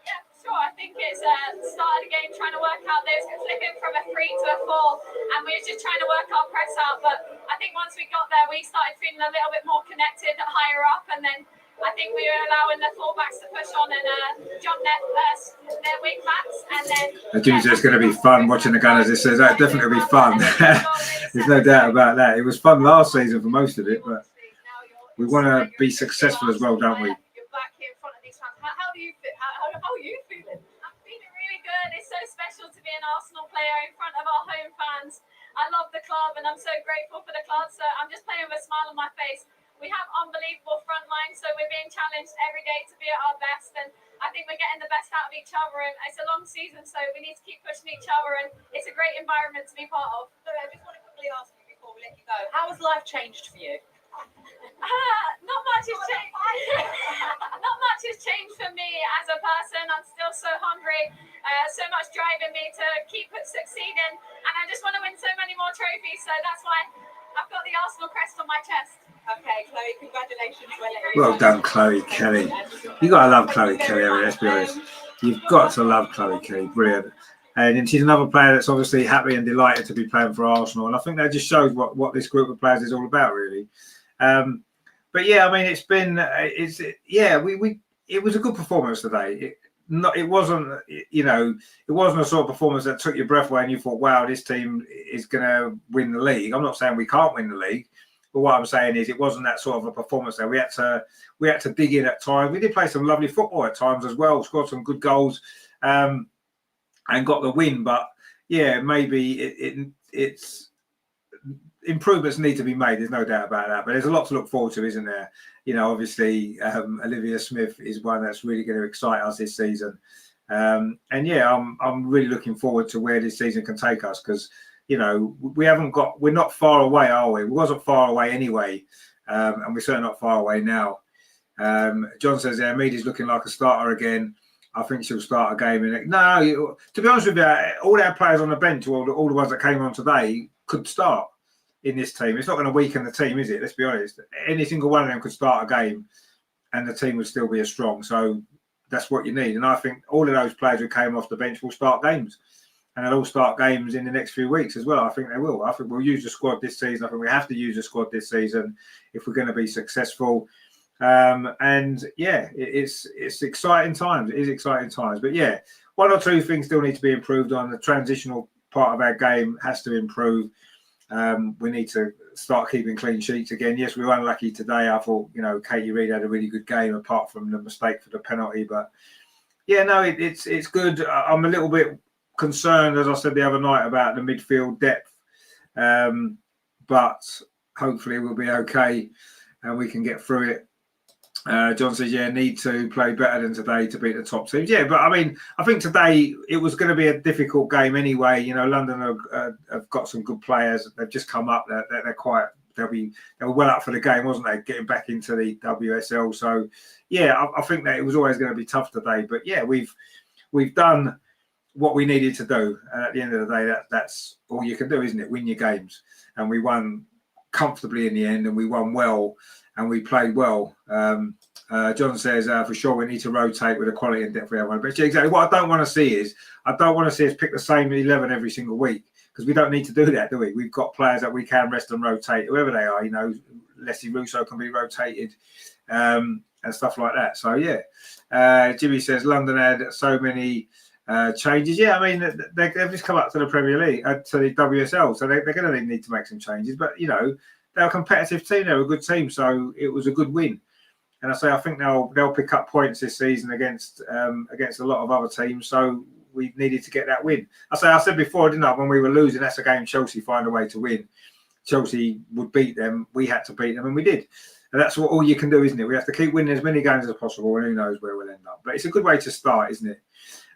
Yeah, sure. I think it's started again trying to work out those flipping from a 3 to a 4, and we were just trying to work our press out. But I think once we got there, we started feeling a little bit more connected higher up, and then I think we were allowing the fullbacks to push on and jump their wing backs, and then. Jimmy says it's going to be fun watching the Gunners. It says that definitely will be fun. There's no doubt about that. It was fun last season for most of it, but we want to be successful as well, don't we? You're back here in front of these fans. How do you feel? How are you feeling? I'm feeling really good. It's so special to be an Arsenal player in front of our home fans. I love the club, and I'm so grateful for the club. So I'm just playing with a smile on my face. We have unbelievable front line, so we're being challenged every day to be at our best, and I think we're getting the best out of each other. And it's a long season, so we need to keep pushing each other, and it's a great environment to be part of. So I just want to quickly ask you before we let you go, how has life changed for you? Not much has changed. Not much has changed for me as a person. I'm still so hungry, so much driving me to keep succeeding, and I just want to win so many more trophies. So that's why I've got the Arsenal crest on my chest. Okay, Chloe, congratulations. Well done, Chloe Kelly. You got to love Chloe Kelly. I mean, let's be honest. You've got to love Chloe Kelly. Brilliant. And she's another player that's obviously happy and delighted to be playing for Arsenal. And I think that just shows what this group of players is all about, really. But yeah, I mean, it was a good performance today. It wasn't a sort of performance that took your breath away and you thought, wow, this team is going to win the league. I'm not saying we can't win the league. But what I'm saying is it wasn't that sort of a performance there. We had to dig in at times. We did play some lovely football at times as well, scored some good goals and got the win. But yeah, maybe it's improvements need to be made. There's no doubt about that. But there's a lot to look forward to, isn't there? You know, obviously Olivia Smith is one that's really going to excite us this season. And yeah, I'm really looking forward to where this season can take us, because you know, we're not far away, are we? We wasn't far away anyway, and we're certainly not far away now. John says there, Meady's looking like a starter again. I think she'll start a game. To be honest with you, all our players on the bench, all the ones that came on today, could start in this team. It's not going to weaken the team, is it? Let's be honest. Any single one of them could start a game, and the team would still be as strong. So that's what you need. And I think all of those players who came off the bench will start games. And they'll all start games in the next few weeks as well. I think they will. I think we'll use the squad this season. I think we have to use the squad this season if we're going to be successful. And yeah, it's exciting times. It is exciting times. But yeah, one or two things still need to be improved on. The transitional part of our game has to improve. We need to start keeping clean sheets again. Yes, we were unlucky today. I thought, Katie Reid had a really good game apart from the mistake for the penalty. But yeah, no, it's good. I'm a little bit concerned, as I said the other night, about the midfield depth, but hopefully we'll be okay and we can get through it. John says, yeah, need to play better than today to beat the top teams. Yeah, but I mean, I think today it was going to be a difficult game anyway. London have got some good players. They've just come up. They were well up for the game, wasn't they? Getting back into the WSL. So yeah, I think that it was always going to be tough today. But yeah, we've done what we needed to do, and at the end of the day, that's all you can do, isn't it? Win your games, and we won comfortably in the end, and we won well, and we played well. John says for sure we need to rotate with the quality and depth we have. But exactly what I don't want to see is us pick the same 11 every single week, because we don't need to do that, do we? We've got players that we can rest and rotate, whoever they are. Leslie Russo can be rotated and stuff like that. So yeah, Jimmy says London had so many changes. Yeah, I mean, they've just come up to the Premier League, to the WSL, so they're going to need to make some changes. But, they're a competitive team. They're a good team, so it was a good win. And I think they'll pick up points this season against a lot of other teams. So we needed to get that win. I said before, didn't I? When we were losing, that's a game Chelsea find a way to win. Chelsea would beat them. We had to beat them, and we did. And that's all you can do, isn't it? We have to keep winning as many games as possible, and who knows where we'll end up. But it's a good way to start, isn't it?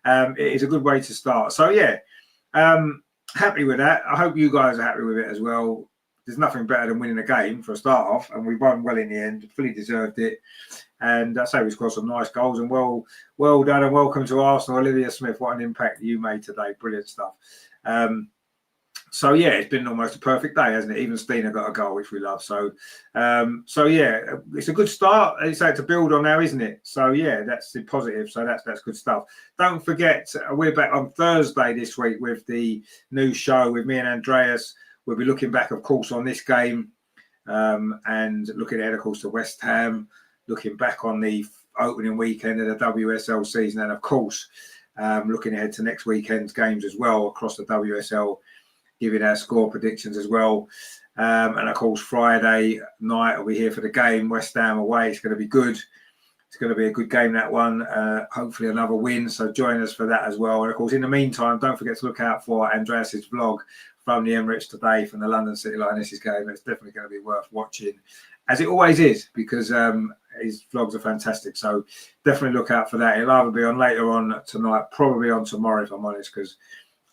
It is a good way to start. So yeah, happy with that. I hope you guys are happy with it as well. There's nothing better than winning a game for a start off, and we won well in the end. Fully deserved it. And I say we scored some nice goals, and well done, and welcome to Arsenal, Olivia Smith. What an impact you made today! Brilliant stuff. So yeah, it's been almost a perfect day, hasn't it? Even Stina got a goal, which we love. So yeah, it's a good start. It's like to build on now, isn't it? So yeah, that's the positive. So that's good stuff. Don't forget, we're back on Thursday this week with the new show with me and Andreas. We'll be looking back, of course, on this game and looking ahead, of course, to West Ham. Looking back on the opening weekend of the WSL season, and of course, looking ahead to next weekend's games as well across the WSL. Giving our score predictions as well. And of course, Friday night we'll be here for the game, West Ham away. It's going to be good. It's going to be a good game, that one. Hopefully another win. So join us for that as well. And of course, in the meantime, don't forget to look out for Andreas's vlog from the Emirates today from the London City Lionesses game. It's definitely going to be worth watching, as it always is, because his vlogs are fantastic. So definitely look out for that. It'll either be on later on tonight, probably on tomorrow, if I'm honest, because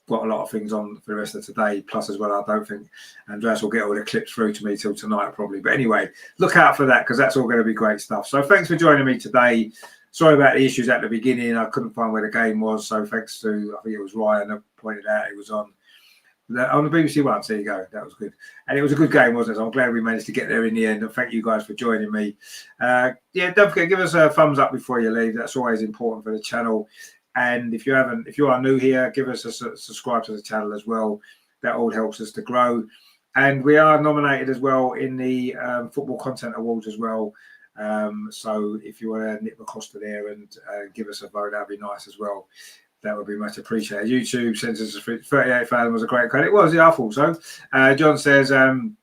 got a lot of things on for the rest of today. Plus, as well, I don't think Andreas will get all the clips through to me till tonight, probably. But anyway, look out for that, because that's all going to be great stuff. So thanks for joining me today. Sorry about the issues at the beginning. I couldn't find where the game was. So thanks to, I think it was Ryan that pointed out it was on the BBC One. So there you go. That was good. And it was a good game, wasn't it? So I'm glad we managed to get there in the end. And thank you guys for joining me. Yeah, don't forget, give us a thumbs up before you leave. That's always important for the channel. And if you are new here, give us a subscribe to the channel as well. That all helps us to grow. And we are nominated as well in the Football Content Awards as well. So if you want to nip across to there and give us a vote, that'd be nice as well. That would be much appreciated. YouTube sends us 38,000 was a great credit. It was, yeah, I thought so. John says, I'm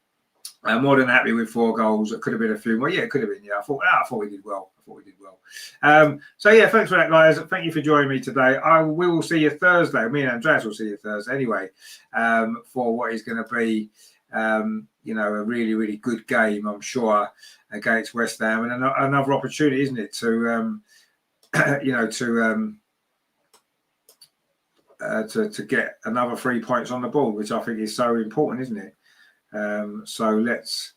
more than happy with 4 goals. It could have been a few more. Yeah, it could have been. Yeah, I thought we did well. So yeah, thanks for that, guys. Thank you for joining me today. We will see you Thursday. Me and Andreas will see you Thursday anyway, for what is going to be, you know, a really, really good game, I'm sure, against West Ham, and another opportunity, isn't it, to, you know, to get another 3 points on the board, which I think is so important, isn't it? So let's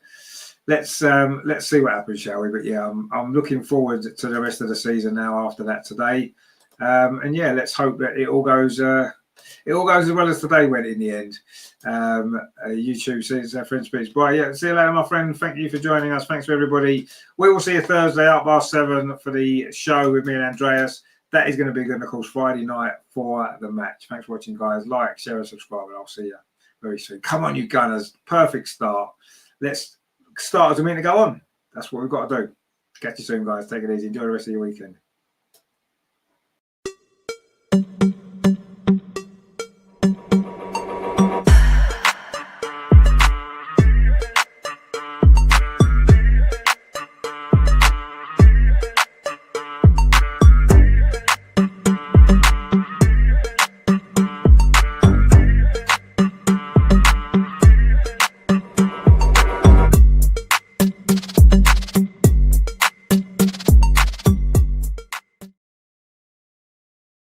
see what happens, shall we? But yeah, I'm looking forward to the rest of the season now after that today. And yeah, let's hope that it all goes as well as today went in the end. YouTube says friend speaks. Bye. Yeah, see you later, my friend. Thank you for joining us. Thanks for everybody. We will see you Thursday at 7:30 for the show with me and Andreas. That is going to be good. And of course, Friday night for the match. Thanks for watching, guys. Like, share, and subscribe, and I'll see you very soon. Come on, you Gunners. Perfect start. Let's start as a minute to go on. That's what we've got to do. Catch you soon, guys. Take it easy. Enjoy the rest of your weekend.